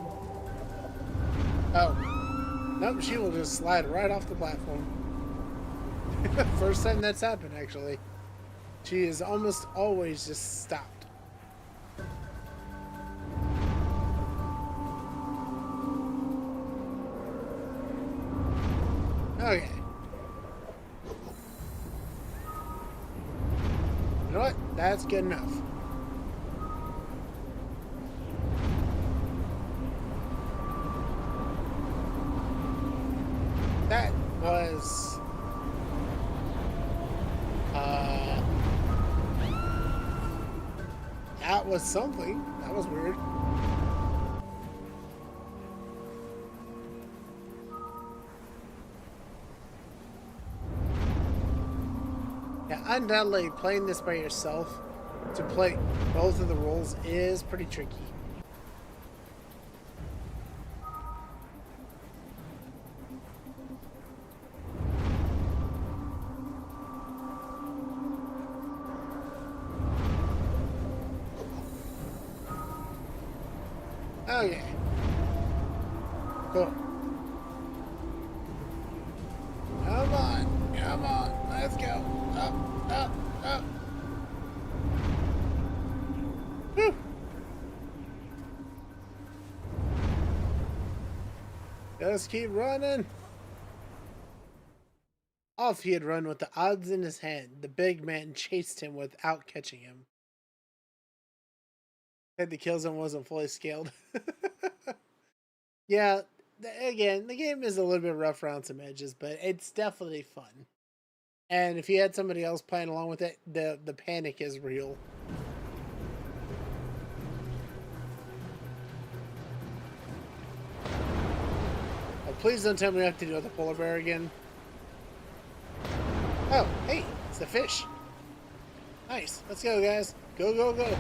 Speaker 1: Oh. Nope, she will just slide right off the platform. First time that's happened, actually. She is almost always just stopped. Okay. You know what? That's good enough. That was... that was something. That was weird. Yeah, undoubtedly playing this by yourself to play both of the roles is pretty tricky. Okay. Cool. Come on. Come on. Let's go. Up, up, up. Whew. Just keep running. Off he had run with the odds in his hand. The big man chased him without catching him. Said the kill zone wasn't fully scaled. Yeah, again, the game is a little bit rough around some edges, but it's definitely fun. And if you had somebody else playing along with it, the panic is real. Oh, please don't tell me we have to deal with the polar bear again. Oh, hey, it's the fish. Nice. Let's go, guys. Go, go, go.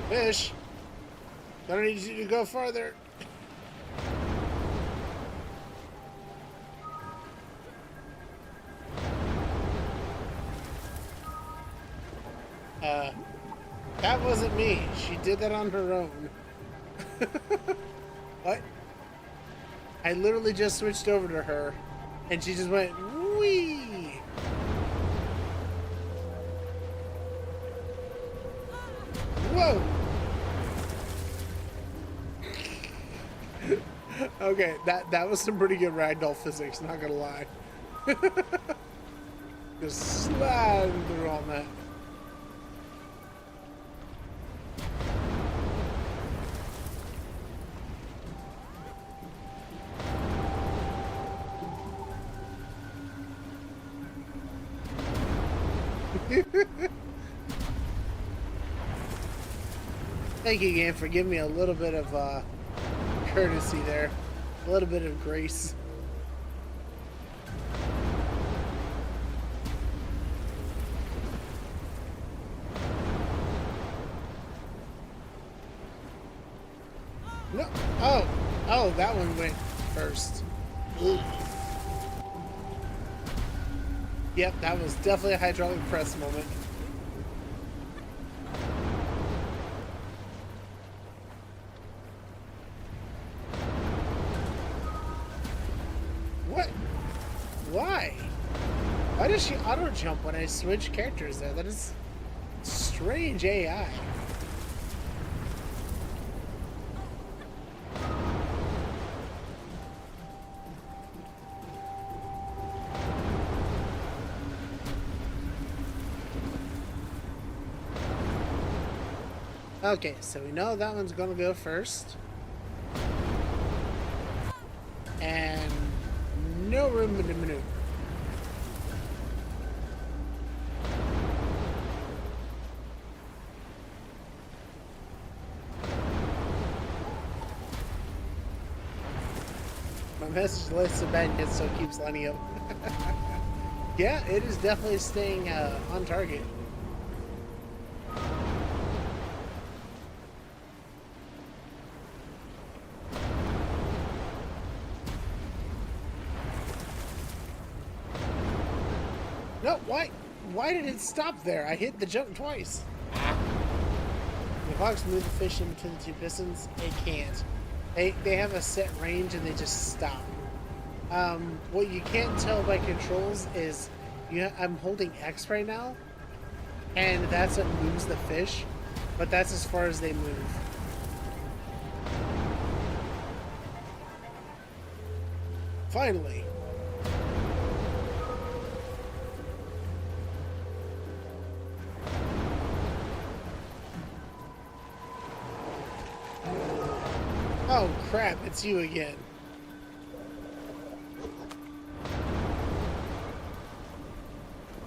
Speaker 1: Fish. I don't need you to go farther. That wasn't me. She did that on her own. What? I literally just switched over to her, and she just went, wee! Whoa! Okay, that was some pretty good ragdoll physics, not gonna lie. Just sliding through all that. Thank you again for giving me a little bit of courtesy there, a little bit of grace. No, oh, that one went first. Ooh. Yep, that was definitely a hydraulic press moment. What? Why? Why does she auto jump when I switch characters there? That is strange AI. Okay, so we know that one's gonna go first. And no room to maneuver. My message lists the bad yet, so it keeps lining up. Yeah, it is definitely staying on target. No, why? Why did it stop there? I hit the jump twice. The fox move the fish in between the two pistons. It can't. They have a set range and they just stop. What you can't tell by controls is I'm holding X right now, and that's what moves the fish, but that's as far as they move. Finally. Oh crap, it's you again.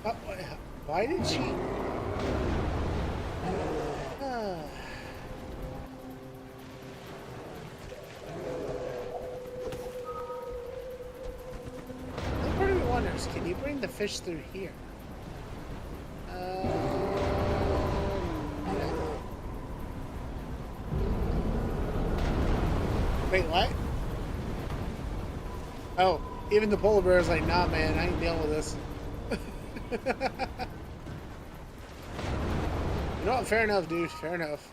Speaker 1: Oh, why did she? Part of me wonders, can you bring the fish through here? No. Wait, what? Oh, even the polar bear is like, nah, man, I ain't dealing with this. You know what? Fair enough, dude. Fair enough.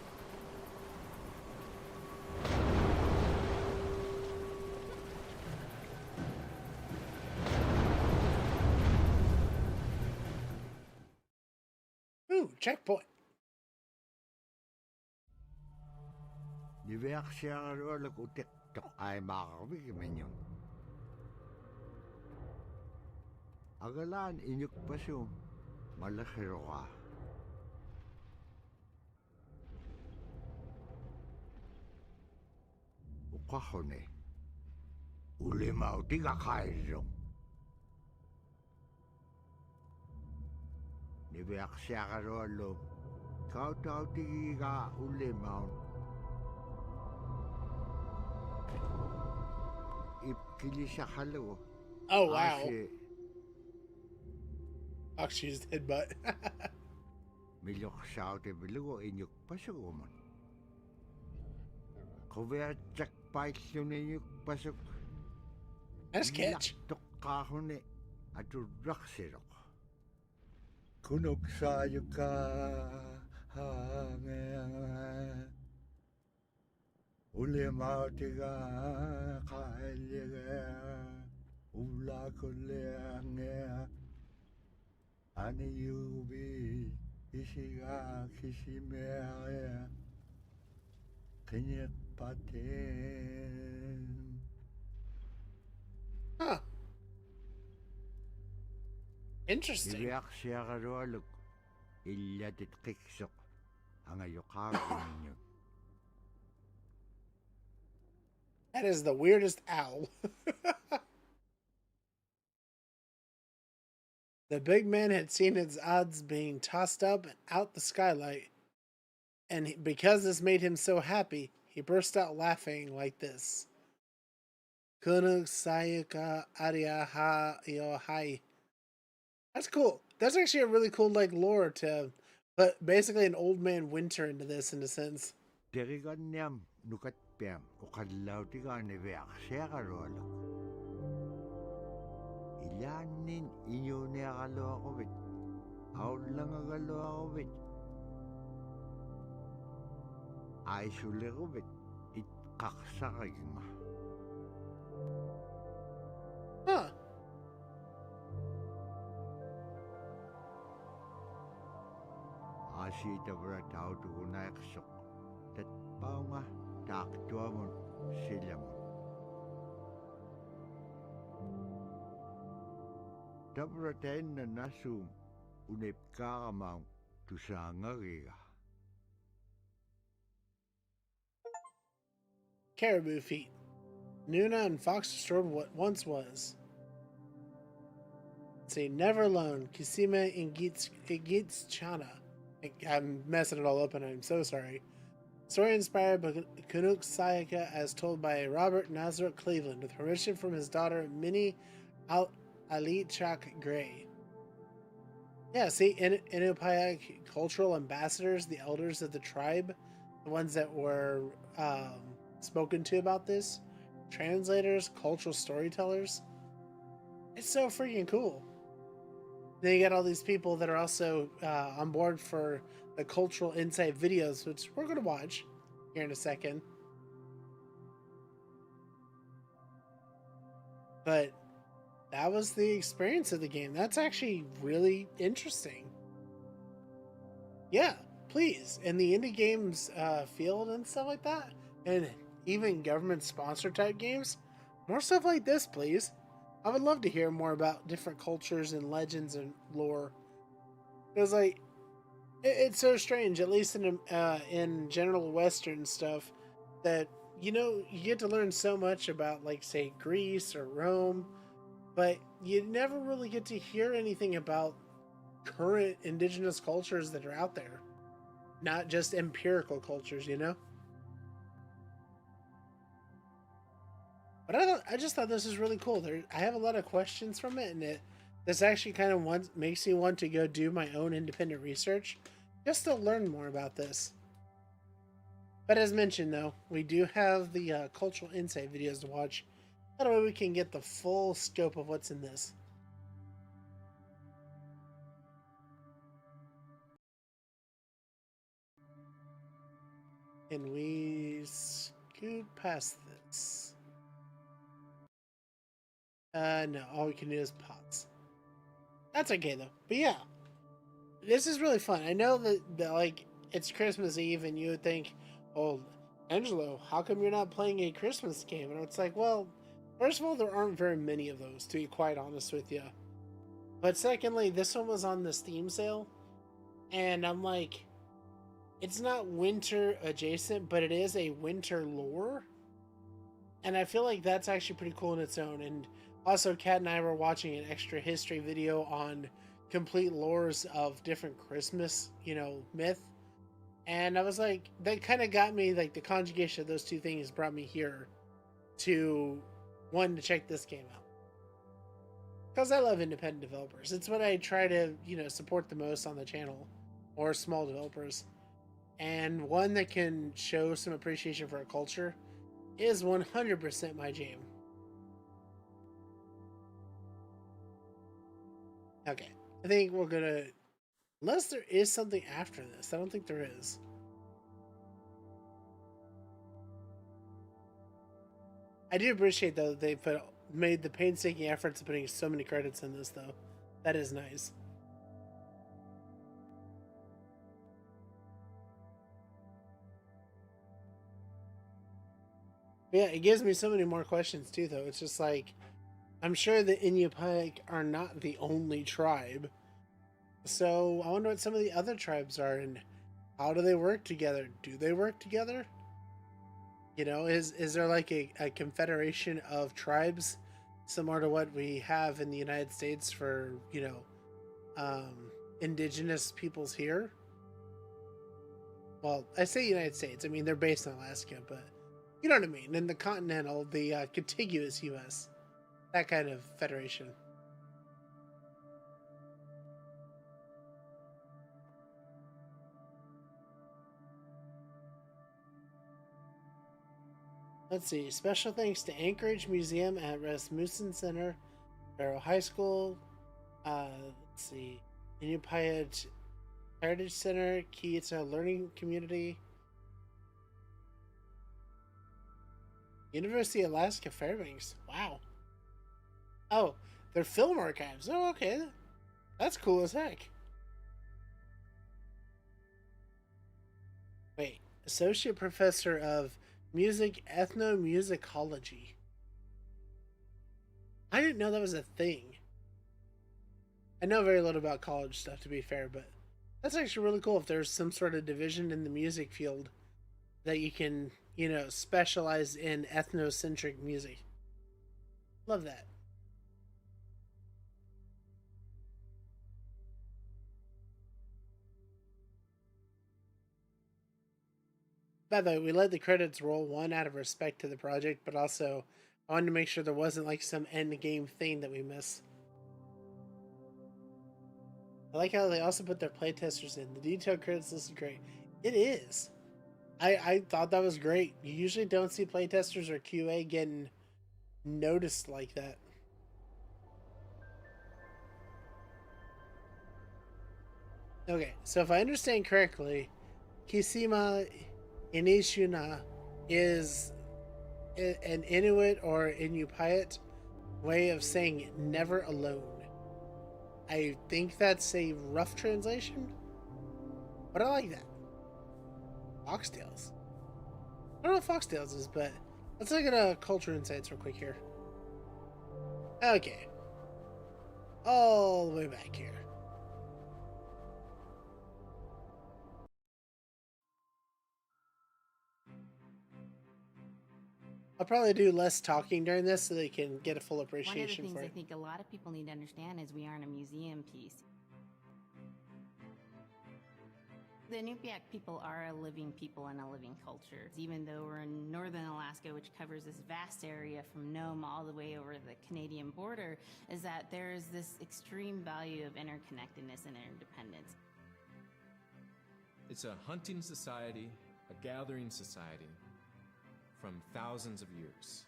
Speaker 1: Ooh, checkpoint.
Speaker 2: Niveaksiarualuk utiktok ay makakawig man yun. Agalaan inyuk pasum, malakiro ka. Ukahone, ulimau tiga kairong. Niveaksiarualuk, kau tau tiga ulimau. Ipkilisa halo.
Speaker 1: Oh, wow. Oh, she's dead butt.
Speaker 2: Milok saute belugo inyuk pasuguman. Kovea tsak paisyon inyuk pasuk.
Speaker 1: Nice catch.
Speaker 2: Tok kahone atu raksirok. Kunok sayo ka hangeng. Ule mautiga kailiga. Ula kuleangea. Ani yubi isiga kisimea kenyek paten.
Speaker 1: Huh. Interesting.
Speaker 2: Iwiak siya karualuk illa titkiksok ang ayokagin ninyo.
Speaker 1: That is the weirdest owl. The big man had seen his odds being tossed up and out the skylight, and because this made him so happy, he burst out laughing like this. Kunuk sayuka aria ha yo hai. That's cool. That's actually a really cool lore to put basically an old man winter into this in a sense.
Speaker 2: Terigan niyam nukat piyam ukadlaw tiga ni wiak siya karualuk. Ilanin inyo niya kalo ako bit. Out lang agalo ako bit. Ay suli ko bit. Itkaksa kayong ma.
Speaker 1: Huh.
Speaker 2: Asita bra tao tukunayak sok. Tat pao nga taktua mo sila mo. Tabraten na nasum unep karamang tusangariga.
Speaker 1: Caribou feet. Nuna and Fox restored what once was. Say never alone. Kisime Ingits Chana. I'm messing it all up and I'm so sorry. Story inspired by Kunuk Sayaka as told by Robert Nazareth Cleveland with permission from his daughter Minnie Ali Chak Gray. Yeah, see, Inupiaq cultural ambassadors, the elders of the tribe, the ones that were spoken to about this, translators, cultural storytellers. It's so freaking cool. Then you got all these people that are also on board for the cultural insight videos, which we're going to watch here in a second. But that was the experience of the game. That's actually really interesting. Yeah, please. In the indie games field and stuff like that, and even government sponsor type games, more stuff like this, please. I would love to hear more about different cultures and legends and lore. Because, like, it's so strange, at least in general Western stuff, that, you know, you get to learn so much about, like, say, Greece or Rome, but you never really get to hear anything about current indigenous cultures that are out there. Not just empirical cultures, you know? But I just thought this was really cool. I have a lot of questions from it, and this actually kind of makes me want to go do my own independent research just to learn more about this. But as mentioned, though, we do have the cultural insight videos to watch. That way we can get the full scope of what's in this. Can we scoot past this? No, all we can do is pause. That's okay, though. But yeah, this is really fun. I know that like, it's Christmas Eve, and you would think, oh, Angelo, how come you're not playing a Christmas game? And it's like, well, first of all, there aren't very many of those, to be quite honest with you. But secondly, this one was on the Steam sale, and I'm like, it's not winter adjacent, but it is a winter lore. And I feel like that's actually pretty cool in its own. And also, Kat and I were watching an extra history video on complete lores of different Christmas, myth. And I was like, that kind of got me, like, the conjugation of those two things brought me here to wanting to check this game out. Because I love independent developers. It's what I try to, support the most on the channel, or small developers. And one that can show some appreciation for a culture is 100% my jam. Okay, I think we're gonna, unless there is something after this, I don't think there is. I do appreciate though that they made the painstaking efforts of putting so many credits in this though. That is nice. Yeah, it gives me so many more questions too though. It's just like, I'm sure the Inupiaq are not the only tribe. So I wonder what some of the other tribes are and how do they work together? Do they work together? Is there like a confederation of tribes similar to what we have in the United States for, indigenous peoples here? Well, I say United States. I mean, they're based in Alaska, but you know what I mean. In the continental, the contiguous U.S., that kind of federation. Let's see. Special thanks to Anchorage Museum at Rasmussen Center, Barrow High School. Let's see. Inupiaq Heritage Center, Kiita Learning Community. University of Alaska Fairbanks. Wow. Oh, they're film archives. Oh, okay. That's cool as heck. Wait. Associate Professor of Music Ethnomusicology. I didn't know that was a thing. I know very little about college stuff, to be fair, but that's actually really cool if there's some sort of division in the music field that you can, specialize in ethnocentric music. Love that. By the way, we let the credits roll, one, out of respect to the project, but also I wanted to make sure there wasn't like some end game thing that we miss. I like how they also put their playtesters in. The detailed credits list is great. It is. I thought that was great. You usually don't see playtesters or QA getting noticed like that. Okay, so if I understand correctly, Kisima Inishuna is an Inuit or Inupiaq way of saying never alone. I think that's a rough translation, but I like that. Foxtails. I don't know what Foxtails is, but let's look at culture insights real quick here. Okay. All the way back here. I'll probably do less talking during this so they can get a full appreciation for it.
Speaker 3: One of the things I think a lot of people need to understand is we aren't a museum piece. The Inupiaq people are a living people and a living culture. Even though we're in northern Alaska, which covers this vast area from Nome all the way over the Canadian border, is that there is this extreme value of interconnectedness and interdependence.
Speaker 4: It's a hunting society, a gathering society from thousands of years.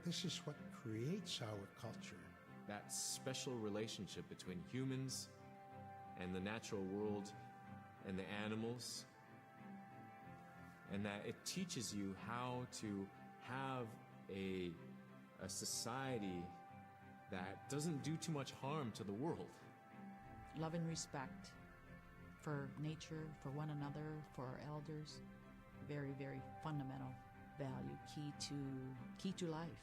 Speaker 5: This is what creates our culture.
Speaker 4: That special relationship between humans and the natural world and the animals, and that it teaches you how to have a society that doesn't do too much harm to the world.
Speaker 6: Love and respect for nature, for one another, for our elders. very, very fundamental value, key to life.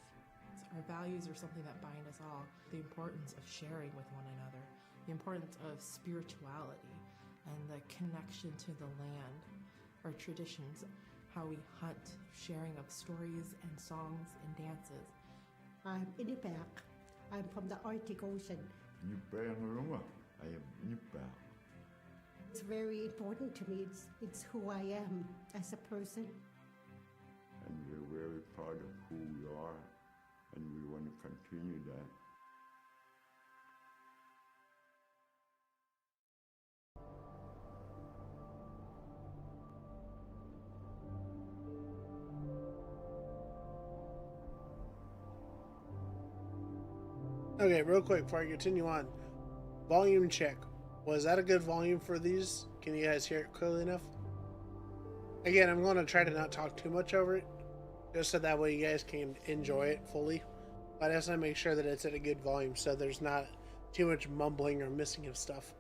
Speaker 7: Our values are something that bind us all. The importance of sharing with one another, the importance of spirituality, and the connection to the land, our traditions, how we hunt, sharing of stories and songs and dances.
Speaker 8: I'm Inupiaq. I'm from the Arctic Ocean.
Speaker 9: I am Inupiaq.
Speaker 8: It's very important to me. It's who I am as a person.
Speaker 9: And we're very proud of who we are, and we want to continue that.
Speaker 1: Okay, real quick before I continue on. Volume check. Was that a good volume for these? Can you guys hear it clearly enough? Again, I'm going to try to not talk too much over it, just so that way you guys can enjoy it fully. But I just want to make sure that it's at a good volume so there's not too much mumbling or missing of stuff.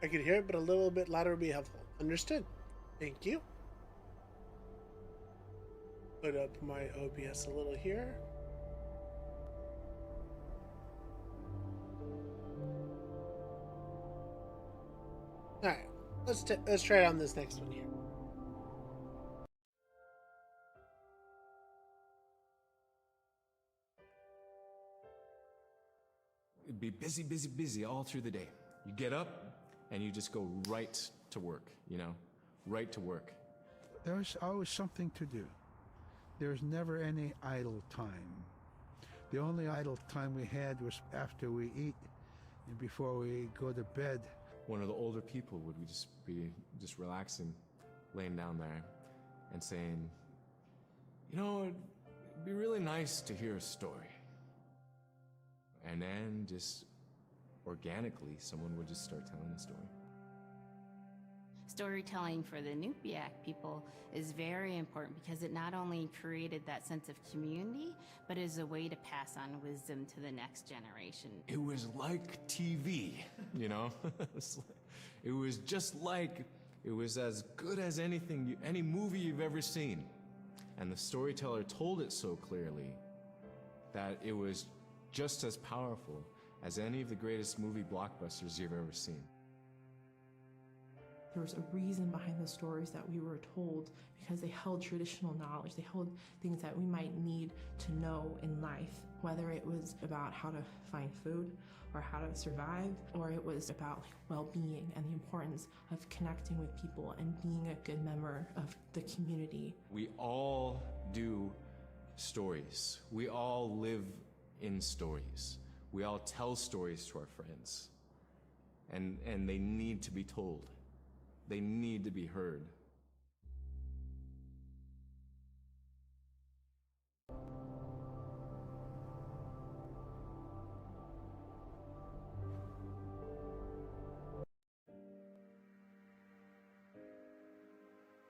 Speaker 1: I could hear it, but a little bit louder would be helpful. Understood. Thank you. Put up my OBS a little here. All right, let's try it on this next one here.
Speaker 4: It'd be busy, busy, busy all through the day. You get up and you just go right to work, you know, right to work.
Speaker 5: There was always something to do. There was never any idle time. The only idle time we had was after we eat and before we go to bed.
Speaker 4: One of the older people would be just relaxing, laying down there and saying, you know, it'd be really nice to hear a story. And then just organically, someone would just start telling the story.
Speaker 3: Storytelling for the Inupiaq people is very important because it not only created that sense of community, but is a way to pass on wisdom to the next generation.
Speaker 4: It was like TV, you know? It was just like, it was as good as any movie you've ever seen. And the storyteller told it so clearly that it was just as powerful as any of the greatest movie blockbusters you've ever seen.
Speaker 7: There was a reason behind the stories that we were told because they held traditional knowledge. They held things that we might need to know in life, whether it was about how to find food or how to survive, or it was about well-being and the importance of connecting with people and being a good member of the community.
Speaker 4: We all do stories. We all live in stories. We all tell stories to our friends. And they need to be told. They need to be heard.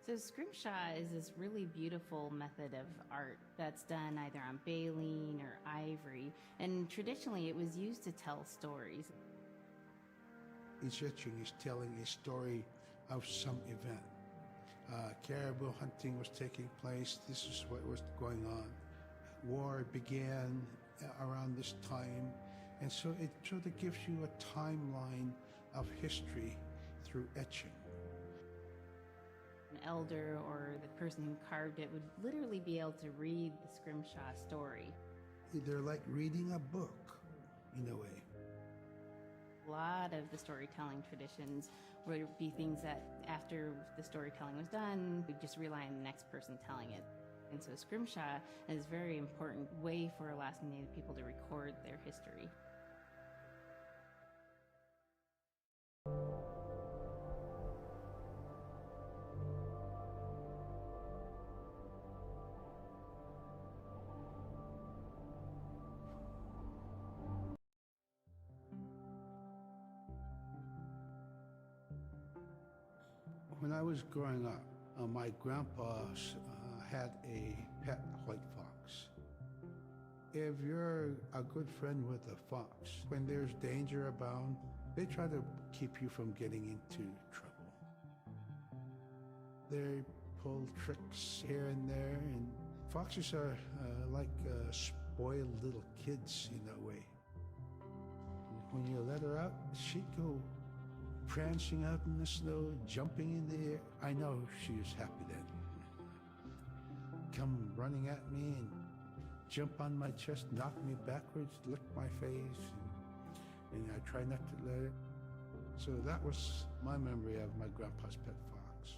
Speaker 3: So scrimshaw is this really beautiful method of art that's done either on baleen or ivory, and traditionally it was used to tell stories.
Speaker 5: Each etching is telling a story of some event. Caribou hunting was taking place. This is what was going on. War began around this time, and so it sort of gives you a timeline of history through etching.
Speaker 3: An elder or the person who carved it would literally be able to read the scrimshaw story.
Speaker 5: They're like reading a book, in a way.
Speaker 3: A lot of the storytelling traditions would be things that after the storytelling was done, we just rely on the next person telling it. And so scrimshaw is a very important way for Alaskan Native people to record their history.
Speaker 5: When I was growing up, my grandpa had a pet white fox. If you're a good friend with a fox, when there's danger abound, they try to keep you from getting into trouble. They pull tricks here and there, and foxes are like spoiled little kids in a way. When you let her out, she'd go prancing out in the snow, jumping in the air. I know she was happy then. Come running at me and jump on my chest, knock me backwards, lick my face, and I try not to let her. So that was my memory of my grandpa's pet fox.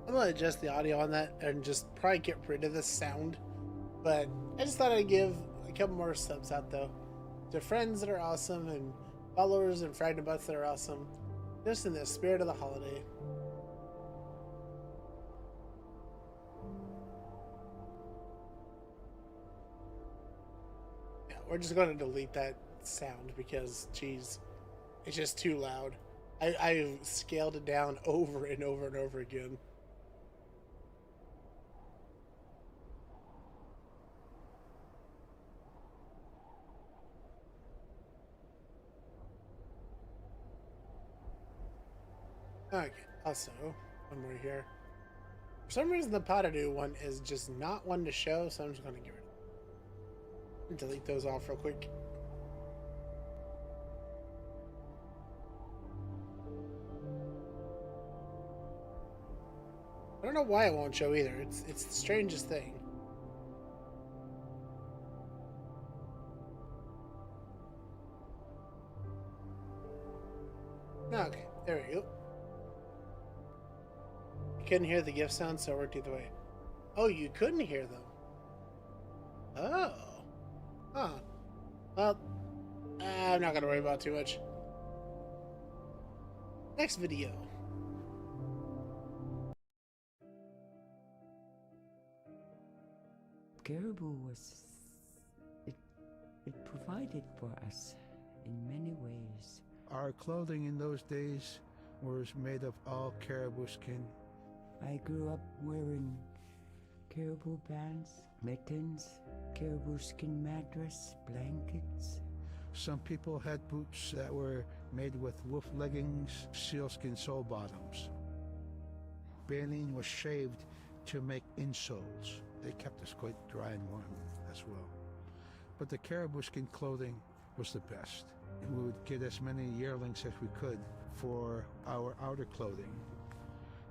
Speaker 1: I'm gonna adjust the audio on that and just probably get rid of the sound. But I just thought I'd give a couple more subs out though. To friends that are awesome and followers and fragment butts that are awesome. Just in the spirit of the holiday. Yeah, we're just gonna delete that sound because geez, it's just too loud. I've scaled it down over and over and over again. Okay, also, one more here. For some reason, the PADORU one is just not one to show, so I'm just going to get rid of it. And delete those off real quick. I don't know why it won't show either. It's the strangest thing. Okay, there we go. Couldn't hear the gift sound, so it worked either way. Oh, you couldn't hear them. Oh. Huh. Well, I'm not gonna worry about it too much. Next video.
Speaker 10: Caribou was, it provided for us in many ways.
Speaker 5: Our clothing in those days was made of all caribou skin.
Speaker 10: I grew up wearing caribou pants, mittens, caribou skin mattress, blankets.
Speaker 5: Some people had boots that were made with wolf leggings, sealskin sole bottoms. Baleen was shaved to make insoles. They kept us quite dry and warm as well. But the caribou skin clothing was the best. We would get as many yearlings as we could for our outer clothing.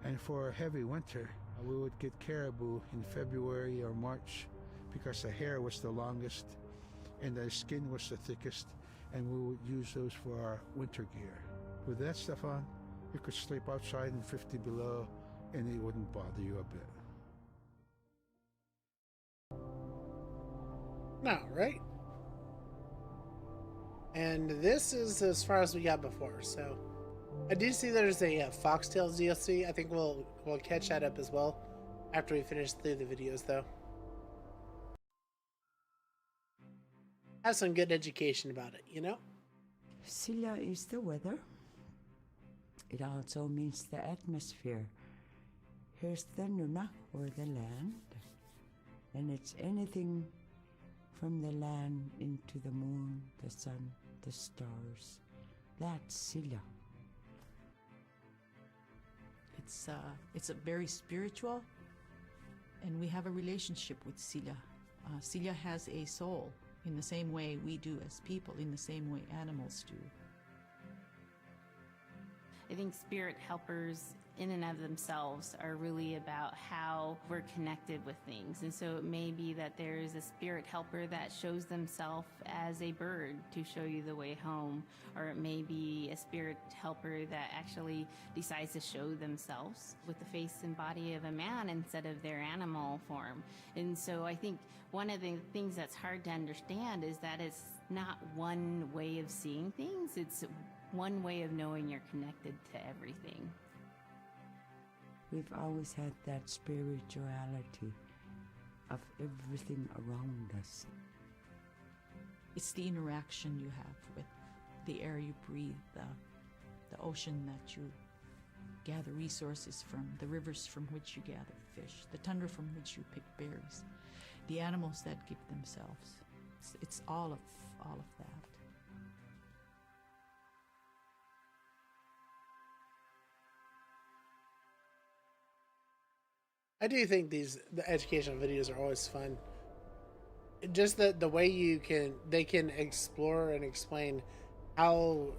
Speaker 5: And for a heavy winter, we would get caribou in February or March because the hair was the longest and the skin was the thickest, and we would use those for our winter gear. With that stuff on, you could sleep outside in 50 below and it wouldn't bother you a bit.
Speaker 1: No, right? And this is as far as we got before, so I do see there's a Foxtails DLC. I think we'll catch that up as well after we finish through the videos, though. Have some good education about it, you know?
Speaker 10: Silla is the weather. It also means the atmosphere. Here's the nuna, or the land. And it's anything from the land into the moon, the sun, the stars. That's Silla.
Speaker 6: It's a very spiritual, and we have a relationship with Silla. Silla has a soul in the same way we do as people, in the same way animals do.
Speaker 3: I think spirit helpers in and of themselves are really about how we're connected with things. And so it may be that there is a spirit helper that shows themselves as a bird to show you the way home, or it may be a spirit helper that actually decides to show themselves with the face and body of a man instead of their animal form. And so I think one of the things that's hard to understand is that it's not one way of seeing things, it's one way of knowing you're connected to everything.
Speaker 10: We've always had that spirituality of everything around us.
Speaker 6: It's the interaction you have with the air you breathe, the the ocean that you gather resources from, the rivers from which you gather fish, the tundra from which you pick berries, the animals that give themselves. It's all of that.
Speaker 1: I do think the educational videos are always fun. Just the way they can explore and explain how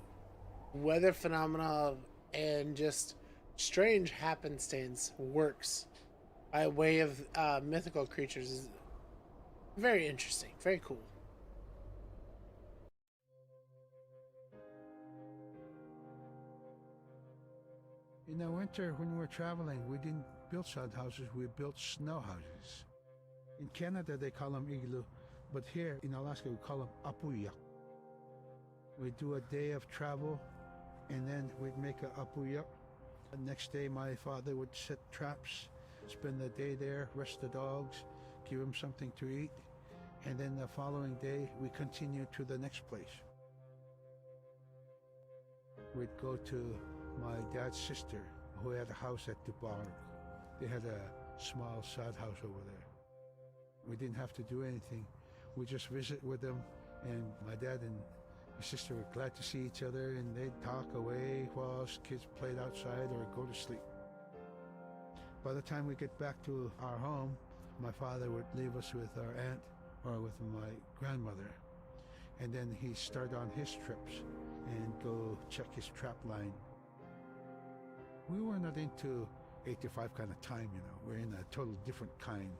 Speaker 1: weather phenomena and just strange happenstance works by way of mythical creatures is very interesting, very cool.
Speaker 5: In the winter, when we were traveling, we didn't build sod houses, we built snow houses. In Canada, they call them igloo, but here in Alaska, we call them apuyak. We do a day of travel, and then we'd make a apuyak. The next day, my father would set traps, spend the day there, rest the dogs, give them something to eat, and then the following day, we continue to the next place. We'd go to my dad's sister, who had a house at PADORU. They had a small sod house over there. We didn't have to do anything. We just visit with them, and my dad and my sister were glad to see each other, and they'd talk away while us kids played outside or go to sleep. By the time we get back to our home, my father would leave us with our aunt or with my grandmother, and then he'd start on his trips and go check his trap line. We were not into 8 to 5 kind of time, you know. We're in a totally different kind.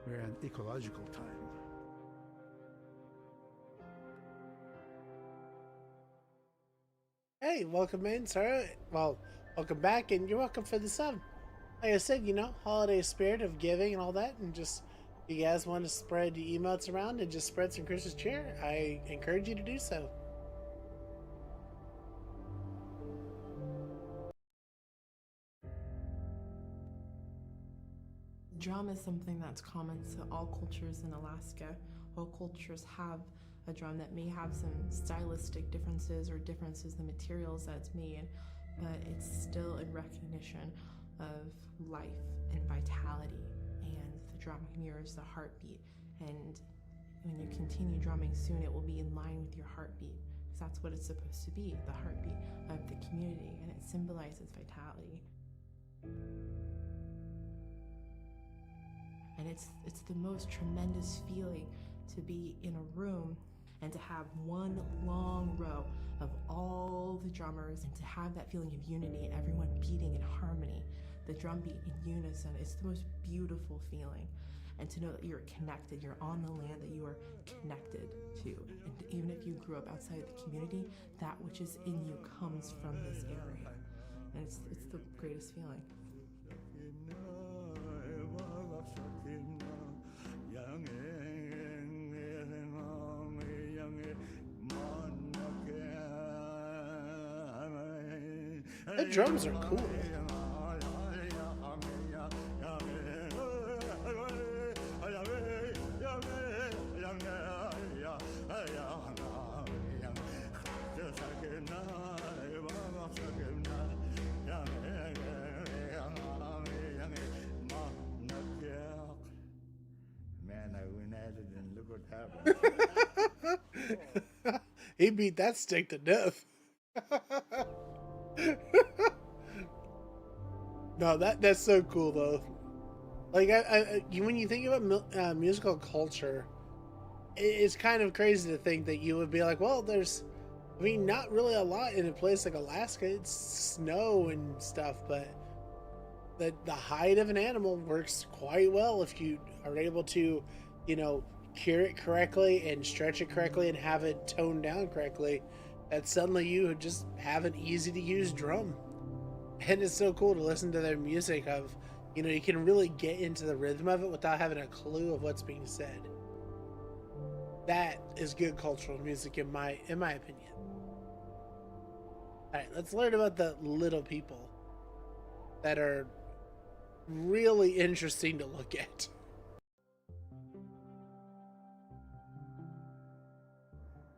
Speaker 5: We're in ecological time.
Speaker 1: Hey, welcome in, Sarah. Well, welcome back, and you're welcome for the sub. Like I said, you know, holiday spirit of giving and all that, and just if you guys want to spread your emotes around and just spread some Christmas cheer, I encourage you to do so.
Speaker 7: Drum is something that's common to all cultures in Alaska. All cultures have a drum that may have some stylistic differences or differences in the materials that it's made, but it's still in recognition of life and vitality, and the drum mirrors the heartbeat. And when you continue drumming soon, it will be in line with your heartbeat, because that's what it's supposed to be, the heartbeat of the community, and it symbolizes vitality. And it's the most tremendous feeling to be in a room and to have one long row of all the drummers, and to have that feeling of unity and everyone beating in harmony, the drum beat in unison. It's the most beautiful feeling. And to know that you're connected, you're on the land that you are connected to. And even if you grew up outside of the community, that which is in you comes from this area. And it's the greatest feeling.
Speaker 1: The drums are cool.
Speaker 2: Man, I went at it and look what happened.
Speaker 1: He beat that stick to death. No, that's so cool though. Like when you think about musical culture, it's kind of crazy to think that you would be like, well, there's, I mean, not really a lot in a place like Alaska. It's snow and stuff, but the hide of an animal works quite well if you are able to, you know, cure it correctly and stretch it correctly and have it toned down correctly. That suddenly you just have an easy to use drum. And it's so cool to listen to their music of, you know, you can really get into the rhythm of it without having a clue of what's being said. That is good cultural music in my opinion. Alright, let's learn about the little people that are really interesting to look at.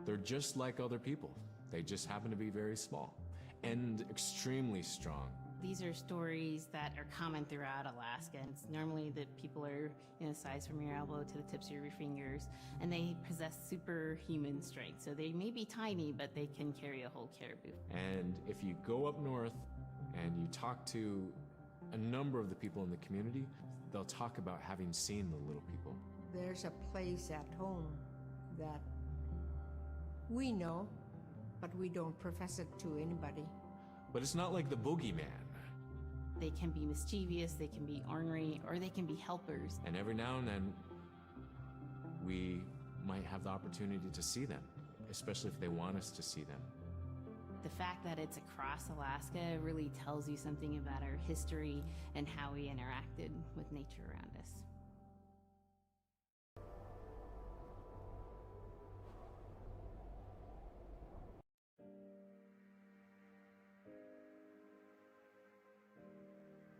Speaker 4: They're just like other people. They just happen to be very small. end extremely strong.
Speaker 3: These are stories that are common throughout Alaska. It's normally that people are, size from your elbow to the tips of your fingers, and they possess superhuman strength. So they may be tiny, but they can carry a whole caribou.
Speaker 4: And if you go up north and you talk to a number of the people in the community, they'll talk about having seen the little people.
Speaker 11: There's a place at home that we know, but we don't profess it to anybody.
Speaker 4: But it's not like the boogeyman.
Speaker 3: They can be mischievous, they can be ornery, or they can be helpers.
Speaker 4: And every now and then, we might have the opportunity to see them, especially if they want us to see them.
Speaker 3: The fact that it's across Alaska really tells you something about our history and how we interacted with nature around us.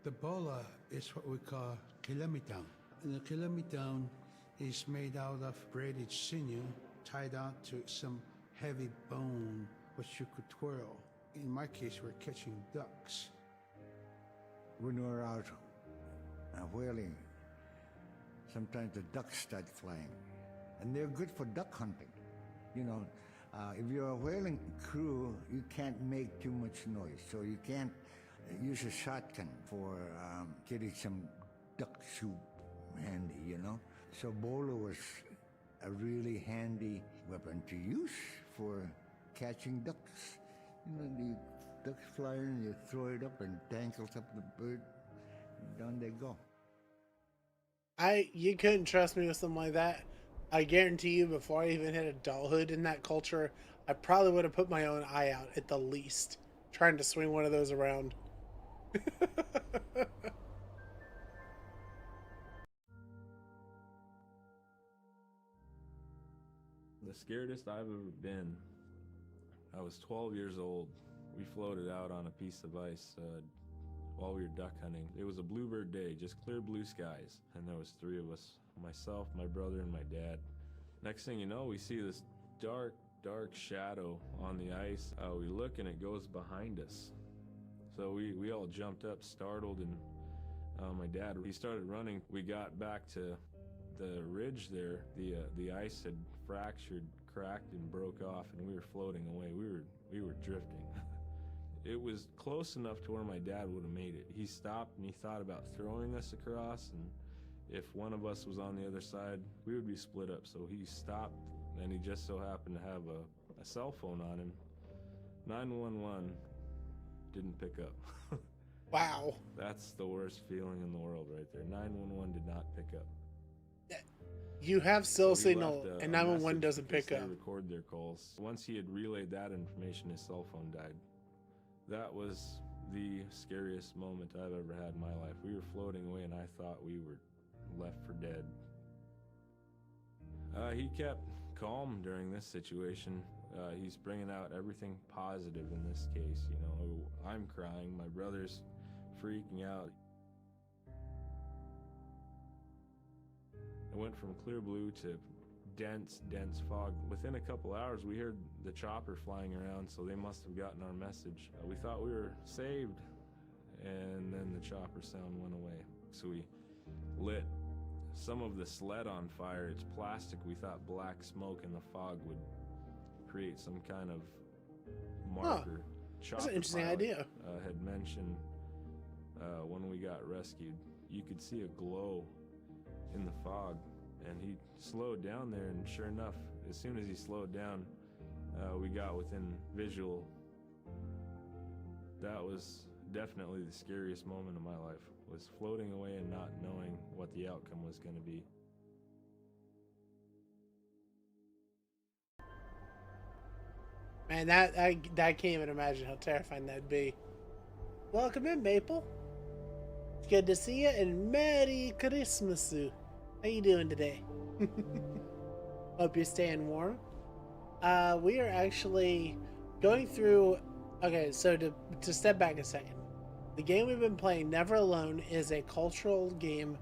Speaker 5: The bola is what we call kilometang. And the kilometang is made out of braided sinew tied out to some heavy bone which you could twirl. In my case, we're catching ducks.
Speaker 2: When we're out whaling, sometimes the ducks start flying. And they're good for duck hunting. If you're a whaling crew, you can't make too much noise. So you can't use a shotgun for getting some duck soup handy, So bola was a really handy weapon to use for catching ducks. The ducks fly in, you throw it up and tangles up the bird, and down they go.
Speaker 1: You couldn't trust me with something like that. I guarantee you, before I even hit adulthood in that culture, I probably would have put my own eye out at the least, trying to swing one of those around.
Speaker 12: The scaredest I've ever been, I was 12 years old. We floated out on a piece of ice while we were duck hunting. It was a bluebird day, just clear blue skies, and there was 3 of us, myself, my brother, and my dad. Next thing you know, we see this dark shadow on the ice. We look and it goes behind us. So we all jumped up, startled, and my dad, he started running. We got back to the ridge there. The ice had fractured, cracked, and broke off, and we were floating away. We were drifting. It was close enough to where my dad would have made it. He stopped and he thought about throwing us across, and if one of us was on the other side, we would be split up. So he stopped, and he just so happened to have a cell phone on him. 911 didn't pick up.
Speaker 1: Wow.
Speaker 12: That's the worst feeling in the world right there. 911 did not pick up.
Speaker 1: You have cell
Speaker 12: So we
Speaker 1: signal,
Speaker 12: left
Speaker 1: and
Speaker 12: a
Speaker 1: 911
Speaker 12: message
Speaker 1: doesn't
Speaker 12: because
Speaker 1: pick up.
Speaker 12: They record their calls. Once he had relayed that information, his cell phone died. That was the scariest moment I've ever had in my life. We were floating away, and I thought we were left for dead. He kept calm during this situation. He's bringing out everything positive in this case. I'm crying, my brother's freaking out. It went from clear blue to dense fog. Within a couple hours, we heard the chopper flying around, so they must have gotten our message. We thought we were saved, and then the chopper sound went away. So we lit some of the sled on fire. It's plastic. We thought black smoke in the fog would create some kind of marker.
Speaker 1: That's an interesting idea.
Speaker 12: Had mentioned when we got rescued, you could see a glow in the fog, and he slowed down there, and sure enough, as soon as he slowed down, we got within visual. That was definitely the scariest moment of my life, was floating away and not knowing what the outcome was going to be.
Speaker 1: Man, I can't even imagine how terrifying that'd be. Welcome in, Maple. It's good to see you, and Merry Christmas. How you doing today? Hope you're staying warm. We are actually going through... Okay, so to step back a second. The game we've been playing, Never Alone, is a cultural game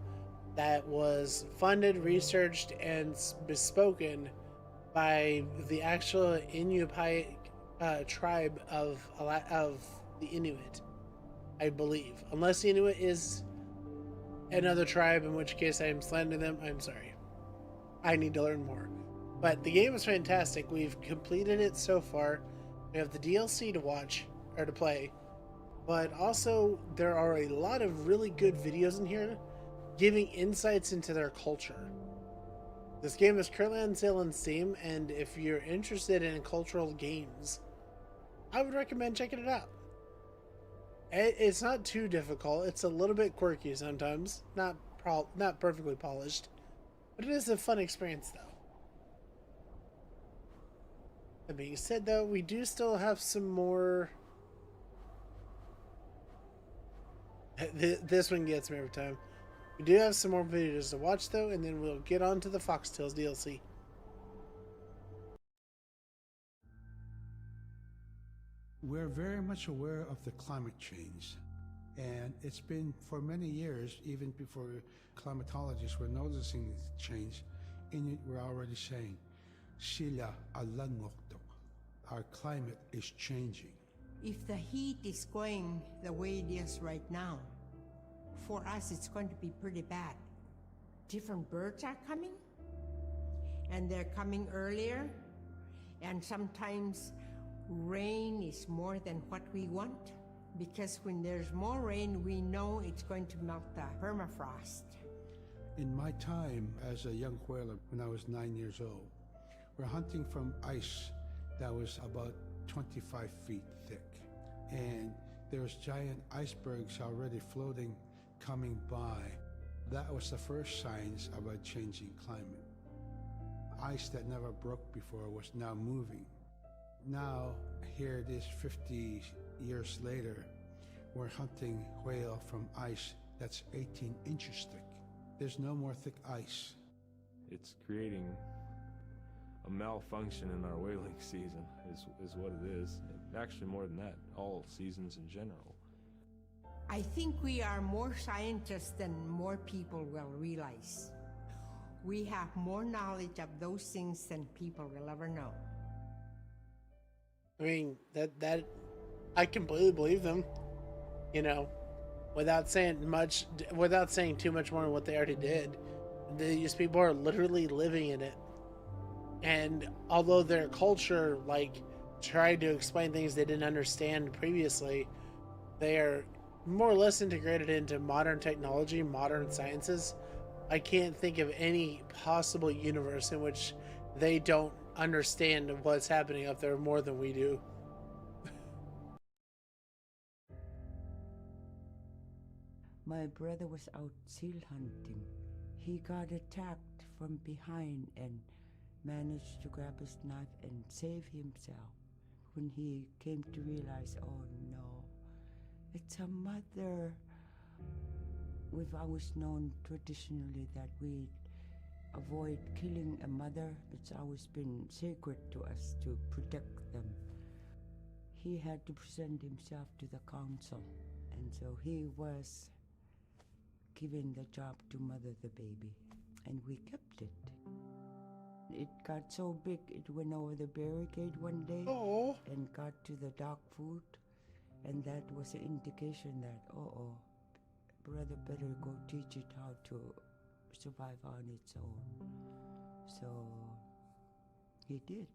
Speaker 1: that was funded, researched, and bespoken by the actual Inupiat tribe of the Inuit, I believe. Unless the Inuit is another tribe, in which case I am slandering them. I'm sorry. I need to learn more. But the game is fantastic. We've completed it so far. We have the DLC to watch, or to play. But also, there are a lot of really good videos in here giving insights into their culture. This game is currently on sale on Steam, and if you're interested in cultural games, I would recommend checking it out. It's not too difficult. It's a little bit quirky sometimes. Not perfectly polished. But it is a fun experience, though. That being said, though, we do still have some more... This one gets me every time. We do have some more videos to watch, though, and then we'll get on to the Foxtails DLC.
Speaker 5: We're very much aware of the climate change. And it's been for many years, even before climatologists were noticing the change, Inuit were already saying, Sila alangokto. Our climate is changing.
Speaker 11: If the heat is going the way it is right now, for us it's going to be pretty bad. Different birds are coming, and they're coming earlier, and sometimes rain is more than what we want, because when there's more rain, we know it's going to melt the permafrost.
Speaker 5: In my time as a young whaler, when I was 9 years old, we're hunting from ice that was about 25 feet thick. And there's giant icebergs already floating, coming by. That was the first signs of a changing climate. Ice that never broke before was now moving. Now, here it is 50 years later, we're hunting whale from ice that's 18 inches thick. There's no more thick ice.
Speaker 12: It's creating a malfunction in our whaling season is what it is. Actually, more than that, all seasons in general.
Speaker 11: I think we are more scientists than more people will realize. We have more knowledge of those things than people will ever know.
Speaker 1: I mean, that I completely believe them. You know, without saying too much more than what they already did. These people are literally living in it. And although their culture, like, tried to explain things they didn't understand previously, they are more or less integrated into modern technology, modern sciences. I can't think of any possible universe in which they don't understand what's happening up there more than we do.
Speaker 10: My brother was out seal hunting. He got attacked from behind and managed to grab his knife and save himself. When he came to realize, oh no, it's a mother. We've always known traditionally that we avoid killing a mother. It's always been sacred to us to protect them. He had to present himself to the council, and so he was given the job to mother the baby, and we kept it. It got so big it went over the barricade one day and got to the dog food, and that was an indication that, brother better go teach it how to survive on its own. So he did.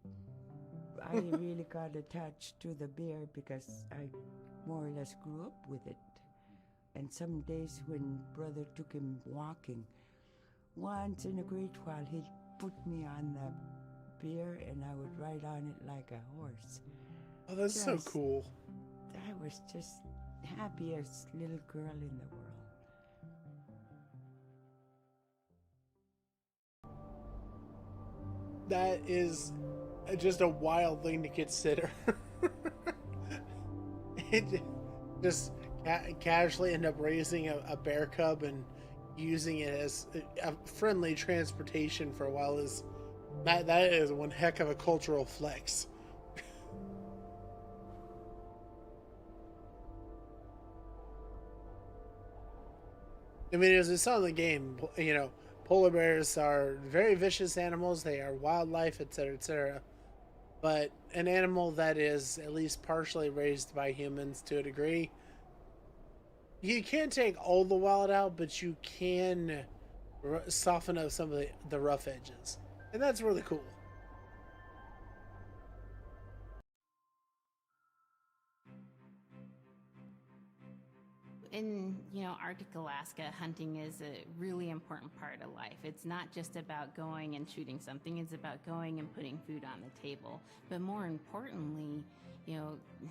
Speaker 10: I really got attached to the bear because I more or less grew up with it. And some days when brother took him walking, once in a great while he'd put me on the bear and I would ride on it like a horse.
Speaker 1: Oh, that's so cool.
Speaker 10: I was just happiest little girl in the world.
Speaker 1: That is just a wild thing to consider. It just casually end up raising a bear cub and using it as a friendly transportation for a while is that is one heck of a cultural flex. I mean, as we saw in the game, you know, polar bears are very vicious animals. They are wildlife, etc., etc. but an animal that is at least partially raised by humans to a degree. You can't take all the wild out, but you can soften up some of the rough edges. And that's really cool.
Speaker 3: In, Arctic Alaska, hunting is a really important part of life. It's not just about going and shooting something, it's about going and putting food on the table. But more importantly,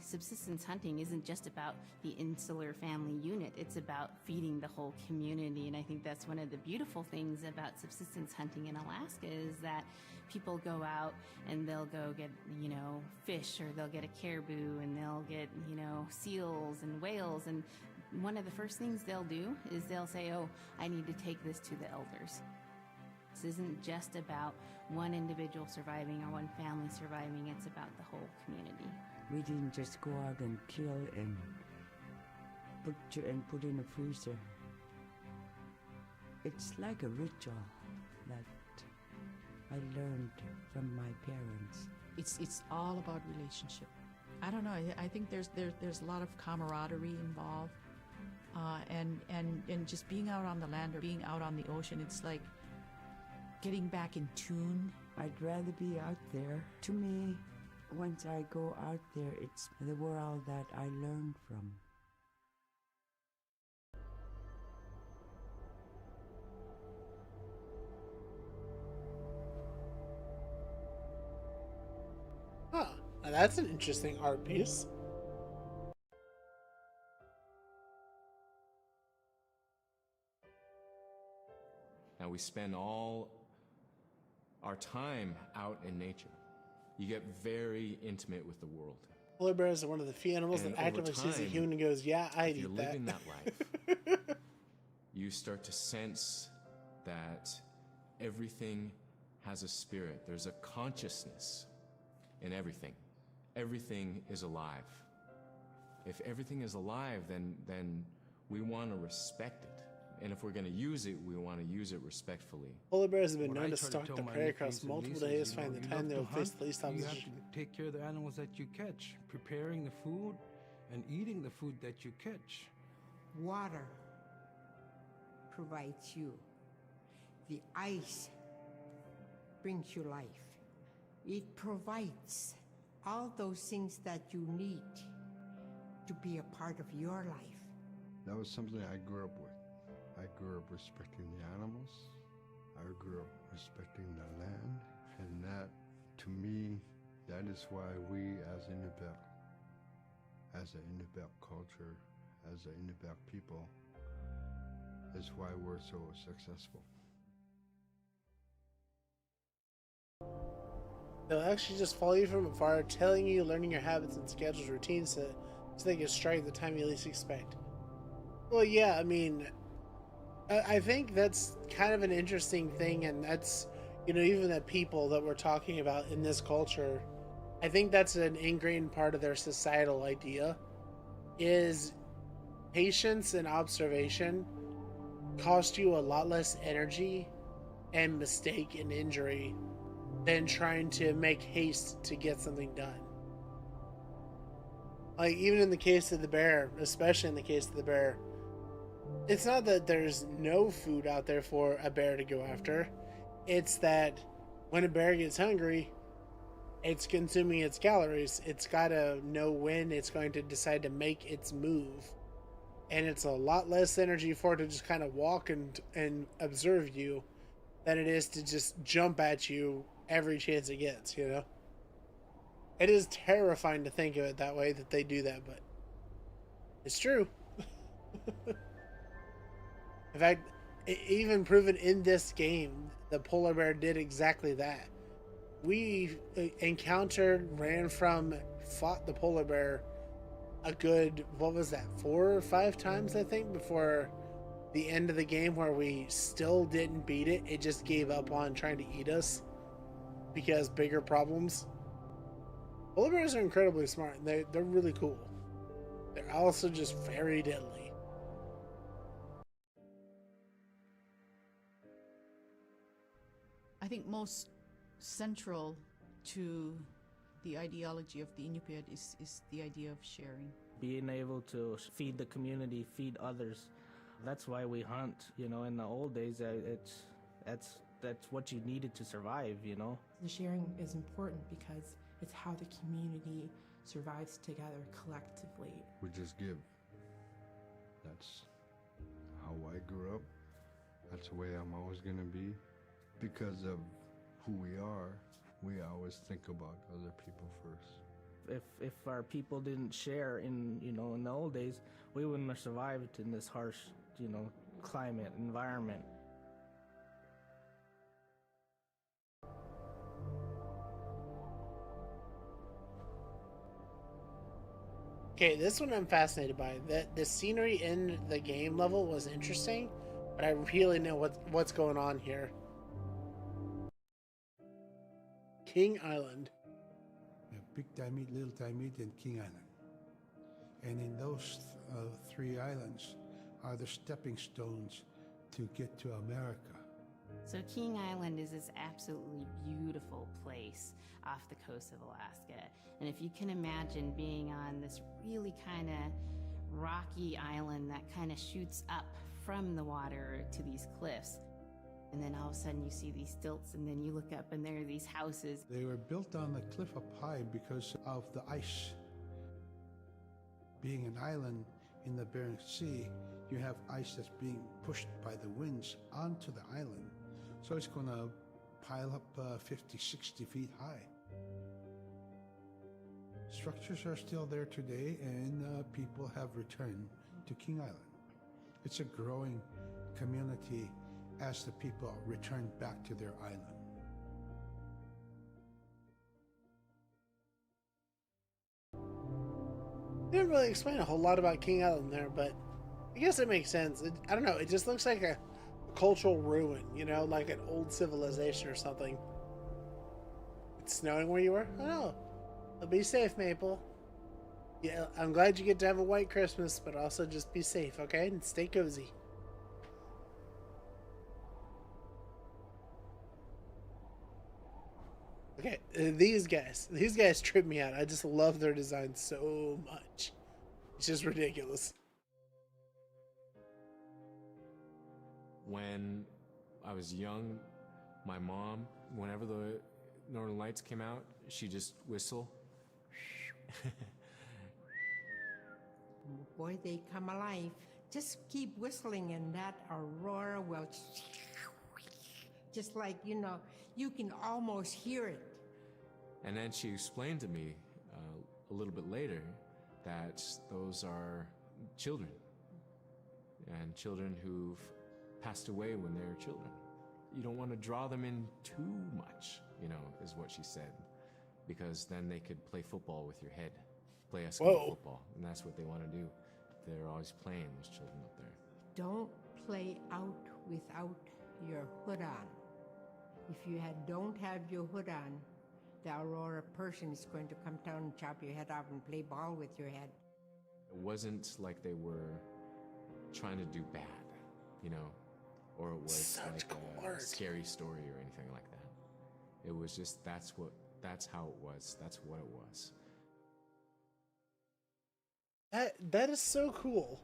Speaker 3: subsistence hunting isn't just about the insular family unit, it's about feeding the whole community. And I think that's one of the beautiful things about subsistence hunting in Alaska is that people go out and they'll go get, fish, or they'll get a caribou, and they'll get, seals and whales. And one of the first things they'll do is they'll say, oh, I need to take this to the elders. This isn't just about one individual surviving or one family surviving, it's about the whole community.
Speaker 10: We didn't just go out and kill and put in a freezer. It's like a ritual that I learned from my parents.
Speaker 6: It's all about relationship. I don't know. I think there's a lot of camaraderie involved, and just being out on the land or being out on the ocean. It's like getting back in tune.
Speaker 10: I'd rather be out there. To me, once I go out there, it's the world that I learn from.
Speaker 1: Huh. Now that's an interesting art piece.
Speaker 4: Now we spend all our time out in nature. You get very intimate with the world.
Speaker 1: Polar bears are one of the few animals
Speaker 4: And
Speaker 1: that actively
Speaker 4: over
Speaker 1: sees a
Speaker 4: time,
Speaker 1: human and goes, yeah, I'd
Speaker 4: if you're
Speaker 1: eat that.
Speaker 4: living that life, you start to sense that everything has a spirit. There's a consciousness in everything. Everything is alive. If everything is alive, then we want to respect it. And if we're going to use it, we want to use it respectfully.
Speaker 1: Polar bears have been
Speaker 5: What
Speaker 1: known
Speaker 5: I
Speaker 1: to
Speaker 5: try to
Speaker 1: stalk
Speaker 5: tell
Speaker 1: the
Speaker 5: my
Speaker 1: prey
Speaker 5: nephews
Speaker 1: across
Speaker 5: and
Speaker 1: multiple
Speaker 5: nieces,
Speaker 1: days,
Speaker 5: you know,
Speaker 1: find the
Speaker 5: you
Speaker 1: time
Speaker 5: love
Speaker 1: they
Speaker 5: to
Speaker 1: will face
Speaker 5: hunt,
Speaker 1: the least
Speaker 5: you have
Speaker 1: opposition.
Speaker 5: to take care of the animals that you catch, preparing the food and eating the food that you catch.
Speaker 11: Water provides you. The ice brings you life. It provides all those things that you need to be a part of your life.
Speaker 9: That was something I grew up with. I grew up respecting the animals. I grew up respecting the land. And that, to me, that is why we as Inupiaq, as an Inupiaq culture, as an Inupiaq people, is why we're so successful.
Speaker 1: They'll actually just follow you from afar, telling you, learning your habits and schedules, routines, so they can strike at the time you least expect. Well, yeah, I mean, I think that's kind of an interesting thing, and that's, even the people that we're talking about in this culture, I think that's an ingrained part of their societal idea, is patience and observation cost you a lot less energy and mistake and injury than trying to make haste to get something done. Like, even in the case of the bear, especially in the case of the bear, it's not that there's no food out there for a bear to go after. It's that when a bear gets hungry, it's consuming its calories. It's got to know when it's going to decide to make its move. And it's a lot less energy for it to just kind of walk and observe you than it is to just jump at you every chance it gets, It is terrifying to think of it that way, that they do that, but it's true. In fact, even proven in this game, the polar bear did exactly that. We encountered, ran from, fought the polar bear a good, 4 or 5 times, I think, before the end of the game, where we still didn't beat it. It just gave up on trying to eat us because bigger problems. Polar bears are incredibly smart, and they're really cool. They're also just very deadly.
Speaker 6: I think most central to The ideology of the Inupiat is the idea of sharing.
Speaker 13: Being able to feed the community, feed others. That's why we hunt. You know, in the old days, that's what you needed to survive, you know.
Speaker 7: The sharing is important because it's how the community survives together collectively.
Speaker 9: We just give. That's how I grew up. That's the way I'm always going to be. Because of who we are, we always think about other people first.
Speaker 13: If our people didn't share in the old days, we wouldn't have survived in this harsh, climate, environment.
Speaker 1: Okay, this one I'm fascinated by. The scenery in the game level was interesting, but I really know what's going on here. King Island.
Speaker 5: Big Diamond, Little Diamond, and King Island. And in those three islands are the stepping stones to get to America.
Speaker 3: So King Island is this absolutely beautiful place off the coast of Alaska. And if you can imagine being on this really kind of rocky island that kind of shoots up from the water to these cliffs, and then all of a sudden you see these stilts, and then you look up and there are these houses.
Speaker 5: They were built on the cliff up high because of the ice. Being an island in the Bering Sea, you have ice that's being pushed by the winds onto the island. So it's going to pile up 50, 60 feet high. Structures are still there today, and people have returned to King Island. It's a growing community as the people return back to their island.
Speaker 1: Didn't really explain a whole lot about King Island there, but I guess it makes sense. I don't know, it just looks like a cultural ruin, like an old civilization or something. It's snowing where you were? I don't know. Well, be safe, Maple. Yeah, I'm glad you get to have a white Christmas, but also just be safe, okay? And stay cozy. Okay, these guys trip me out. I just love their design so much. It's just ridiculous.
Speaker 4: When I was young, my mom, whenever the Northern Lights came out, she'd just whistle.
Speaker 11: Boy, they come alive. Just keep whistling and that aurora will just like, you can almost hear it.
Speaker 4: And then she explained to me a little bit later that those are children, and children who've passed away when they were children. You don't want to draw them in too much, is what she said, because then they could play football with your head, play Eskimo football, and that's what they want to do. They're always playing, those children up there.
Speaker 11: Don't play out without your hood on. If you don't have your hood on, the Aurora person is going to come down and chop your head off and play ball with your head.
Speaker 4: It wasn't like they were trying to do bad, or it was a scary story or anything like that. It was just that's how it was. That's what it was.
Speaker 1: That is so cool.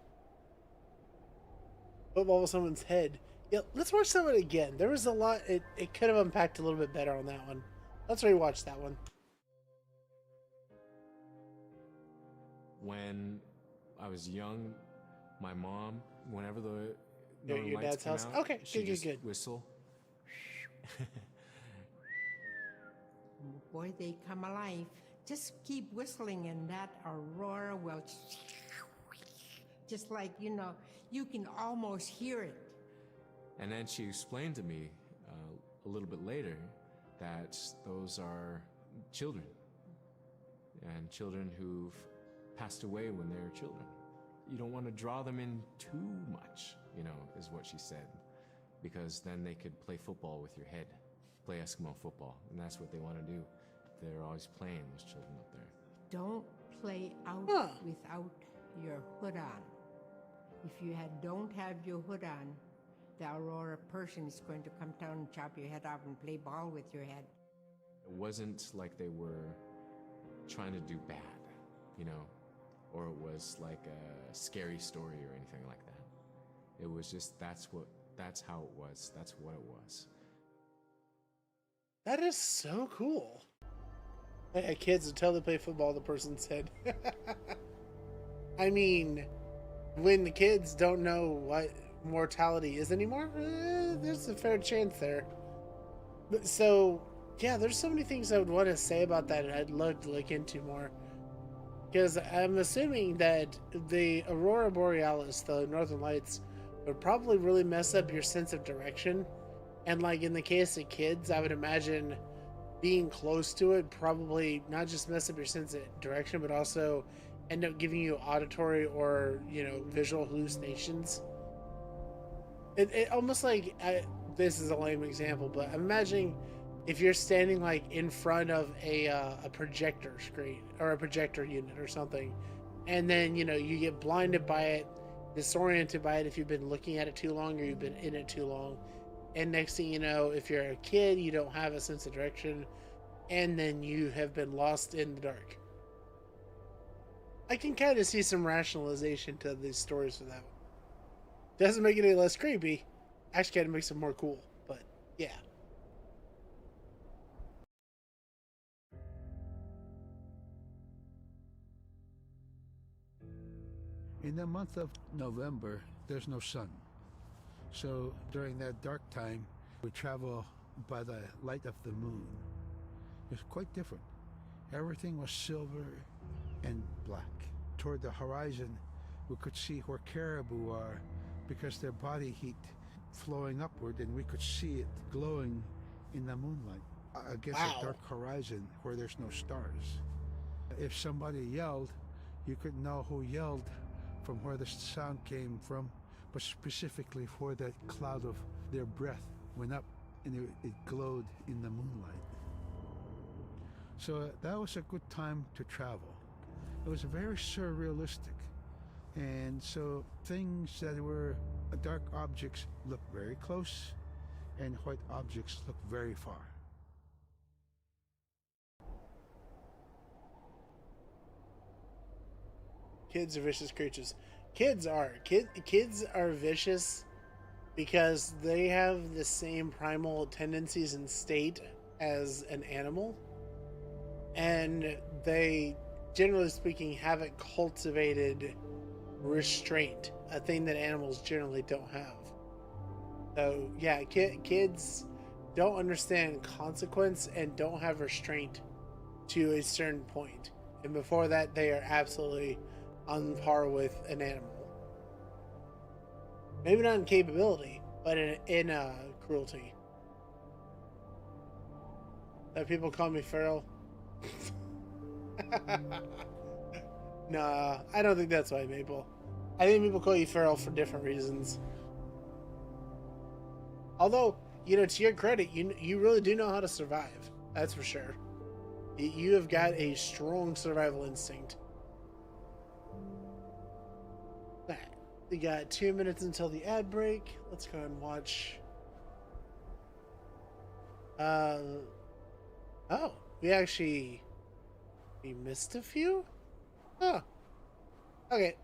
Speaker 1: Football with someone's head. Yeah, let's watch that one again. There was a lot. It could have unpacked a little bit better on that one. Let's rewatch that one.
Speaker 4: When I was young, my mom, whenever the
Speaker 1: your dad's house.
Speaker 4: Out,
Speaker 1: okay, good.
Speaker 4: Whistle.
Speaker 11: Boy, they come alive. Just keep whistling and that aurora will just like, you can almost hear it.
Speaker 4: And then she explained to me a little bit later that those are children, and children who've passed away when they were children. You don't want to draw them in too much, is what she said, because then they could play football with your head, play Eskimo football, and that's what they want to do. They're always playing, those children up there.
Speaker 11: Don't play out without your hood on. If you don't have your hood on, the Aurora person is going to come down and chop your head off and play ball with your head.
Speaker 4: It wasn't like they were trying to do bad, you know, or it was like a scary story or anything like that. It was just, that's how it was. That's what it was.
Speaker 1: That is so cool. Hey, kids, until they play football, the person said. I mean, when the kids don't know what mortality is anymore, there's a fair chance there. But so, yeah, there's so many things I would want to say about that, and I'd love to look into more. Because I'm assuming that the Aurora Borealis, the Northern Lights, would probably really mess up your sense of direction. And like in the case of kids, I would imagine being close to it probably not just mess up your sense of direction, but also end up giving you auditory or, you know, visual hallucinations. It almost like, this is a lame example, but I'm imagining if you're standing like in front of a projector screen or a projector unit or something, and then, you know, you get blinded by it, disoriented by it if you've been looking at it too long or you've been in it too long. And next thing you know, if you're a kid, you don't have a sense of direction, and then you have been lost in the dark. I can kind of see some rationalization to these stories for that one. Doesn't make it any less creepy. Actually, kind of makes it more cool, but yeah.
Speaker 5: In the month of November, there's no sun. So during that dark time, we travel by the light of the moon. It's quite different. Everything was silver and black. Toward the horizon, we could see where caribou are because their body heat flowing upward, and we could see it glowing in the moonlight against a dark horizon where there's no stars. If somebody yelled, you could know who yelled from where the sound came from, but specifically where that cloud of their breath went up and it glowed in the moonlight. So that was a good time to travel. It was very surrealistic. And so things that were dark objects look very close, and white objects look very far.
Speaker 1: Kids are vicious creatures. Kids are vicious because they have the same primal tendencies and state as an animal, and they, generally speaking, haven't cultivated restraint, a thing that animals generally don't have. So yeah, kids don't understand consequence and don't have restraint to a certain point, and before that they are absolutely on par with an animal. Maybe not in capability, but in cruelty. That people call me feral. Nah, I don't think that's why, Maple. I think people call you feral for different reasons. Although, you know, to your credit, you really do know how to survive. That's for sure. You have got a strong survival instinct. We got 2 minutes until the ad break. Let's go and watch. Oh, we missed a few? Oh, okay.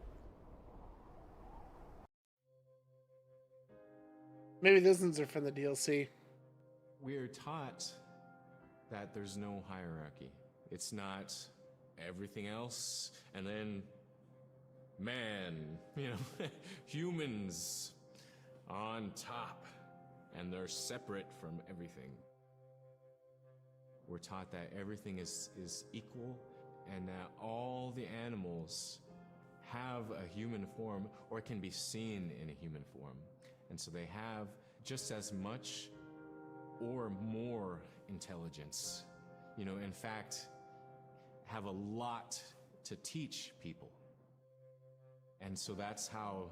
Speaker 1: Maybe those ones are from the DLC.
Speaker 4: We are taught that there's no hierarchy. It's not everything else, and then man, you know, humans on top, and they're separate from everything. We're taught that everything is equal, and that all the animals have a human form or can be seen in a human form. And so they have just as much or more intelligence. You know, in fact, have a lot to teach people. And so that's how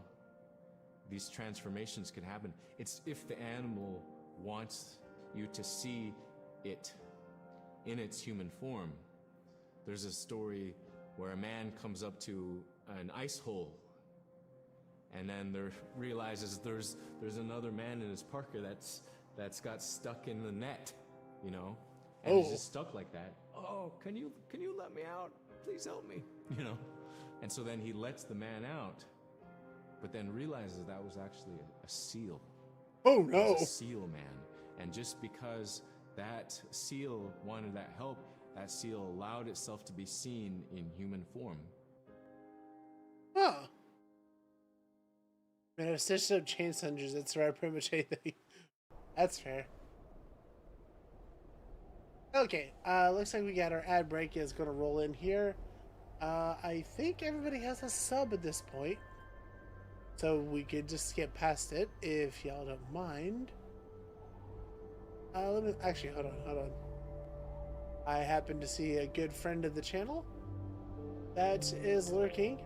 Speaker 4: these transformations can happen. It's if the animal wants you to see it in its human form. There's a story where a man comes up to an ice hole, and then there realizes there's another man in his parka that's got stuck in the net, you know, and he's just stuck like that. oh, can you let me out? Please help me, you know? And so then he lets the man out, but then realizes that was actually a seal.
Speaker 1: Oh
Speaker 4: It
Speaker 1: no!
Speaker 4: was a seal man. And just because that seal wanted that help, that seal allowed itself to be seen in human form.
Speaker 1: Huh. Man, I've stitched up chain sundries. That's right, pretty much anything. That's fair. Okay, looks like we got our ad break is going to roll in here. I think everybody has a sub at this point. So we could just skip past it if y'all don't mind. Let me, actually, hold on. I happen to see a good friend of the channel that is lurking.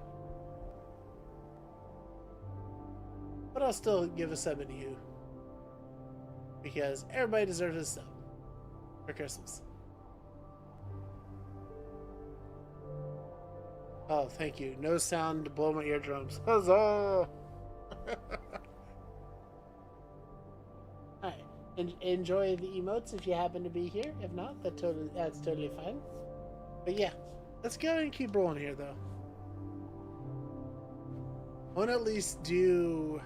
Speaker 1: But I'll still give a sub to you. Because everybody deserves a sub for Christmas. Oh, thank you. No sound to blow my eardrums. Huzzah! Alright. Enjoy the emotes if you happen to be here. If not, that's totally fine. But yeah, let's go and keep rolling here, though. I want to at least do...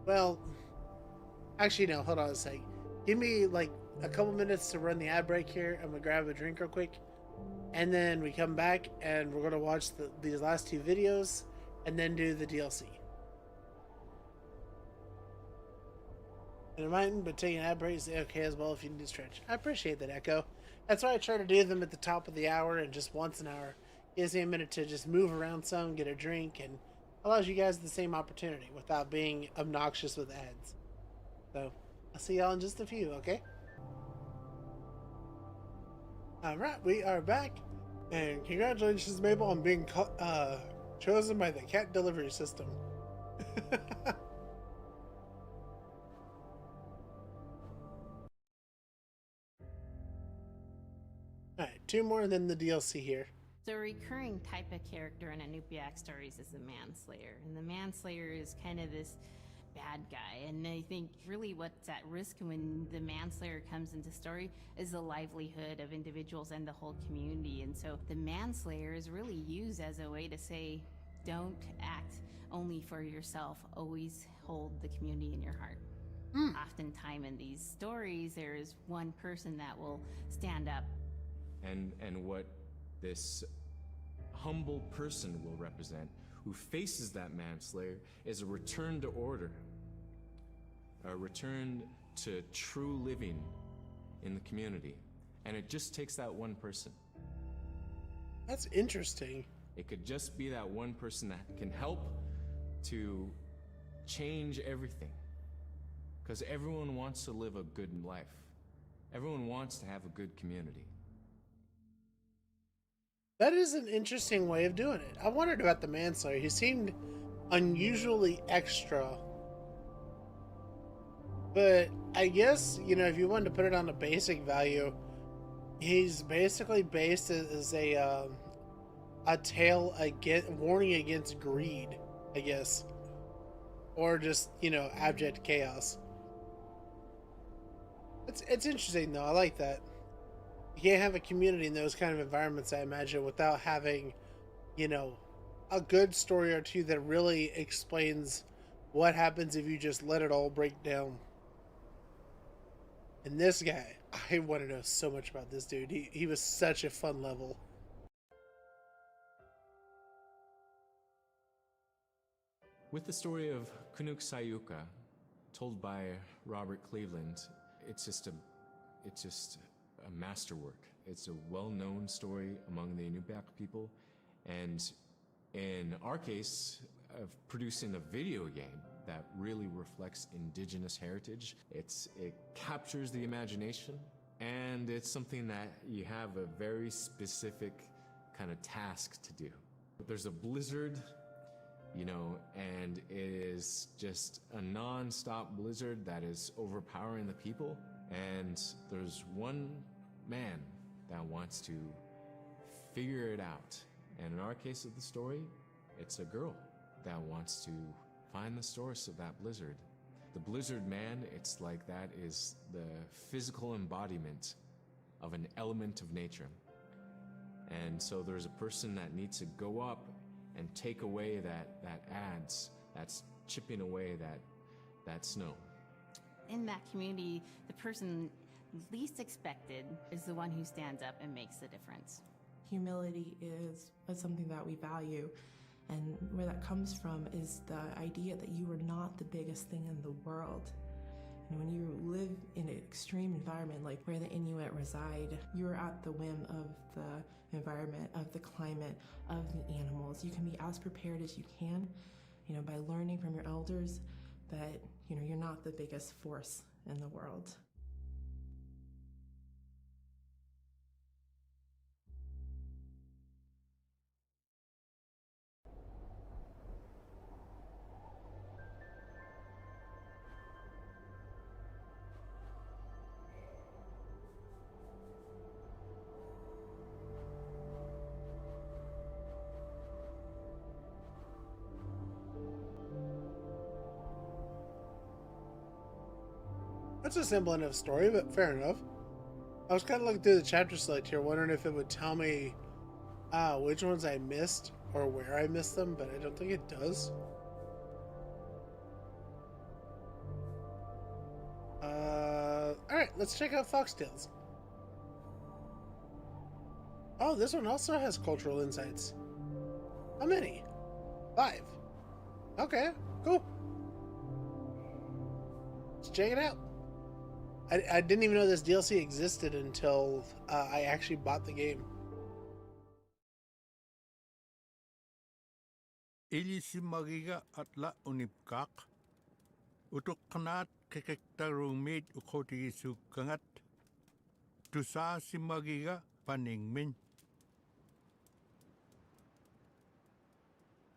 Speaker 1: Well, actually, no. Hold on a sec. Give me, like, a couple minutes to run the ad break here. I'm going to grab a drink real quick. And then we come back and we're going to watch these last two videos and then do the DLC. And mind, but taking ad breaks is okay as well if you need to stretch. I appreciate that, Echo. That's why I try to do them at the top of the hour and just once an hour. Gives me a minute to just move around some, get a drink, and allows you guys the same opportunity without being obnoxious with ads. So, I'll see y'all in just a few, okay? Alright, we are back. And congratulations, Mabel, on being chosen by the cat delivery system. Alright, two more and then the DLC here.
Speaker 3: So a recurring type of character in Inupiaq stories is the manslayer. And the manslayer is kind of this bad guy. And I think really what's at risk when the manslayer comes into story is the livelihood of individuals and the whole community. And so the manslayer is really used as a way to say, don't act only for yourself. Always hold the community in your heart. Oftentimes in these stories, there is one person that will stand up.
Speaker 4: And what this humble person will represent, who faces that manslayer, is a return to order, a return to true living in the community. And it just takes that one person.
Speaker 1: That's interesting.
Speaker 4: It could just be that one person that can help to change everything. Because everyone wants to live a good life. Everyone wants to have a good community.
Speaker 1: That is an interesting way of doing it. I wondered about the manslayer. He seemed unusually extra. But I guess, you know, if you wanted to put it on a basic value, he's basically based as a tale warning against greed, I guess. Or just, you know, abject chaos. It's interesting though. I like that. You can't have a community in those kind of environments, I imagine, without having, you know, a good story or two that really explains what happens if you just let it all break down. And this guy, I want to know so much about this dude. He was such a fun level.
Speaker 4: With the story of Kunuk Sayuka, told by Robert Cleveland, it's just a masterwork. It's a well-known story among the Inupiaq people, and in our case, of producing a video game that really reflects indigenous heritage. It captures the imagination, and it's something that you have a very specific kind of task to do. There's a blizzard, you know, and it is just a non-stop blizzard that is overpowering the people, and there's one man that wants to figure it out. And in our case of the story, it's a girl that wants to find the source of that blizzard. The blizzard man, it's like that is the physical embodiment of an element of nature. And so there's a person that needs to go up and take away that adds, that's chipping away that snow.
Speaker 3: In that community, the person least expected is the one who stands up and makes the difference.
Speaker 7: Humility is something that we value, and where that comes from is the idea that you are not the biggest thing in the world. And when you live in an extreme environment like where the Inuit reside, you're at the whim of the environment, of the climate, of the animals. You can be as prepared as you can, by learning from your elders, but you're not the biggest force in the world.
Speaker 1: That's a simple enough story, but fair enough. I was kind of looking through the chapter select here, wondering if it would tell me which ones I missed or where I missed them, but I don't think it does. Alright, let's check out Foxtails. Oh, this one also has cultural insights. How many? 5. Okay, cool. Let's check it out. I didn't even know this DLC existed until I actually bought the game.
Speaker 14: Ilisimagiga atla unipkak. Utuk kanat kekektarumit ukoti sukangat. Tusa simagiga paningmin.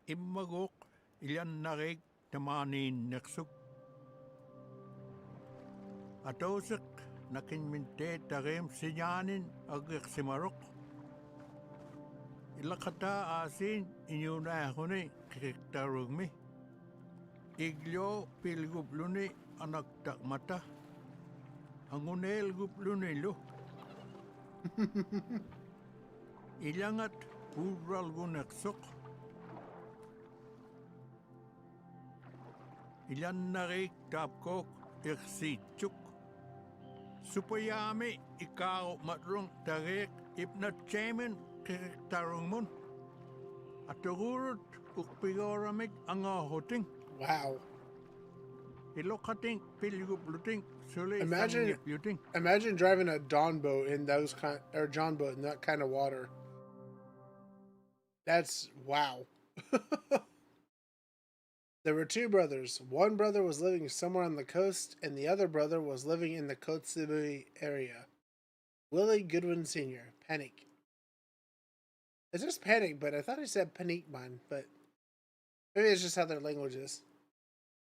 Speaker 14: Immagok ilan narig tamanin neksuk. Atosik nakinminte tagim sinyanin agik simarok. Ilakata asin inyuna huni kiktarugmi. Iglyo pilgubluni anagtak mata. Angunel gubluni lo. Ilangat ural guneksok. Ilan narik tapkok iksitsuk. Supayami ikaw matrong tarik ipnat chairman tarong mon. At tugurut ukpigoramig ang ahoting.
Speaker 1: Wow.
Speaker 14: Ilokating pilgubluting suli yuting.
Speaker 1: Imagine driving a Dawn boat in those kind or John boat in that kind of water. That's wow. There were 2 brothers. One brother was living somewhere on the coast, and the other brother was living in the Kotzebue area. Willie Goodwin Sr., Panic. It's just Panic, but I thought he said Panikman, but maybe it's just how their language is.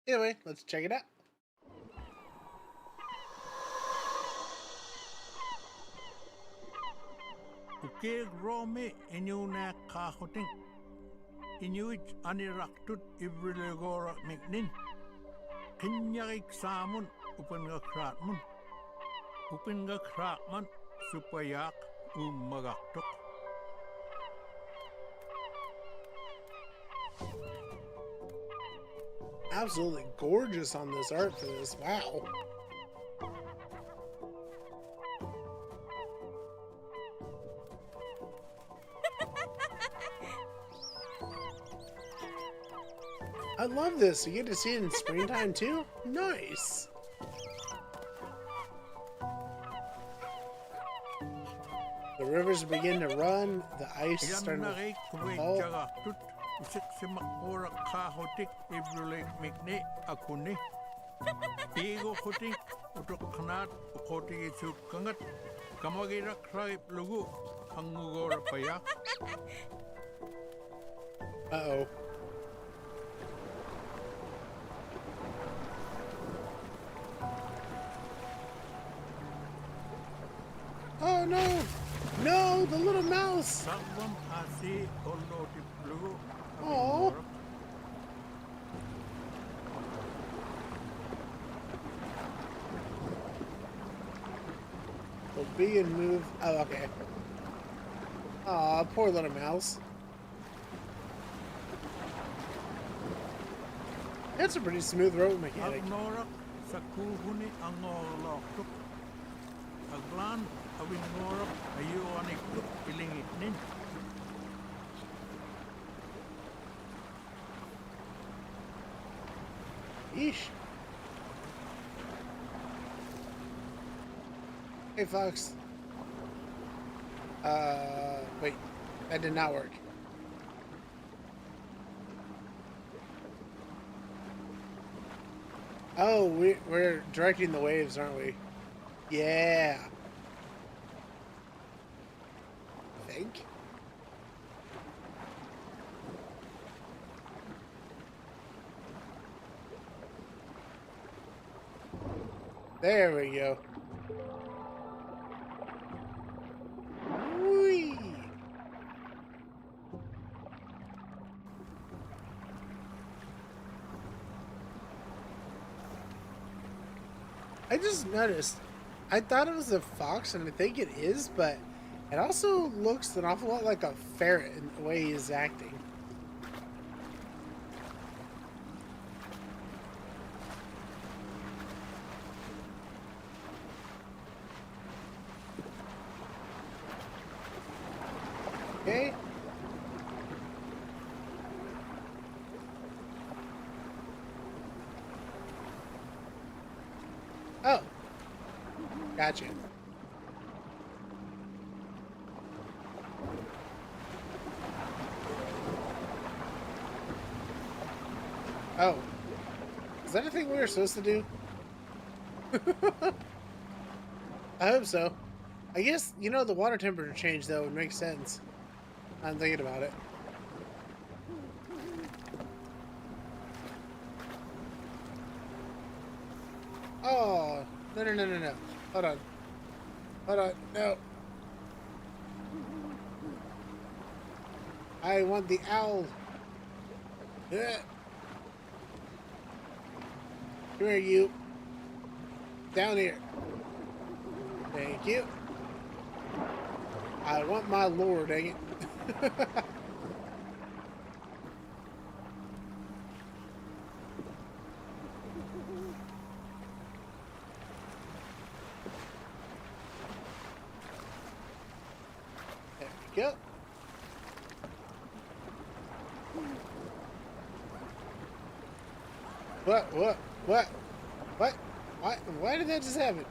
Speaker 1: Anyway, let's check it out.
Speaker 14: Ukir Rome inyuna kahoting. Inuit aniraktut ivrilegora miknin. Kinyarik samun upanga kratmun. Upanga kratman supayak magaktok.
Speaker 1: Absolutely gorgeous on this art for this. Wow. I love this. You get to see it in springtime too? Nice. The rivers begin to run, the ice is starting to fall.
Speaker 14: Simakura kahotik ibrulay mikni akuni. Igo kuting utok kanat ukoti isuk kangat. Kamagira kraip lugu angugora payak.
Speaker 1: Uh-oh. Oh no! No, the little mouse! Oh. being moved. Oh, okay. Aw, poor little mouse. That's a pretty smooth road mechanic.
Speaker 14: Agnorak sa kuhuni ang ngoloktuk. Aglan awin ngorak ayuanik tuk pilingit nin.
Speaker 1: Yeesh. Hey, Fox. Wait. That did not work. Oh, we're directing the waves, aren't we? Yeah. I think. There we go. Whee! I just noticed. I thought it was a fox, and I think it is, but it also looks an awful lot like a ferret in the way he's acting. Okay. Oh. Gotcha. Oh. Is that a thing we were supposed to do? I hope so. I guess, you know, the water temperature change, though, would make sense. I'm thinking about it. Oh, no. Hold on. No. I want the owl. Yeah. Come here, you. Down here. Thank you. I want my lure, dang it. There we go. What? Why did that just happen?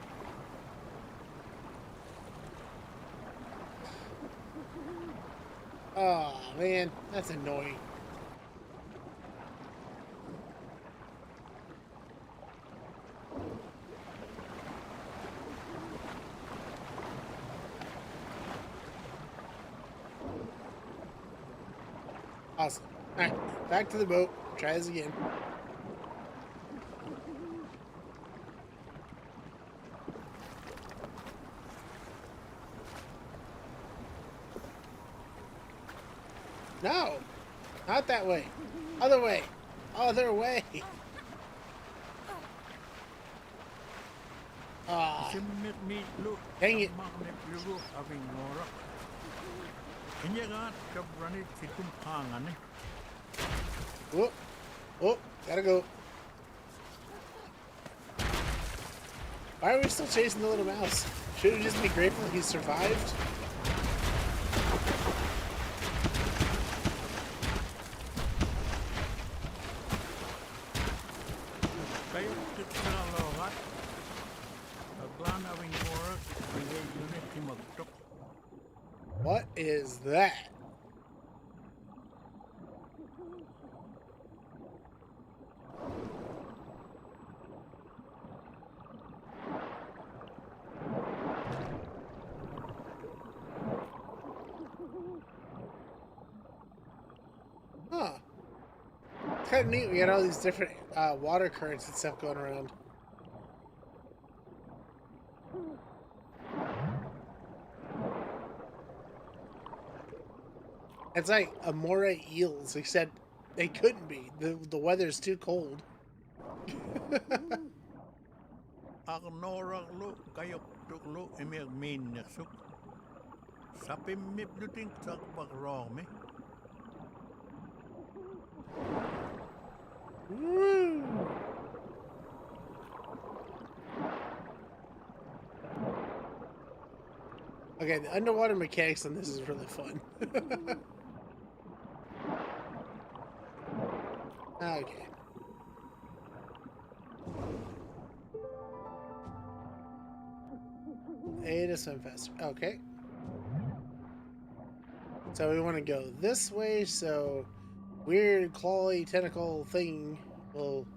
Speaker 1: Oh, man, that's annoying. Awesome. Alright, back to the boat. Try this again. No! Not that way. Other way. Other way. Ah. Dang it. Whoop. Oh, gotta go. Why are we still chasing the little mouse? Shouldn't we just be grateful he survived? What is that? Huh. It's kind of neat. We got all these different water currents and stuff going around. It's like Amore eels, except they couldn't be. The weather's too cold.
Speaker 14: tuklo emir min nersuk. Sapim mip luting sak bak me.
Speaker 1: Woo! Okay, the underwater mechanics on this is really fun. Okay. A to swim faster. Okay. So we want to go this way, so weird clawy tentacle thing will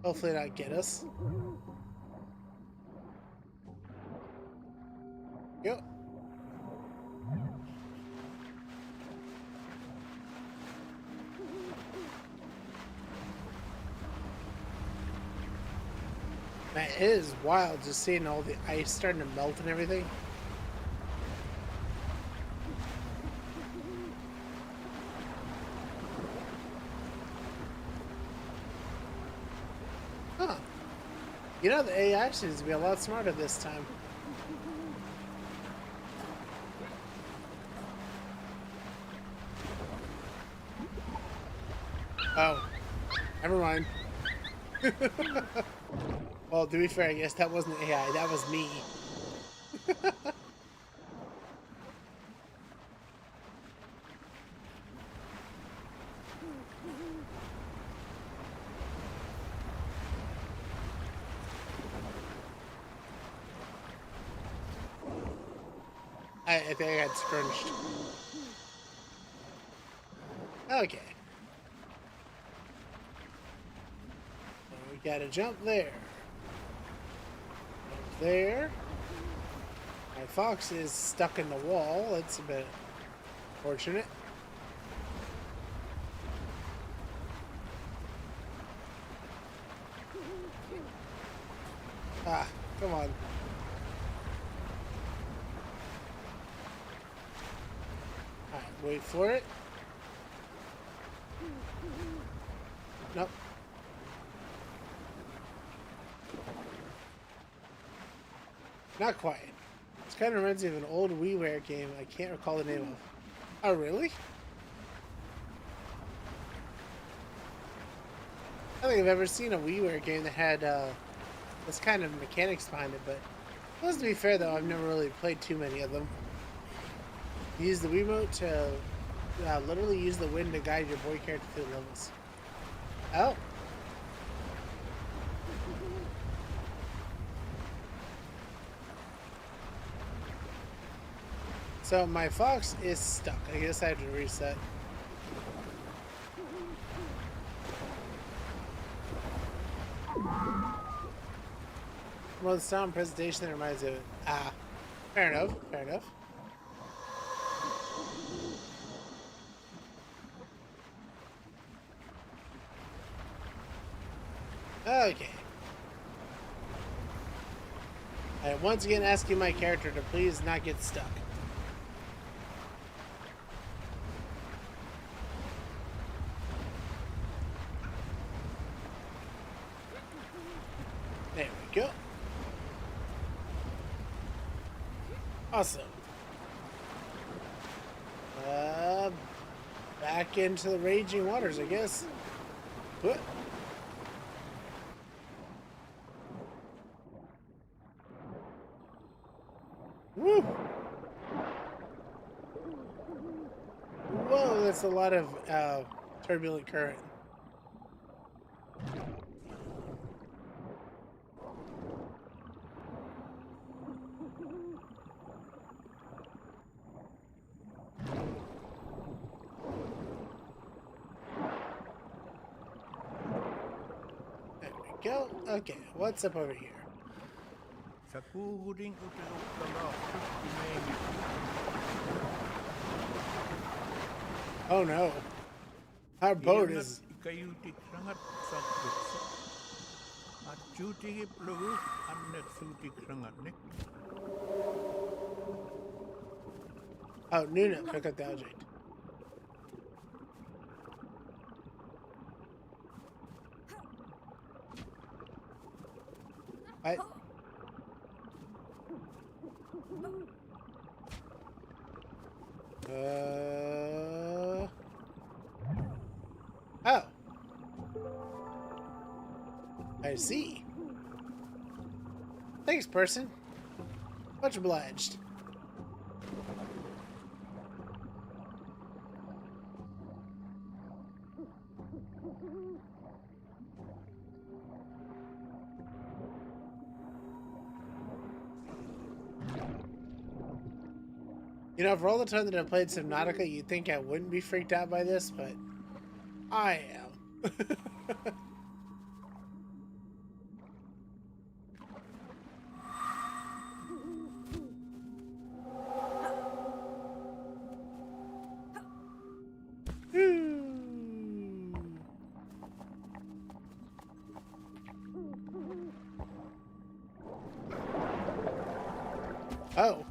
Speaker 1: hopefully not get us. Go. Man, it is wild just seeing all the ice starting to melt and everything. Huh. You know, the AI seems to be a lot smarter this time. Oh. Never mind. Well, to be fair, I guess that wasn't AI, that was me. I think I got scrunched. Okay. We gotta jump there. Jump there. My fox is stuck in the wall. That's a bit fortunate. Ah, come on. Alright, wait for it. Nope. Not quite. This kind of reminds me of an old WiiWare game I can't recall the name of. Oh, really? I don't think I've ever seen a WiiWare game that had this kind of mechanics behind it, but to be fair though, I've never really played too many of them. You use the Wiimote to literally use the wind to guide your boy character through the levels. Oh. So my fox is stuck. I guess I have to reset. Well, the sound presentation that reminds me of it. Ah, fair enough. Fair enough. Okay. Alright, once again asking my character to please not get stuck. There we go. Awesome. Back into the raging waters, I guess. What? Woo! Whoa, that's a lot of turbulent current. There we go. Okay, what's up over here?
Speaker 14: Sakuhuding utelukala sukimemi.
Speaker 1: Oh no. Our boat is...
Speaker 14: Ikayutik sangat sakbuksa. At jutigip lugu anek sutik sangat nek.
Speaker 1: Oh, Nuna, pick up the object. What? Oh. I see. Thanks, person. Much obliged. You know, for all the time that I've played Subnautica, you'd think I wouldn't be freaked out by this, but I am. Oh.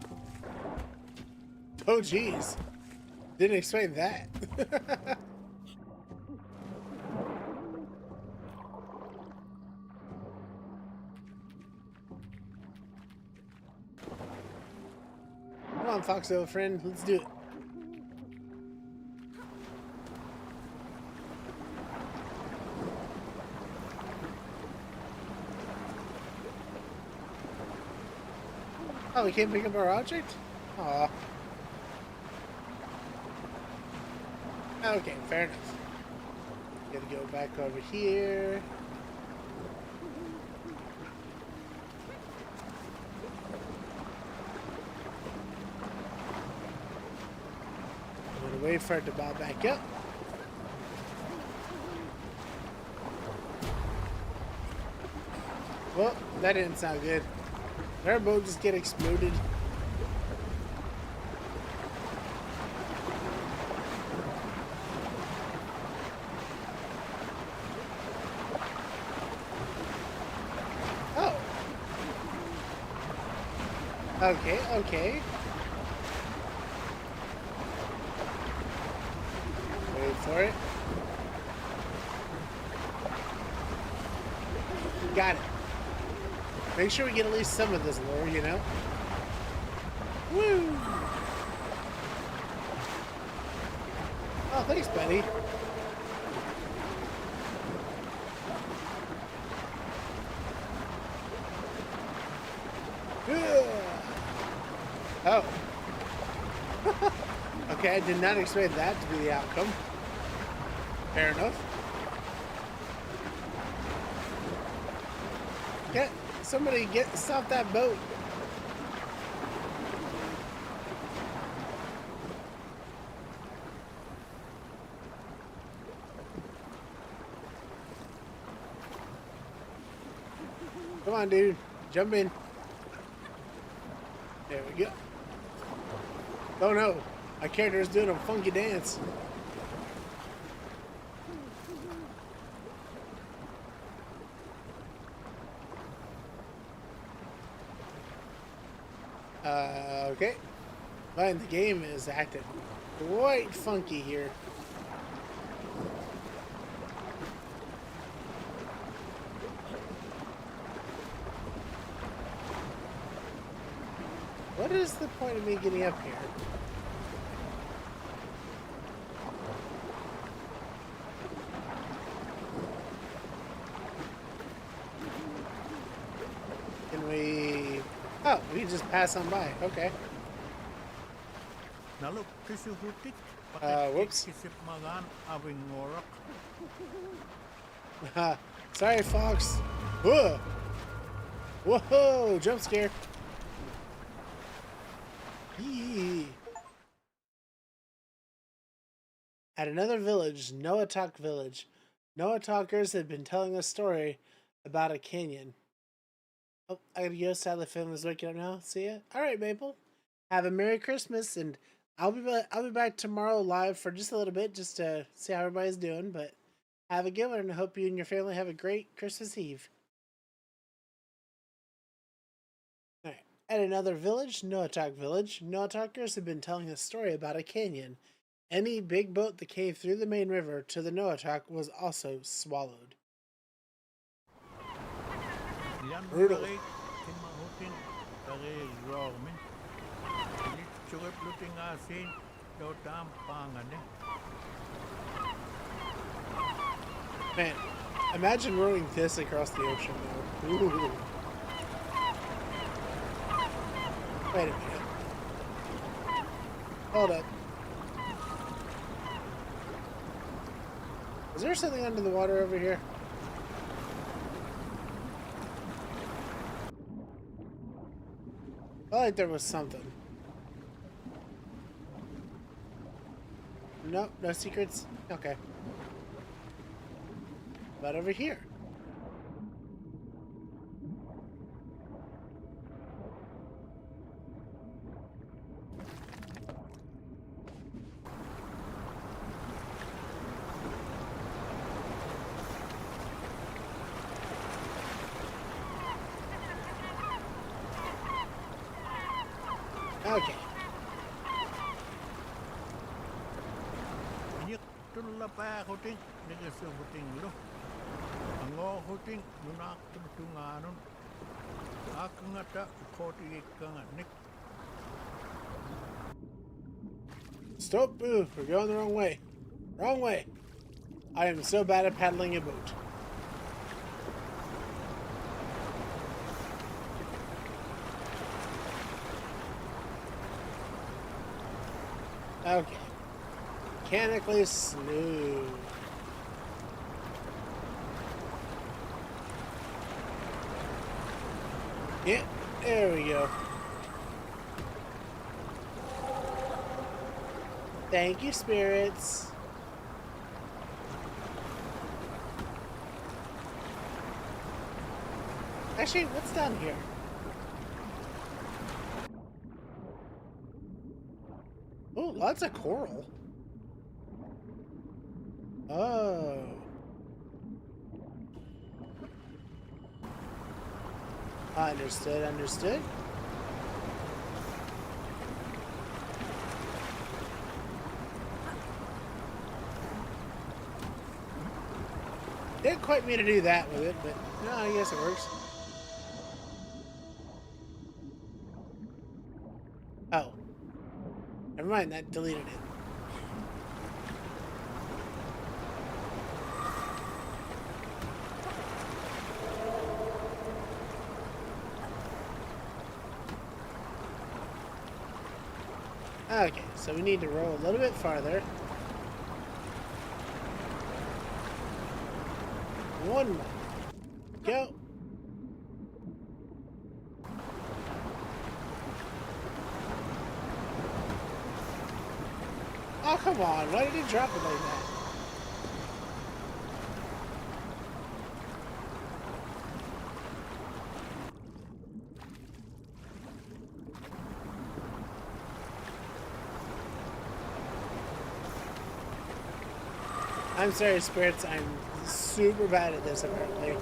Speaker 1: Oh, geez. Didn't expect that. Come on, Foxo friend. Let's do it. Oh, we can't pick up our object? Aw. Okay, fair enough. Gotta go back over here. I'm gonna wait for it to bob back up. Well, that didn't sound good. Did our boat just get exploded? Oh. Okay, okay. Wait for it. Got it. Make sure we get at least some of this lure, you know? Woo! Oh, thanks, buddy. Oh. Okay, I did not expect that to be the outcome. Fair enough. Okay. Somebody stop that boat. Come on, dude. Jump in. There we go. Oh no. My character is doing a funky dance. Okay. But the game is acting quite funky here. What is the point of me getting up here? Can we... Oh, we can just pass on by. Okay. Whoops. Sorry, Fox. Whoa! Whoa! Jump scare. Yee. At another village, Noatak Village, Noatakers had been telling a story about a canyon. Oh, I gotta go. Sadly, family's waking up now. See ya. All right, Maple. Have a Merry Christmas, and I'll be back tomorrow live for just a little bit, just to see how everybody's doing. But have a good one, and I hope you and your family have a great Christmas Eve. All right. At another village, Noatak Village, Noatakers have been telling a story about a canyon. Any big boat that came through the main river to the Noatak was also swallowed. Brutal.
Speaker 14: sugat luting asin daw tampangan eh.
Speaker 1: Man, imagine rowing this across the ocean, though. Ooh. Wait a minute. Hold up. Is there something under the water over here? I felt like there was something. Nope, no secrets? Okay. About over here. Okay.
Speaker 14: Inyek tulla päähutin, negesuhutin lo. Angohutin nunaktum tunganun. Akangata kotikanganik.
Speaker 1: Stop! Boo! We're going the wrong way. Wrong way! I am so bad at paddling a boat. Okay. Mechanically smooth. Yeah, there we go. Thank you, spirits. Actually, what's down here? Oh, lots of coral. Oh. Understood, understood. Didn't quite mean to do that with it, but no, I guess it works. Oh. Never mind, that deleted it. Okay, so we need to roll a little bit farther. One more. Go. Oh, come on. Why did he drop it like that? I'm sorry, spirits. I'm super bad at this, apparently.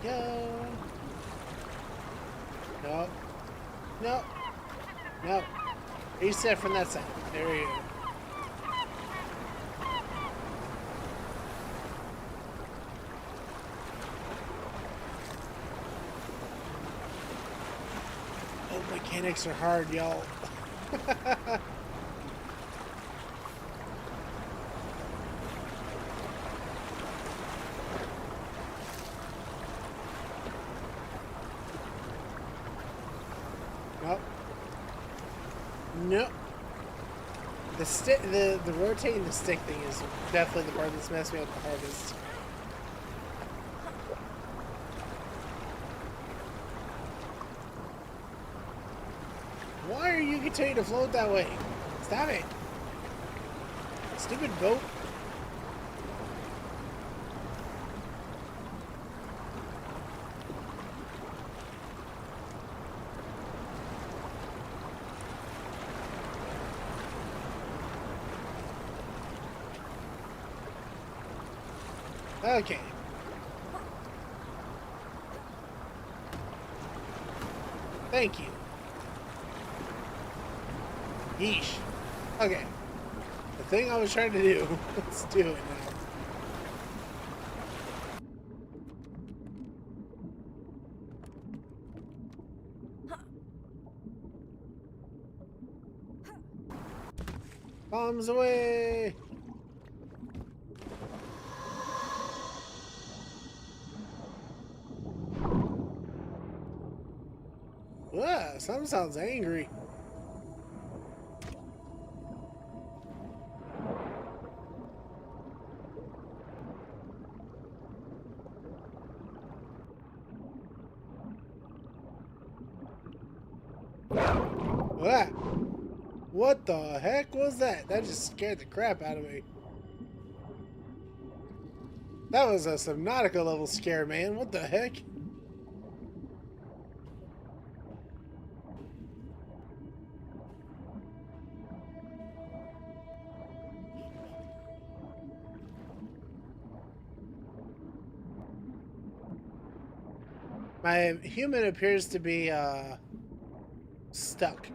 Speaker 1: Go. No. No. No. Reset from that side. There we go. Mechanics are hard, y'all. Nope. Nope. The stick, the rotating the stick thing is definitely the part that's messed me up the hardest. Why are you continuing to float that way? Stop it. Stupid boat. Okay. Thank you. Yeesh. Okay. thing I was trying to do. Let's do it now. Bombs away! Something sounds angry. What the heck was that? That just scared the crap out of me. That was a Subnautica level scare, man. What the heck? My human appears to be, stuck.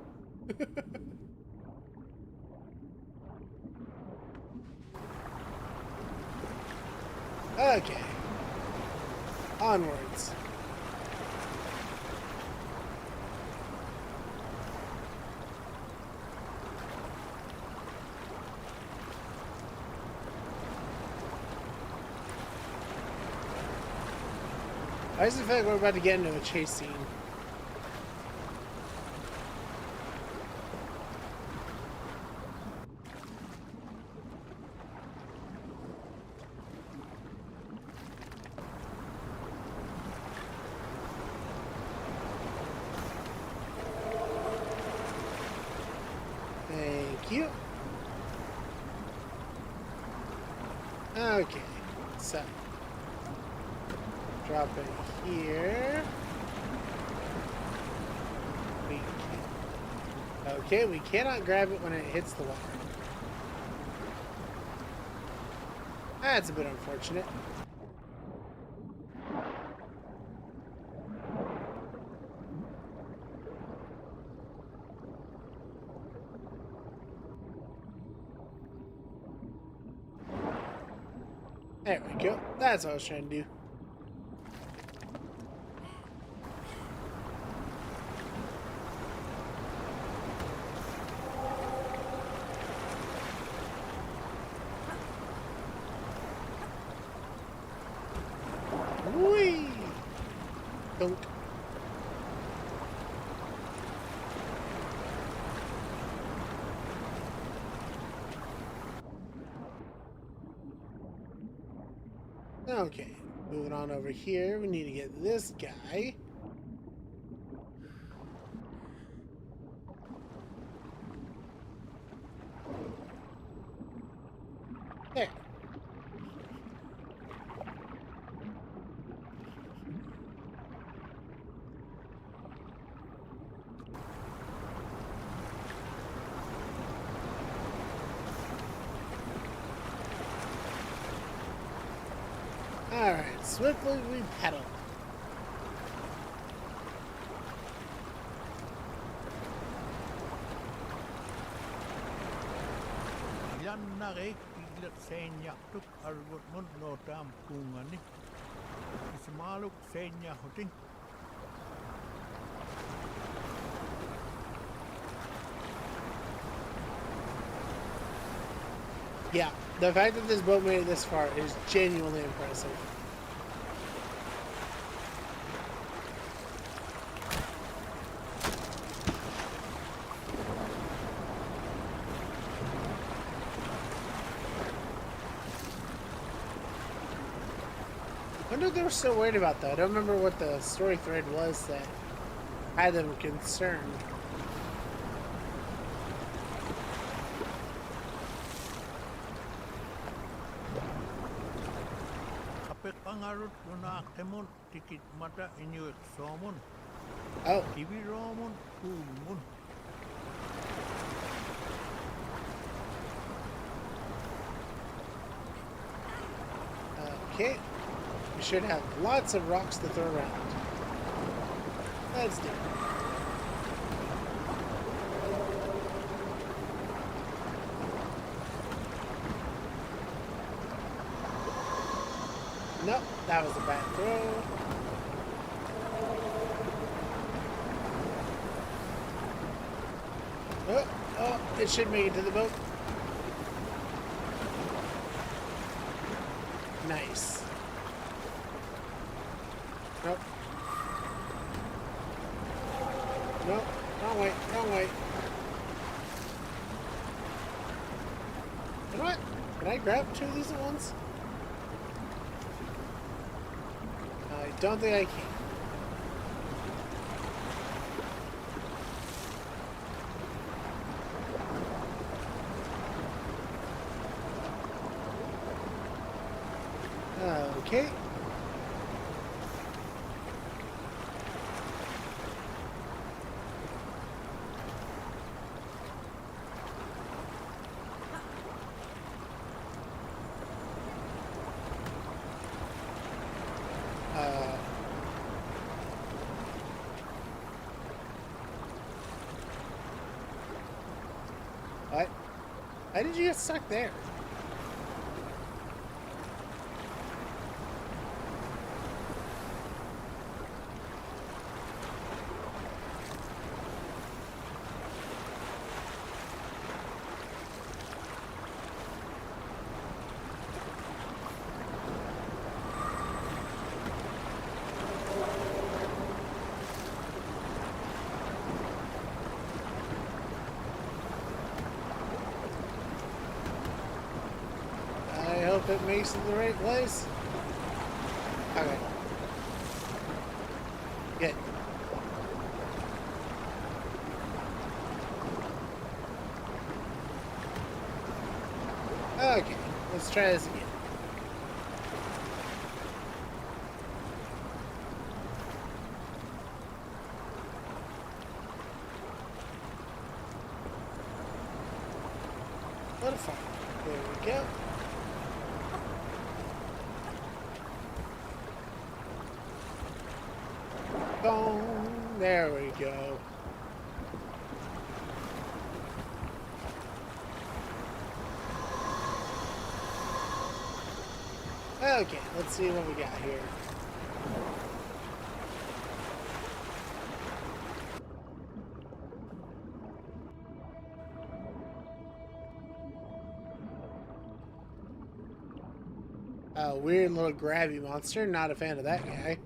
Speaker 1: Okay. Onwards. I just feel like we're about to get into a chase scene. Thank you. Okay, so drop it here. Okay, we cannot grab it when it hits the water. That's a bit unfortunate. There we go. That's what I was trying to do. Whee! Dunk. Okay, moving on over here. We need to get this guy. There. Alright, swiftly we pedal.
Speaker 14: Jannare iglet seenjaktuk arvot mun notaam kungani. Ismaaluk seenjahutin.
Speaker 1: Yeah, the fact that this boat made it this far is genuinely impressive. I wonder if they were so worried about that. I don't remember what the story thread was that had them concerned.
Speaker 14: Pangarut munaktemun tikit mata inyuek somun.
Speaker 1: Oh.
Speaker 14: Kiwi romun kumun.
Speaker 1: Okay. We should have lots of rocks to throw around. Let's do it. Nope, that was a bad throw. Oh, oh, it should make it to the boat. Nice. Nope. Nope, wrong way, wrong way. You know what? Can I grab two of these at once? I don't think I can. Okay. What? Why did you get stuck there? I hope it makes it to the right place. Okay. Good. Okay, let's try this again. What a fun. There we go. Boom. There we go. Okay, let's see what we got here. Weird little grabby monster. Not a fan of that guy.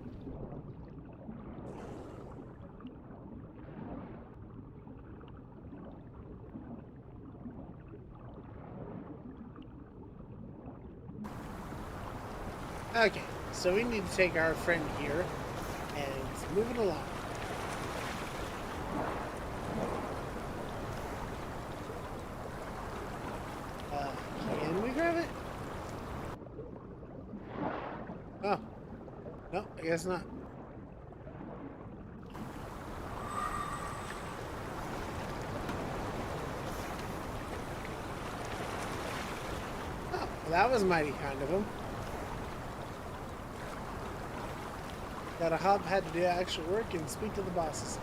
Speaker 1: Okay, so we need to take our friend here and move it along. Can we grab it? Oh, no, I guess not. Oh, well, that was mighty kind of him. Got a hub, had to do actual work and speak to the bosses.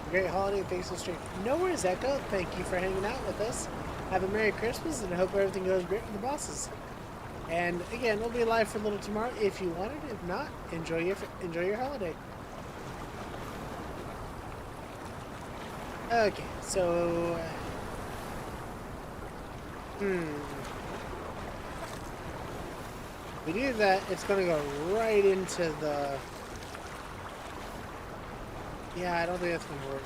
Speaker 1: A great holiday, thanks for stream. No worries, Echo. Thank you for hanging out with us. Have a Merry Christmas, and I hope everything goes great with the bosses. And again, we'll be live for a little tomorrow if you want it. If not, enjoy your holiday. Okay, so we do that. It's gonna go right into the. Yeah, I don't think that's gonna work.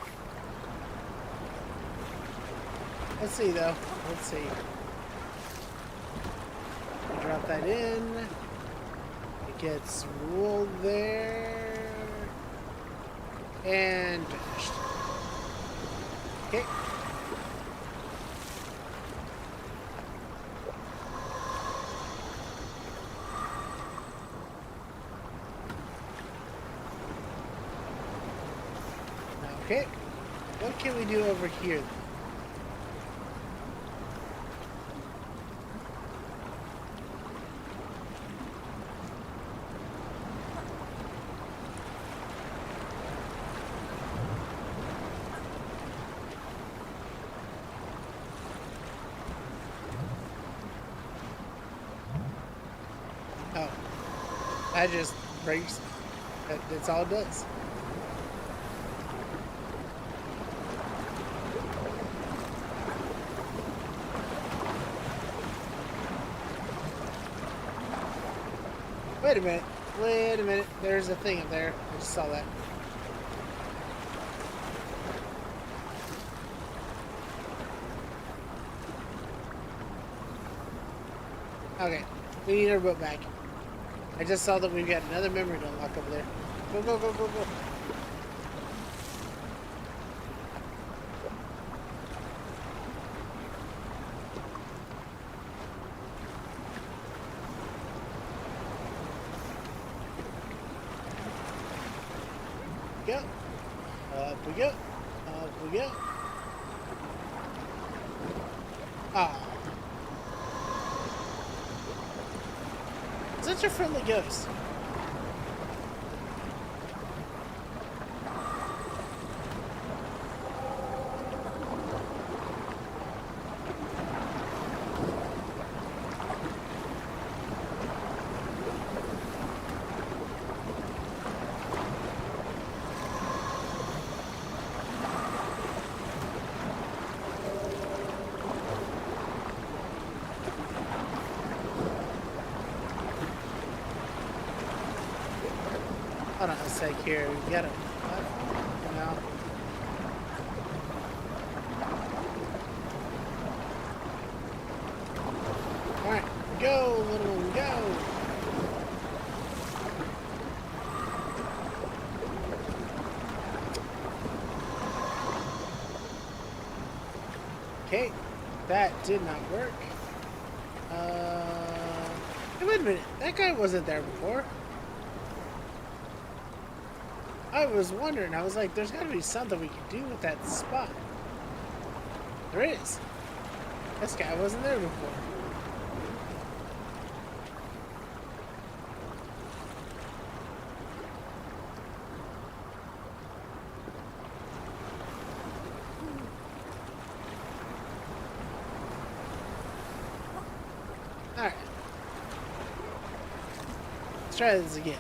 Speaker 1: Let's see though. Let's see. Drop that in. It gets rolled there. And finished. Okay. Okay. What can we do over here? Oh. That just breaks. That's all it does. Wait a minute. Wait a minute. There's a thing up there. I just saw that. Okay. We need our boat back. I just saw that we've got another memory to unlock over there. Go, go, go, go, go. Go. Up we go. Up we go. Ah. Such a friendly ghost. Hold on a sec here. We got it. No. Alright, go, little one, go. Okay, that did not work. Hey, wait a minute. That guy wasn't there before. I was wondering, I was like, there's got to be something we can do with that spot. There is. This guy wasn't there before. Alright. Let's try this again.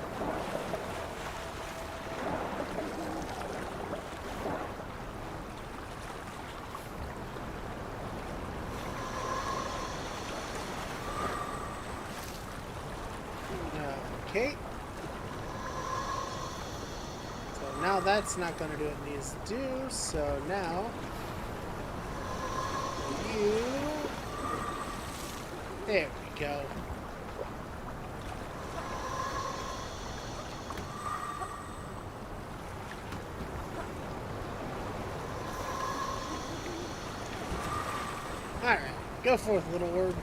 Speaker 1: Okay. So now that's not going to do what it needs to do. So now you. There we go. All right, go forth, little word.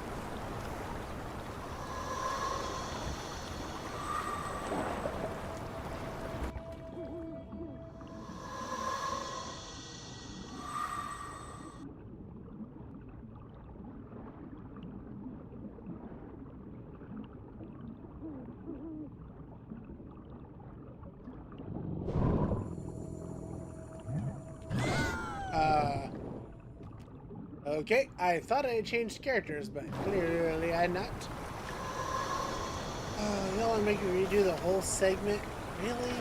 Speaker 1: Okay, I thought I had changed characters, but clearly I had not. Y'all want to make me redo the whole segment? Really?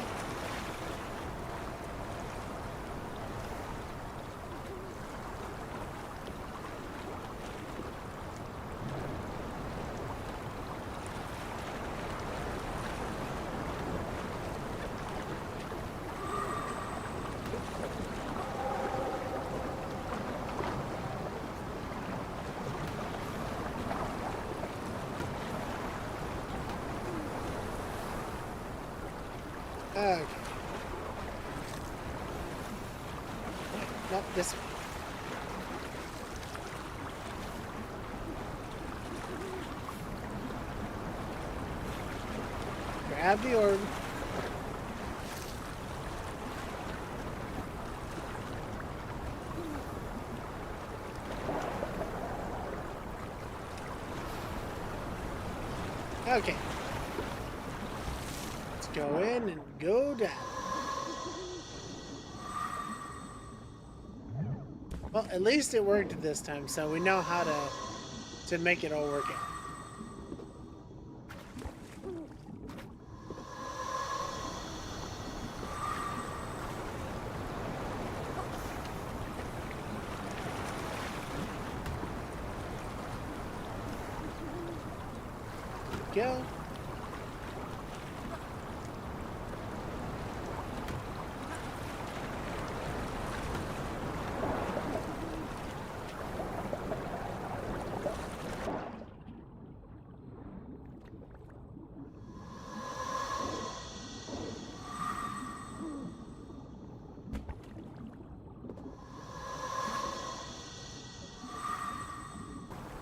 Speaker 1: Okay. Nope, this way. Grab the orb. Okay. Let's go in and go down. Well, at least it worked this time, so we know how to make it all work out. go.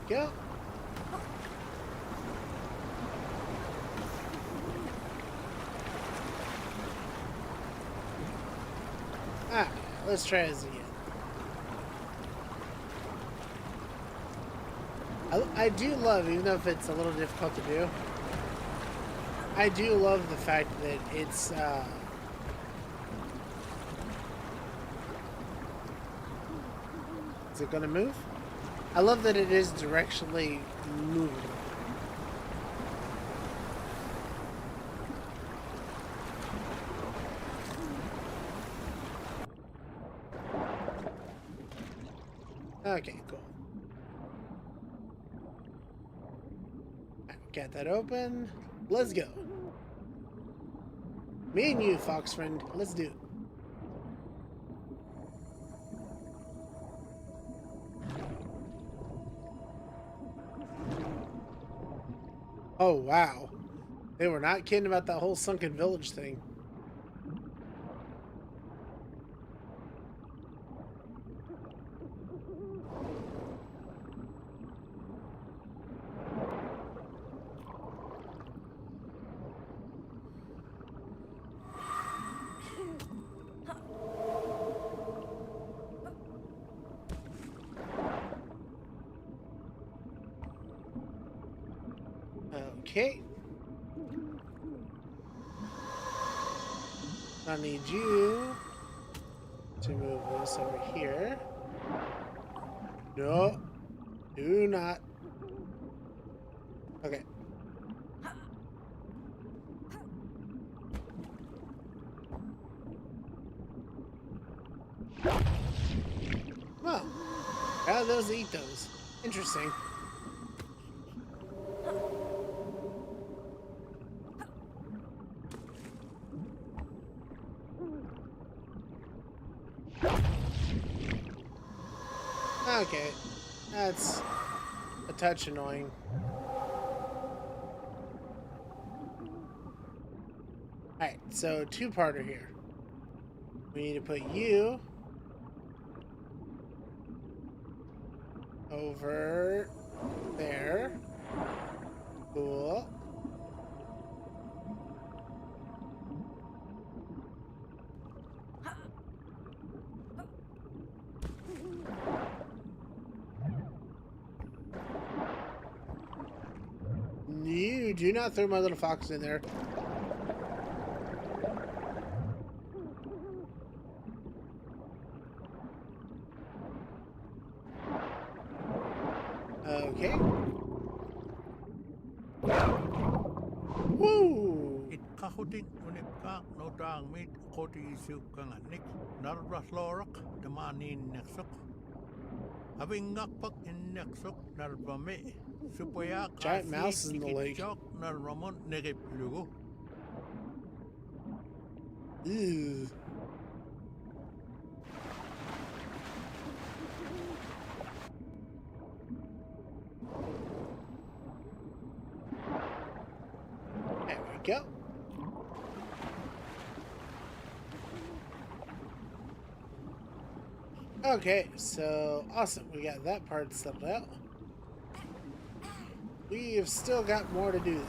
Speaker 1: Go. Ah, let's try this again. I do love, even though if it's a little difficult to do, I do love the fact that it's is it gonna move? I love that it is directionally moving. Okay, cool. Got that open. Let's go. Me and you, fox friend. Let's do it. Oh, wow. They were not kidding about that whole sunken village thing. Okay. I need you to move this over here. No. Do not. Okay. Well, how do those eat those? Interesting. Okay, that's a touch annoying. Alright, so two-parter here. We need to put you over there. Cool. You do not throw my little fox in there. Okay. Woo!
Speaker 14: It kahutin unipka no dang mit koti isu kanganik narras lorak damanin neksok. Having ngakpak in neksok narbame supaya
Speaker 1: Giant mouse is in the lake.
Speaker 14: Narramon negip lugu.
Speaker 1: Ew. There we go. Okay, so awesome. We got that part settled out. We've still got more to do though.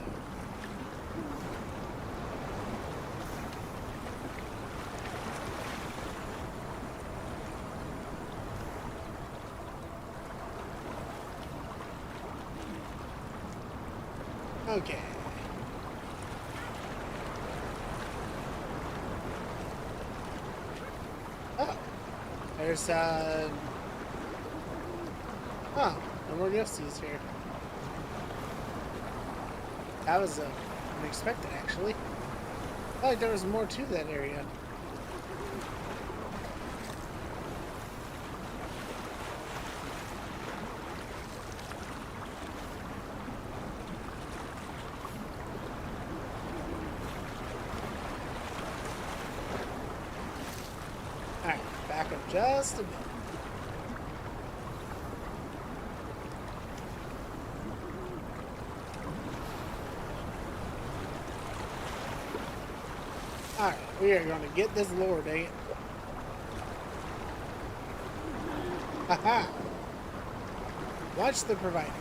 Speaker 1: Okay. Oh, there's oh, no more Yossies here. That was unexpected, actually. I felt like there was more to that area. Just a bit. Alright, we are going to get this lure, dang it. Haha! Watch the provider.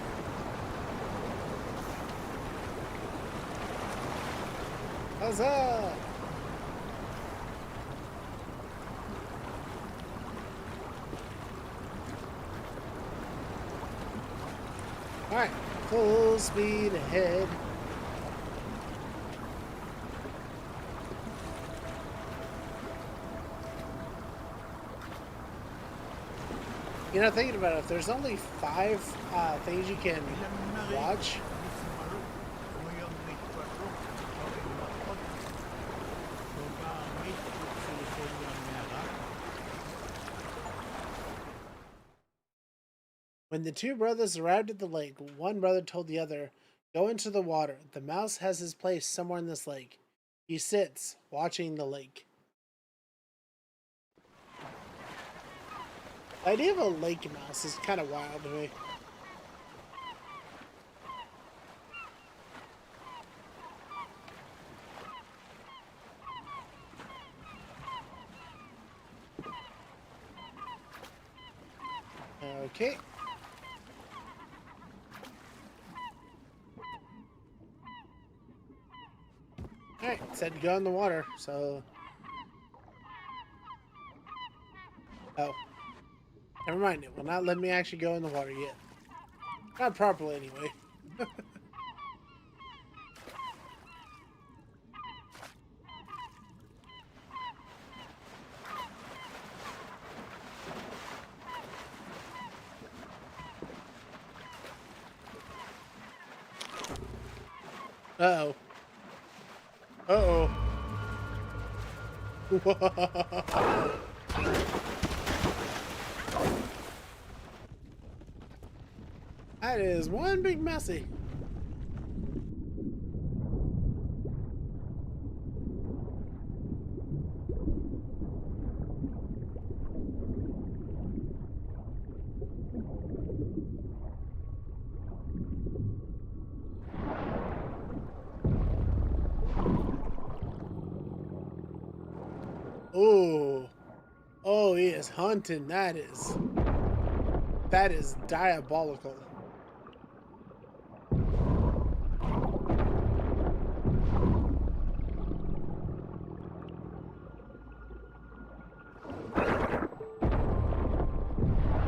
Speaker 1: Huzzah! Alright, full speed ahead. You know, thinking about it, if there's only 5 things you can watch, when the 2 brothers arrived at the lake, one brother told the other, "Go into the water. The mouse has his place somewhere in this lake. He sits, watching the lake." The idea of a lake mouse is kind of wild to me. Okay. Alright, said to go in the water, so... Oh. Never mind, it will not let me actually go in the water yet. Not properly, anyway. Uh-oh. Uh-oh. That is one big messy. Oh. Oh, he is hunting. That is diabolical.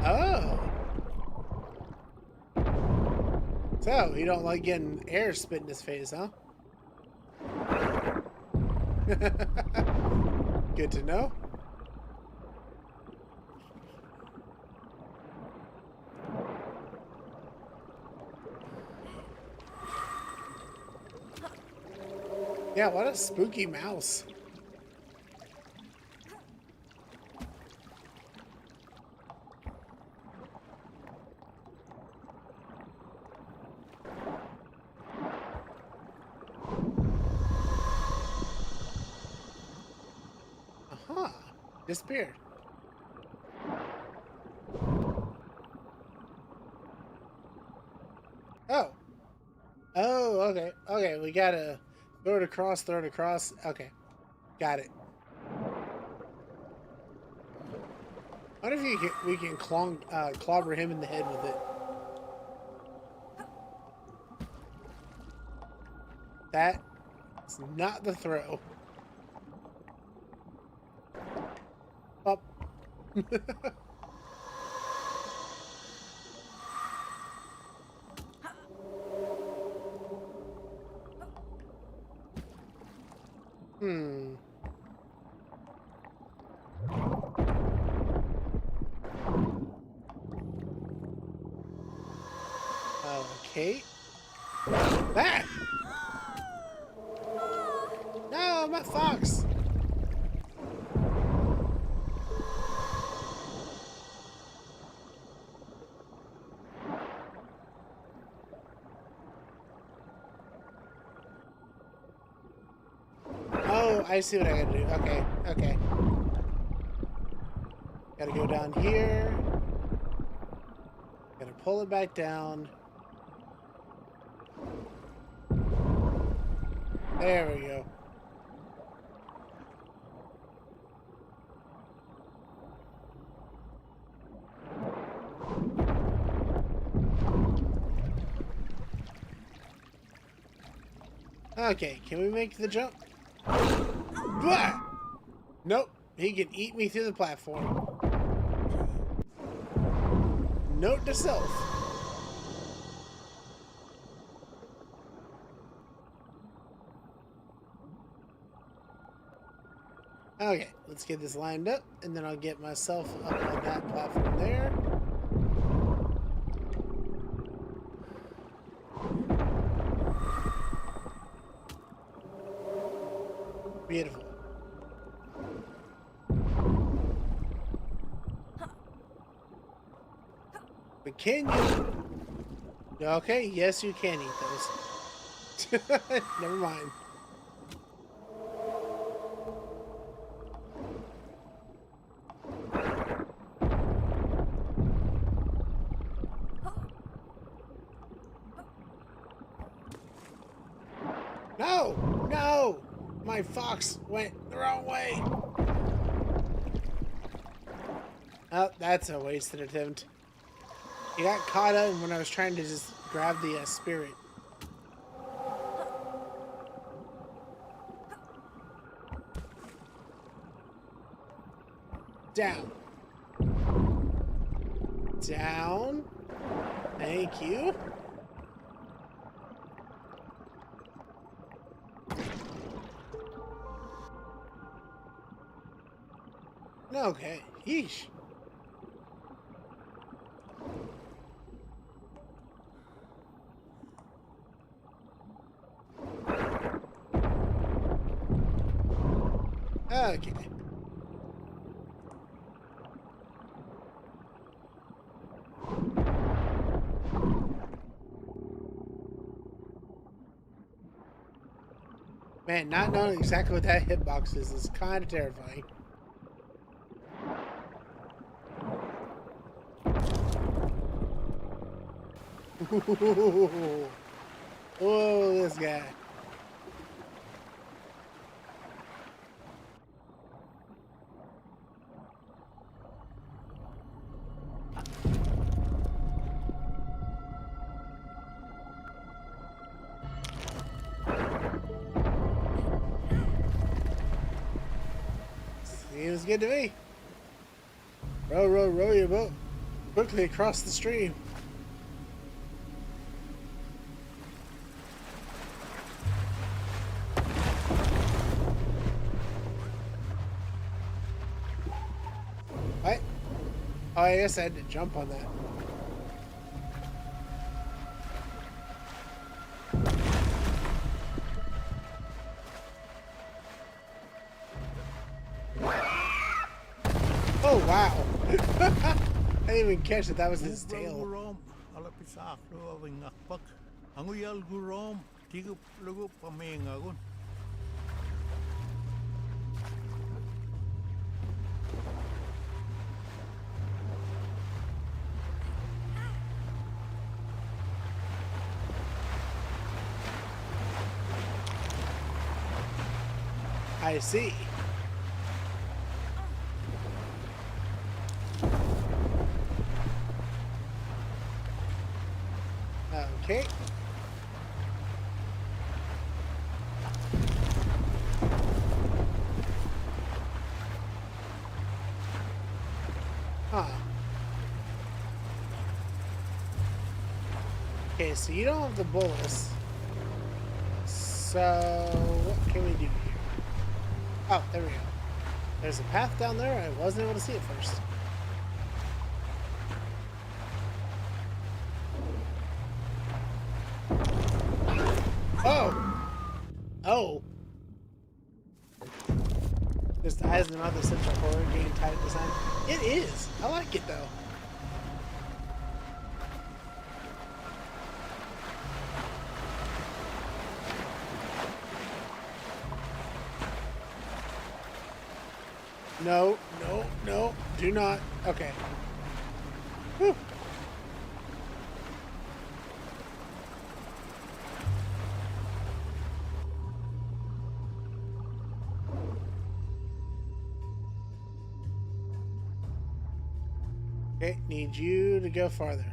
Speaker 1: Oh. So, you don't like getting air spit in his face, huh? Good to know. Yeah, what a spooky mouse. Aha, disappeared. Oh. Oh, okay. Okay, we gotta throw it across, throw it across. Okay. Got it. What if we can clobber him in the head with it? That's not the throw. Up. Hmm. Okay. Ah! No, my fox. Oh, I see what I gotta do. Okay, okay. Gotta go down here. Gotta pull it back down. There we go. Okay, can we make the jump? Blah! Nope, he can eat me through the platform. Note to self. Okay, let's get this lined up, and then I'll get myself up on that platform there. Beautiful. But can you? Okay, yes, you can eat those. Never mind. No! No! My fox went the wrong way. Oh, that's a wasted attempt. He got caught up when I was trying to just grab the spirit. Down. Down. Thank you. Okay. Yeesh. Okay. Man, not knowing exactly what that hitbox is kind of terrifying. Oh, this guy. Seems good to me. Row, row, row your boat quickly across the stream. What? Oh, I guess I had to jump on that. Oh, wow. I didn't even catch it. That was his tail. I see. Okay. Huh. Okay, so you don't have the bullets. So what can we do here? Oh, there we go. There's a path down there. I wasn't able to see it first. Oh! Oh! Just eyes in the mouth of Central Horror game type design. It is! I like it though. No, no, no. Do not. Okay. Whew. Okay, need you to go farther.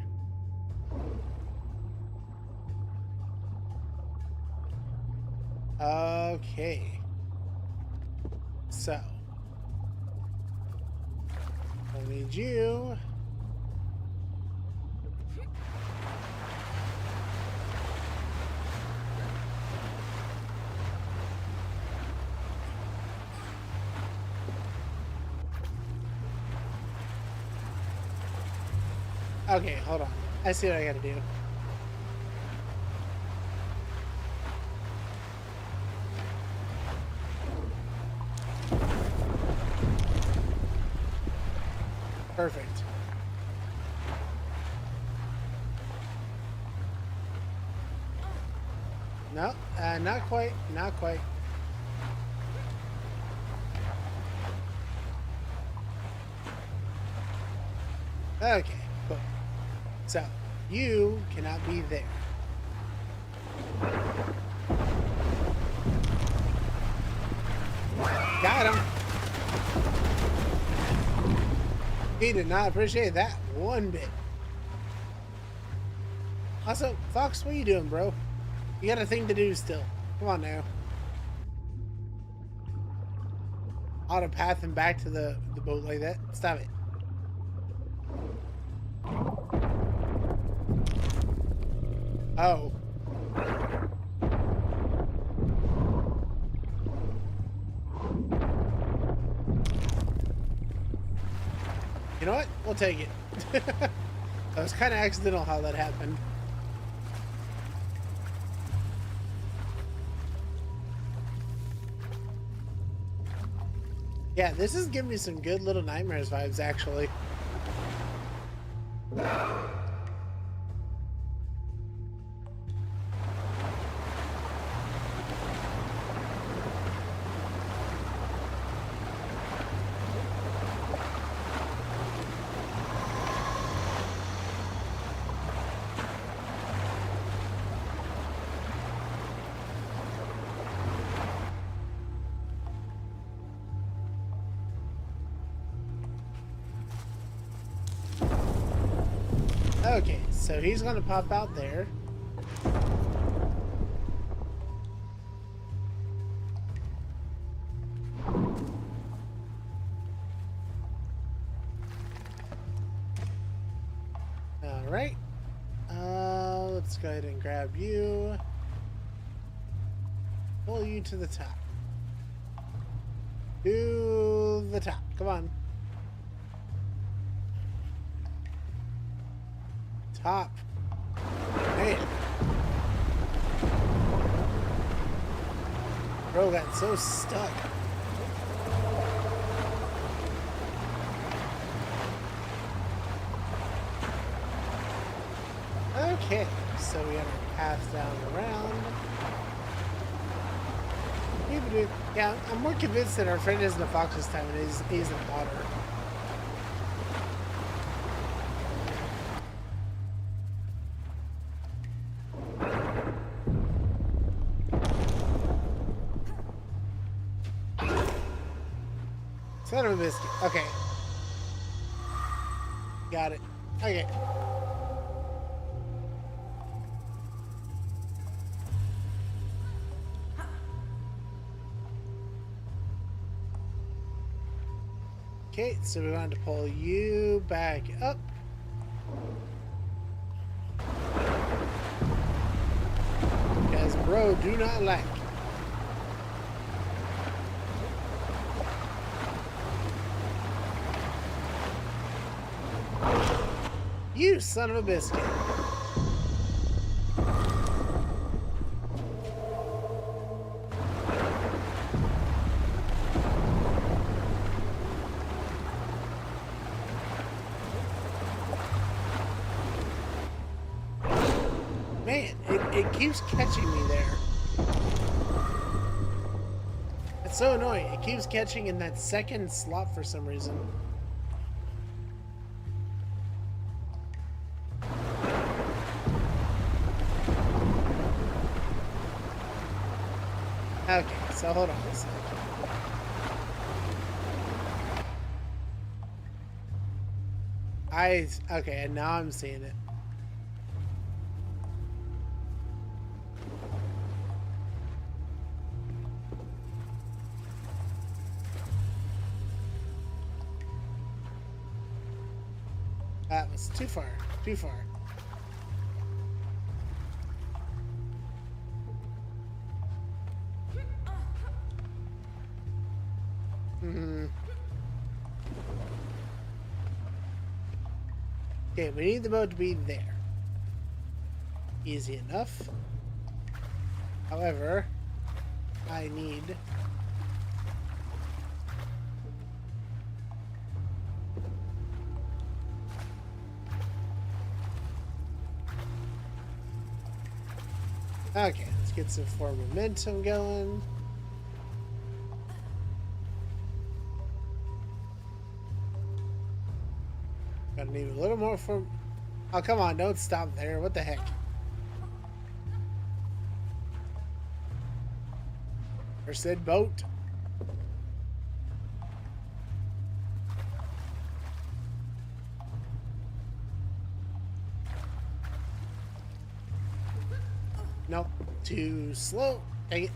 Speaker 1: Okay. So. I need you. Okay, hold on. I see what I gotta do. Perfect. No, not quite, not quite. Okay, cool. So, you cannot be there. Got him. He did not appreciate that one bit. Also, Fox, what are you doing, bro? You got a thing to do still. Come on now. Auto pathing back to the boat like that. Stop it. Oh. You know what? We'll take it. That was kind of accidental how that happened. Yeah, this is giving me some good Little Nightmares vibes, actually. Okay, so he's gonna pop out there. Alright. Let's go ahead and grab you. Pull you to the top. To the top. Come on. Top. Man. Bro got so stuck. Okay, so we have our path down around. Yeah, I'm more convinced that our friend isn't a fox this time and he's an otter. Son of a biscuit. Okay. Got it. Okay. Okay, so we want to pull you back up. Because bro do not like. You son of a biscuit. Man, it keeps catching me there. So annoying. It keeps catching in that second slot for some reason. Okay, so hold on a second. Okay, and now I'm seeing it. That was too far. Too far. Okay, we need the boat to be there. Easy enough. However, I need... Okay, let's get some more momentum going. Gotta need a little more for... Oh, come on, don't stop there. What the heck? Or said boat. Nope. Too slow. Dang it.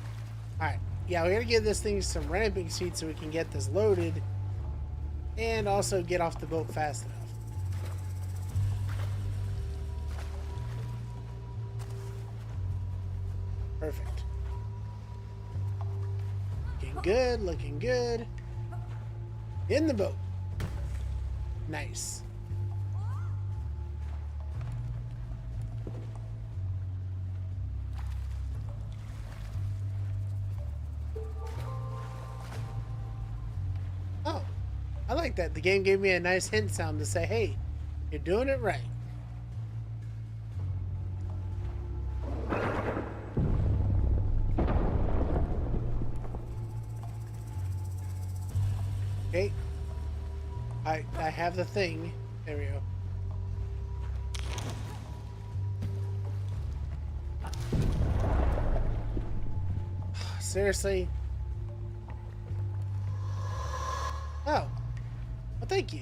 Speaker 1: Alright. Yeah, we gotta give this thing some ramping speed so we can get this loaded. And also get off the boat fast enough. Perfect. Looking good, looking good. In the boat. Nice. Oh, I like that. The game gave me a nice hint sound to say, hey, you're doing it right. Okay. I have the thing. There we go. Seriously? Oh. Well, thank you.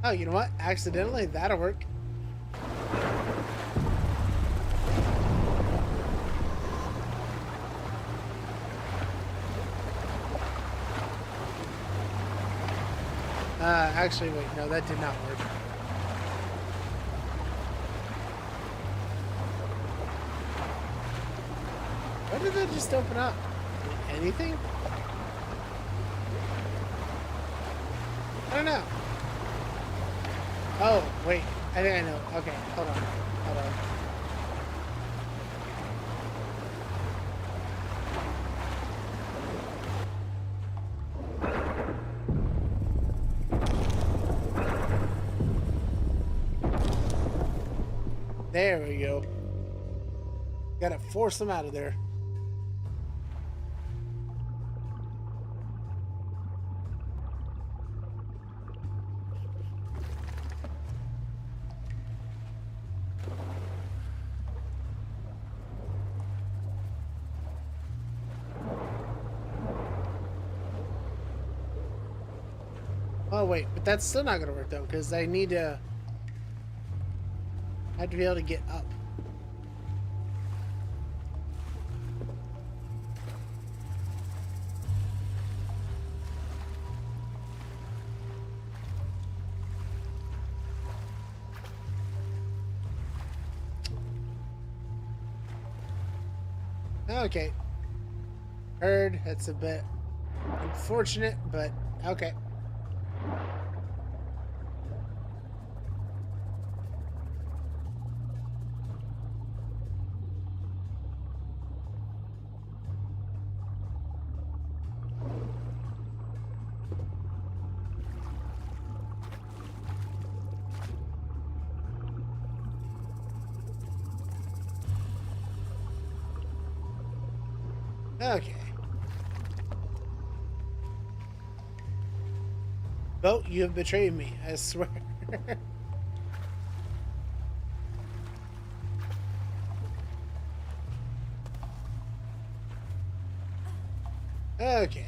Speaker 1: Oh, you know what? Accidentally, that'll work. Actually, wait, no, that did not work. Why did that just open up? Anything? I don't know. Oh, wait. I think I know. Okay, hold on. Hold on. There we go. Gotta force them out of there. Oh wait, but that's still not gonna work though, because I need to... I have to be able to get up. Okay. Heard. That's a bit unfortunate, but okay. Okay. Boat, you have betrayed me, I swear. Okay.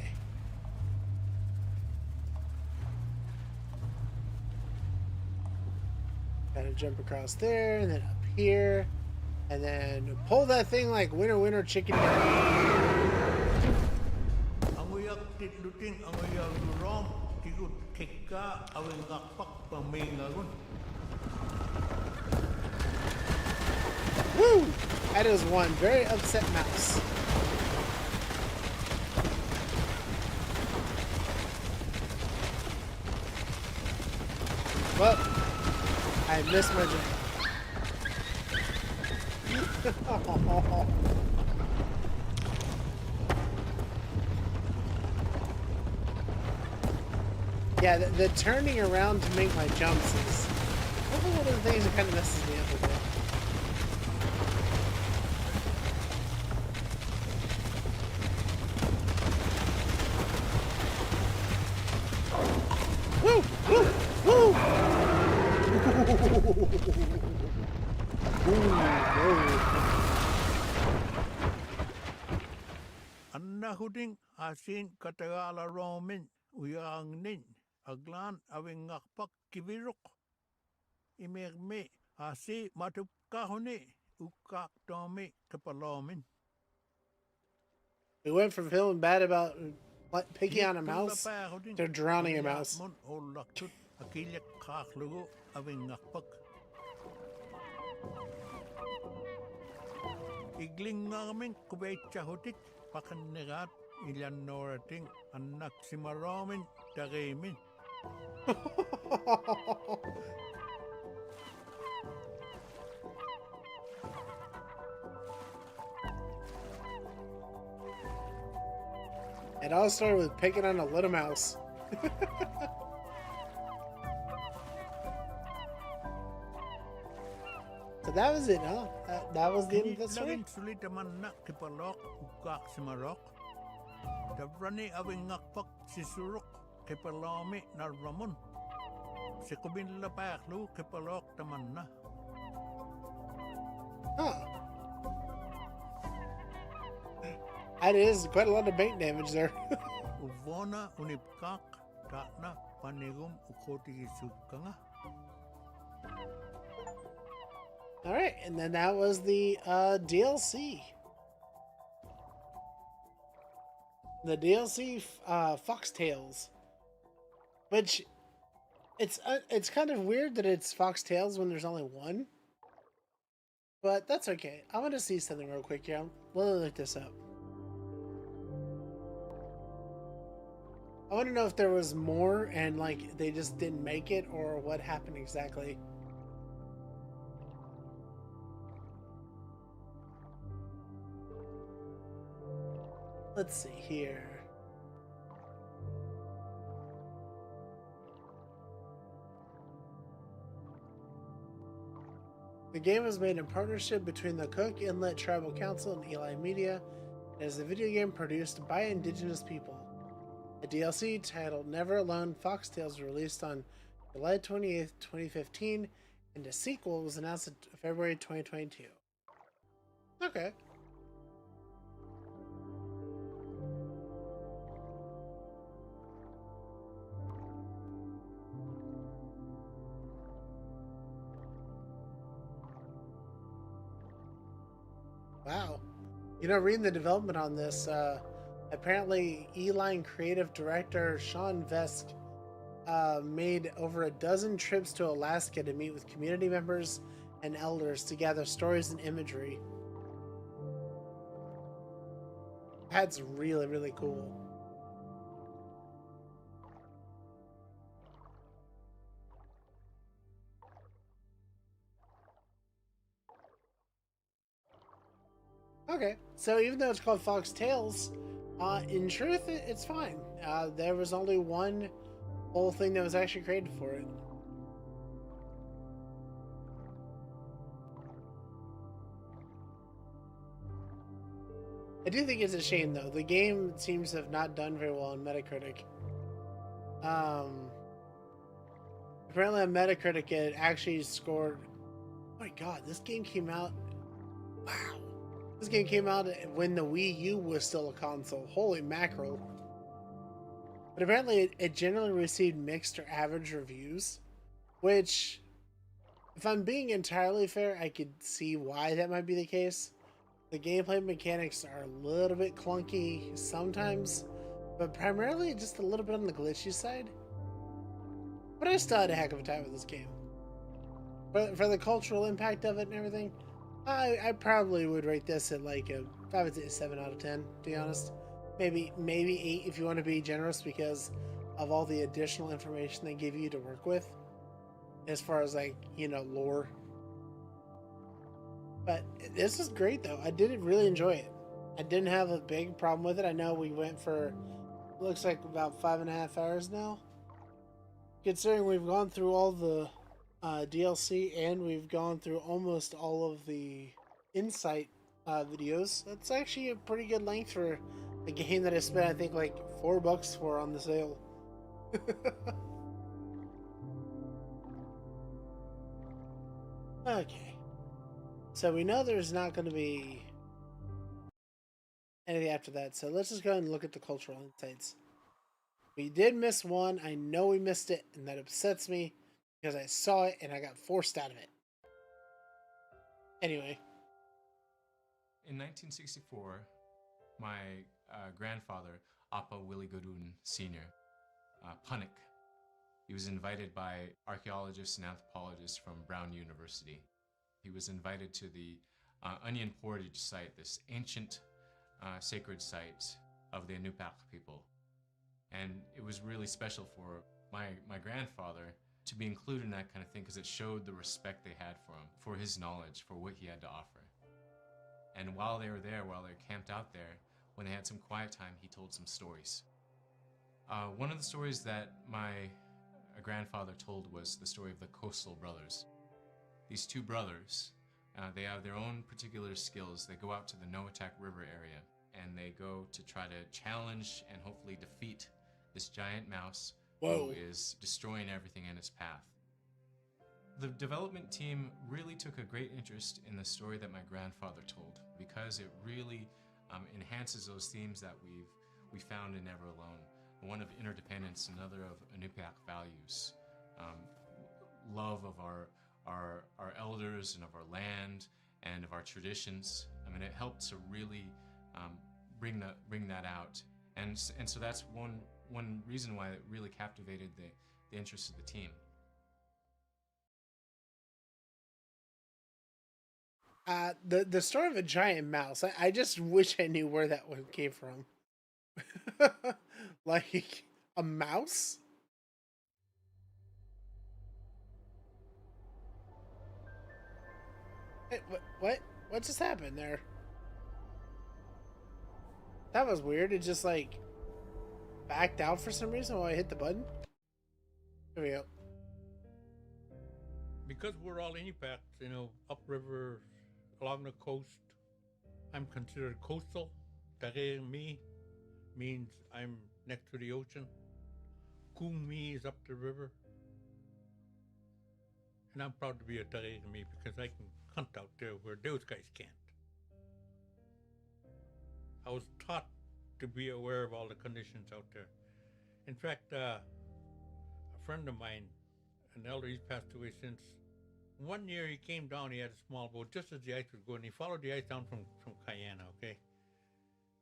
Speaker 1: Gotta jump across there, and then up here, and then pull that thing like winner, winner, chicken dinner.
Speaker 14: Ang uyak titluting ang uyak durom tikut kekka awing ngakpak pamingagun.
Speaker 1: Woo! That is one very upset mouse. Well, I missed my jump. Yeah, the turning around to make my jumps is one of the things that kind of messes me up a bit. Woo! Woo! Woo!
Speaker 14: Anna huding asin katagala romin uyang nin aglan awing ngakpak kiviruk. Imerme asi matup kahuni ukak domi kapalomin.
Speaker 1: We went from feeling bad about picking on a mouse to drowning a mouse.
Speaker 14: Akilyak kaklugo awing ngakpak. Igling ngamin kubay chahutik pakan negat ilan norating anak si maromin tagaimin. It all started with picking on a little mouse. So that was it, huh? That was the end of the story? Davrani awing ngakpak si suruk kepalami na ramon. Si kubin lapak lu kepalok taman na.
Speaker 1: Huh. That is quite a lot of bank damage there.
Speaker 14: Uvona unipkak takna panigum ukoti isukanga.
Speaker 1: Alright, and then that was the DLC. The DLC Foxtails. Which, it's kind of weird that it's Foxtails when there's only one. But that's okay. I want to see something real quick here. We'll look this up. I want to know if there was more and like they just didn't make it or what happened exactly. Let's see here. The game was made in partnership between the Cook Inlet Tribal Council and Eli Media and is a video game produced by indigenous people. A DLC titled Never Alone Foxtails was released on July 28th, 2015, and a sequel was announced in February 2022. Okay. Wow. You know, reading the development on this, apparently Eline creative director Sean Vesk made over a dozen trips to Alaska to meet with community members and elders to gather stories and imagery. That's really, really cool. Okay, so even though it's called Fox Tales, in truth, it's fine. There was only one whole thing that was actually created for it. I do think it's a shame though. The game seems to have not done very well on Metacritic. Apparently on Metacritic it actually scored. Oh my god, this game came out. Wow. This game came out when the Wii U was still a console. Holy mackerel. But apparently it generally received mixed or average reviews, which, if I'm being entirely fair, I could see why that might be the case. The gameplay mechanics are a little bit clunky sometimes, but primarily just a little bit on the glitchy side. But I still had a heck of a time with this game. For the cultural impact of it and everything, I probably would rate this at like I would say 7 out of 10, to be honest. Maybe 8 if you want to be generous, because of all the additional information they give you to work with, as far as like, you know, lore. But this is great though. I did really enjoy it. I didn't have a big problem with it. I know we went for, looks like about 5.5 hours now. Considering we've gone through all the DLC and we've gone through almost all of the insight videos, that's actually a pretty good length for a game that I spent, I think, like $4 for on the sale. Okay. So we know there's not going to be anything after that, so let's just go ahead and look at the cultural insights. We did miss one. I know we missed it, and that upsets me because I saw it and I got forced out of it. Anyway.
Speaker 4: In 1964, my grandfather, Appa Willie Godun Sr., Punnik, he was invited by archaeologists and anthropologists from Brown University. He was invited to the Onion Portage site, this ancient sacred site of the Inupiaq people. And it was really special for my grandfather to be included in that kind of thing, because it showed the respect they had for him, for his knowledge, for what he had to offer. And while they were there, while they were camped out there, when they had some quiet time, he told some stories. One of the stories that my grandfather told was the story of the Coastal Brothers. These two brothers, they have their own particular skills. They go out to the Noatak River area, and they go to try to challenge and hopefully defeat this giant mouse who is destroying everything in its path. The development team really took a great interest in the story that my grandfather told, because it really enhances those themes that we found in Never Alone. One of interdependence, another of Inupiaq values, love of our elders and of our land and of our traditions. I mean, it helped to really bring that out, and so that's one reason why it really captivated the interest of the team.
Speaker 1: The story of a giant mouse. I just wish I knew where that one came from. Like a mouse? Hey, what just happened there? That was weird. It just like backed out for some reason while I hit the button. There we go.
Speaker 14: Because we're all Inupiaq, you know, upriver, along the coast, I'm considered coastal. Tare mi means I'm next to the ocean. Kung mi is up the river. And I'm proud to be a Tare mi because I can hunt out there where those guys can't. I was taught to be aware of all the conditions out there. In fact, a friend of mine, an elder, he's passed away since. One year he came down, he had a small boat just as the ice was going. He followed the ice down from Cayenne, okay?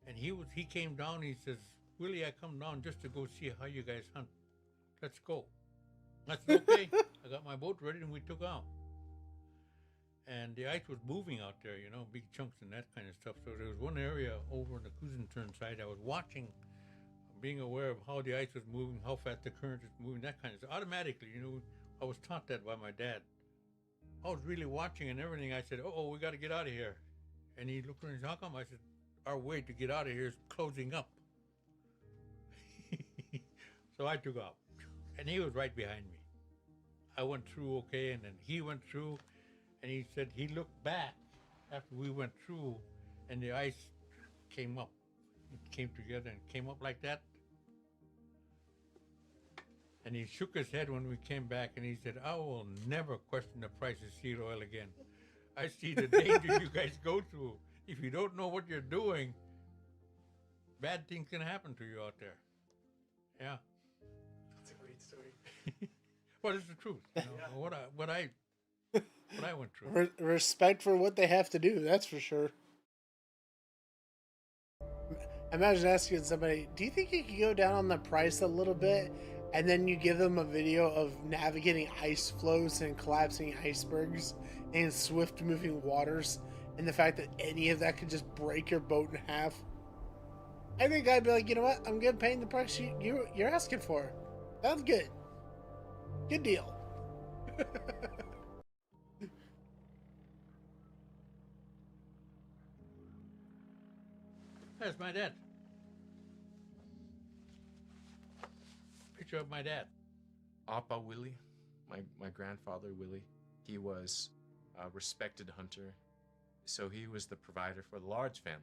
Speaker 14: And he came down, he says, Willie, I come down just to go see how you guys hunt. Let's go. I said, okay. I got my boat ready and we took out. And the ice was moving out there, you know, big chunks and that kind of stuff. So there was one area over on the Kuzintern side I was watching, being aware of how the ice was moving, how fast the current is moving, that kind of stuff. Automatically, you know, I was taught that by my dad. I was really watching and everything. I said, oh, we got to get out of here. And he looked around and said, how come? I said, our way to get out of here is closing up. So I took off. And he was right behind me. I went through okay, and then he went through, and he said he looked back after we went through, and the ice came up. It came together and came up like that. And he shook his head when we came back, and he said, I will never question the price of seed oil again. I see the danger you guys go through. If you don't know what you're doing, bad things can happen to you out there. Yeah.
Speaker 1: That's a great story.
Speaker 14: Well, it's the truth. You know,
Speaker 1: Yeah.
Speaker 14: what I went through.
Speaker 1: Respect for what they have to do, that's for sure. Imagine asking somebody, do you think you could go down on the price a little bit, and then you give them a video of navigating ice flows and collapsing icebergs and swift moving waters, and the fact that any of that could just break your boat in half? I think I'd be like, you know what, I'm good paying the price you're asking for. That's good. Good deal.
Speaker 14: That's my dad. Picture of my dad.
Speaker 4: Appa Willie, my grandfather Willie, he was a respected hunter, so he was the provider for the large family.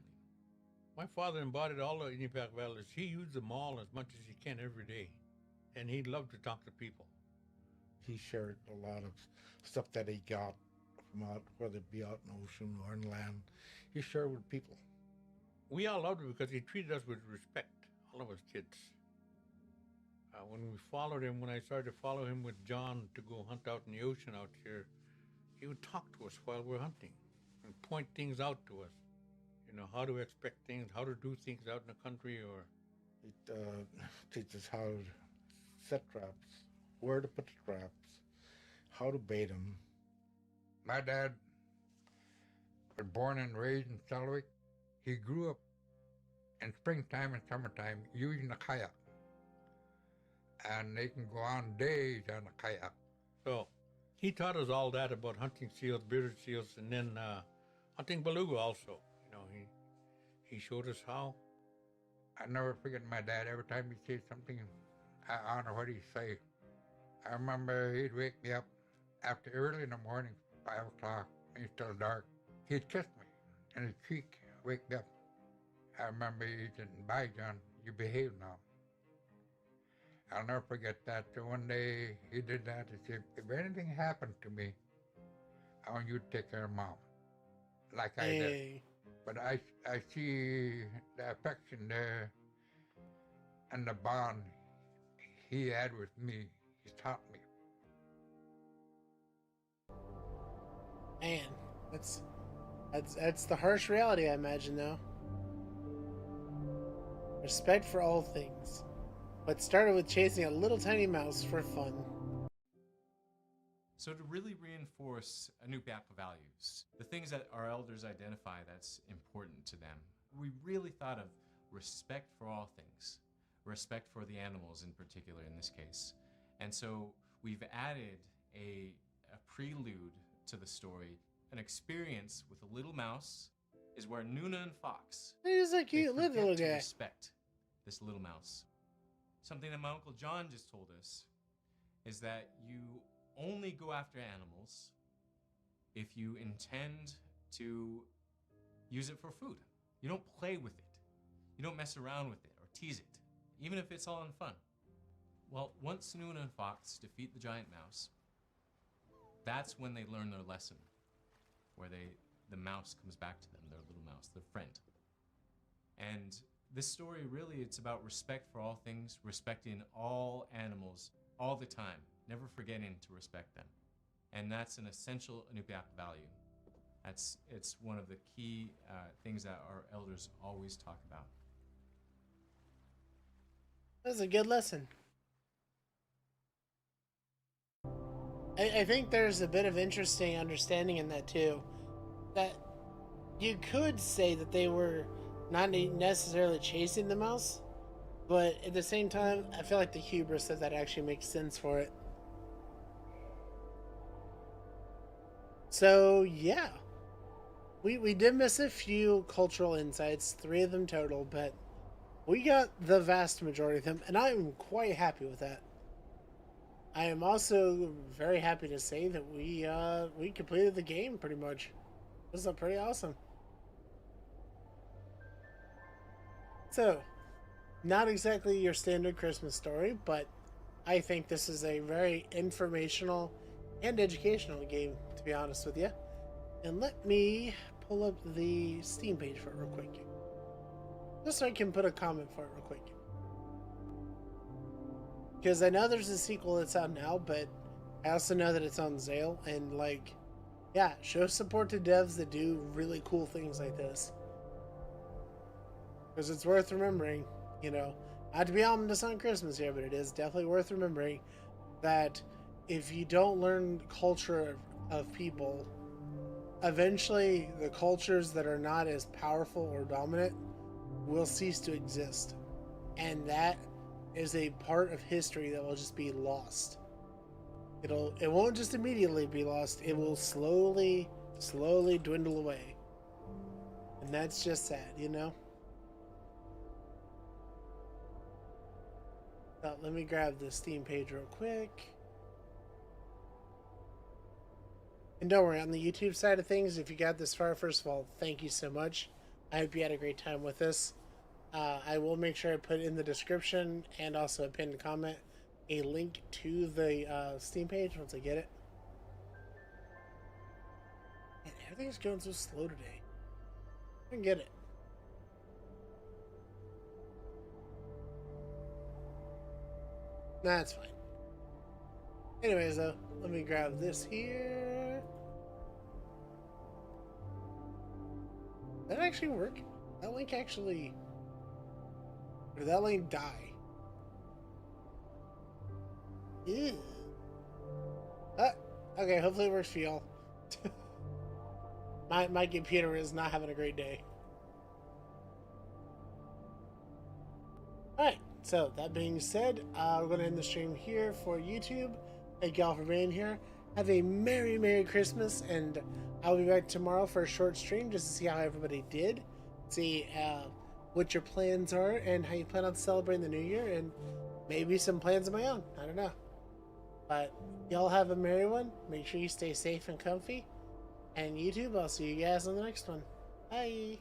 Speaker 14: My father embodied all the Inupiaq values. He used them all as much as he can every day, and he loved to talk to people.
Speaker 15: He shared a lot of stuff that he got from out, whether it be out in the ocean or in land. He shared with people.
Speaker 14: We all loved him because he treated us with respect, all of us kids. When we followed him, when I started to follow him with John to go hunt out in the ocean out here, he would talk to us while we're hunting and point things out to us. You know, how to expect things, how to do things out in the country, or...
Speaker 15: It teaches how to set traps, where to put the traps, how to bait them.
Speaker 16: My dad was born and raised in Selwick. He grew up in springtime and summertime using a kayak. And they can go on days on a kayak.
Speaker 14: So he taught us all that about hunting seals, bearded seals, and then hunting beluga also. You know, he showed us how.
Speaker 16: I never forget my dad. Every time he said something, I honor what he say. I remember he'd wake me up after early in the morning, 5 o'clock, when it's still dark. He'd kiss me in his cheek, wake me up. I remember he said, "Bye, John, you behave now." I'll never forget that. So one day he did that. He said, "If anything happened to me, I want you to take care of Mom," like I did. But I see the affection there and the bond he had with me. He taught me.
Speaker 1: Man, that's the harsh reality, I imagine, though. Respect for all things. But started with chasing a little tiny mouse for fun.
Speaker 4: So to really reinforce Inupiaq values, the things that our elders identify that's important to them, we really thought of respect for all things, respect for the animals in particular in this case. And so we've added a prelude to the story. An experience with a little mouse is where Nuna and Fox,
Speaker 1: He's a cute
Speaker 4: they
Speaker 1: little
Speaker 4: forget to
Speaker 1: guy.
Speaker 4: respect this little mouse. Something that my Uncle John just told us is that you only go after animals if you intend to use it for food. You don't play with it. You don't mess around with it or tease it, even if it's all in fun. Well, once Nuna and Fox defeat the giant mouse, that's when they learn their lesson, where the mouse comes back to them, their little mouse, their friend. And this story really, it's about respect for all things, respecting all animals all the time, never forgetting to respect them. And that's an essential Inupiaq value. It's one of the key things that our elders always talk about.
Speaker 1: That's a good lesson. I think there's a bit of interesting understanding in that too. That you could say that they were not necessarily chasing the mouse, but at the same time, I feel like the hubris of that actually makes sense for it. So yeah, we did miss a few cultural insights, 3 of them total, but we got the vast majority of them, and I'm quite happy with that. I am also very happy to say that we completed the game pretty much. This is pretty awesome. So, not exactly your standard Christmas story, but I think this is a very informational and educational game, to be honest with you. And let me pull up the Steam page for it real quick. Just so I can put a comment for it real quick. Because I know there's a sequel that's out now, but I also know that it's on sale. And, like, yeah, show support to devs that do really cool things like this. Because it's worth remembering, you know, not to be ominous on Christmas here, but it is definitely worth remembering that if you don't learn culture of people, eventually the cultures that are not as powerful or dominant will cease to exist. And that is a part of history that will just be lost. It won't just immediately be lost, it will slowly dwindle away. And that's just sad, you know? So let me grab the Steam page real quick. And don't worry, on the YouTube side of things, if you got this far, first of all, thank you so much. I hope you had a great time with this. I will make sure I put in the description and also a pinned comment a link to the Steam page once I get it. Man, everything's going so slow today. I can get it. Nah, that's fine. Anyways, though, let me grab this here. Did that actually work? That link actually... Or did that link die? Ew. Okay, hopefully it works for y'all. My computer is not having a great day. Alright, so that being said, we're going to end the stream here for YouTube. Thank y'all for being here. Have a Merry Christmas, and I'll be back tomorrow for a short stream just to see how everybody did. See what your plans are and how you plan on celebrating the new year, and maybe some plans of my own. I don't know. But y'all have a merry one. Make sure you stay safe and comfy. And YouTube, I'll see you guys on the next one. Bye.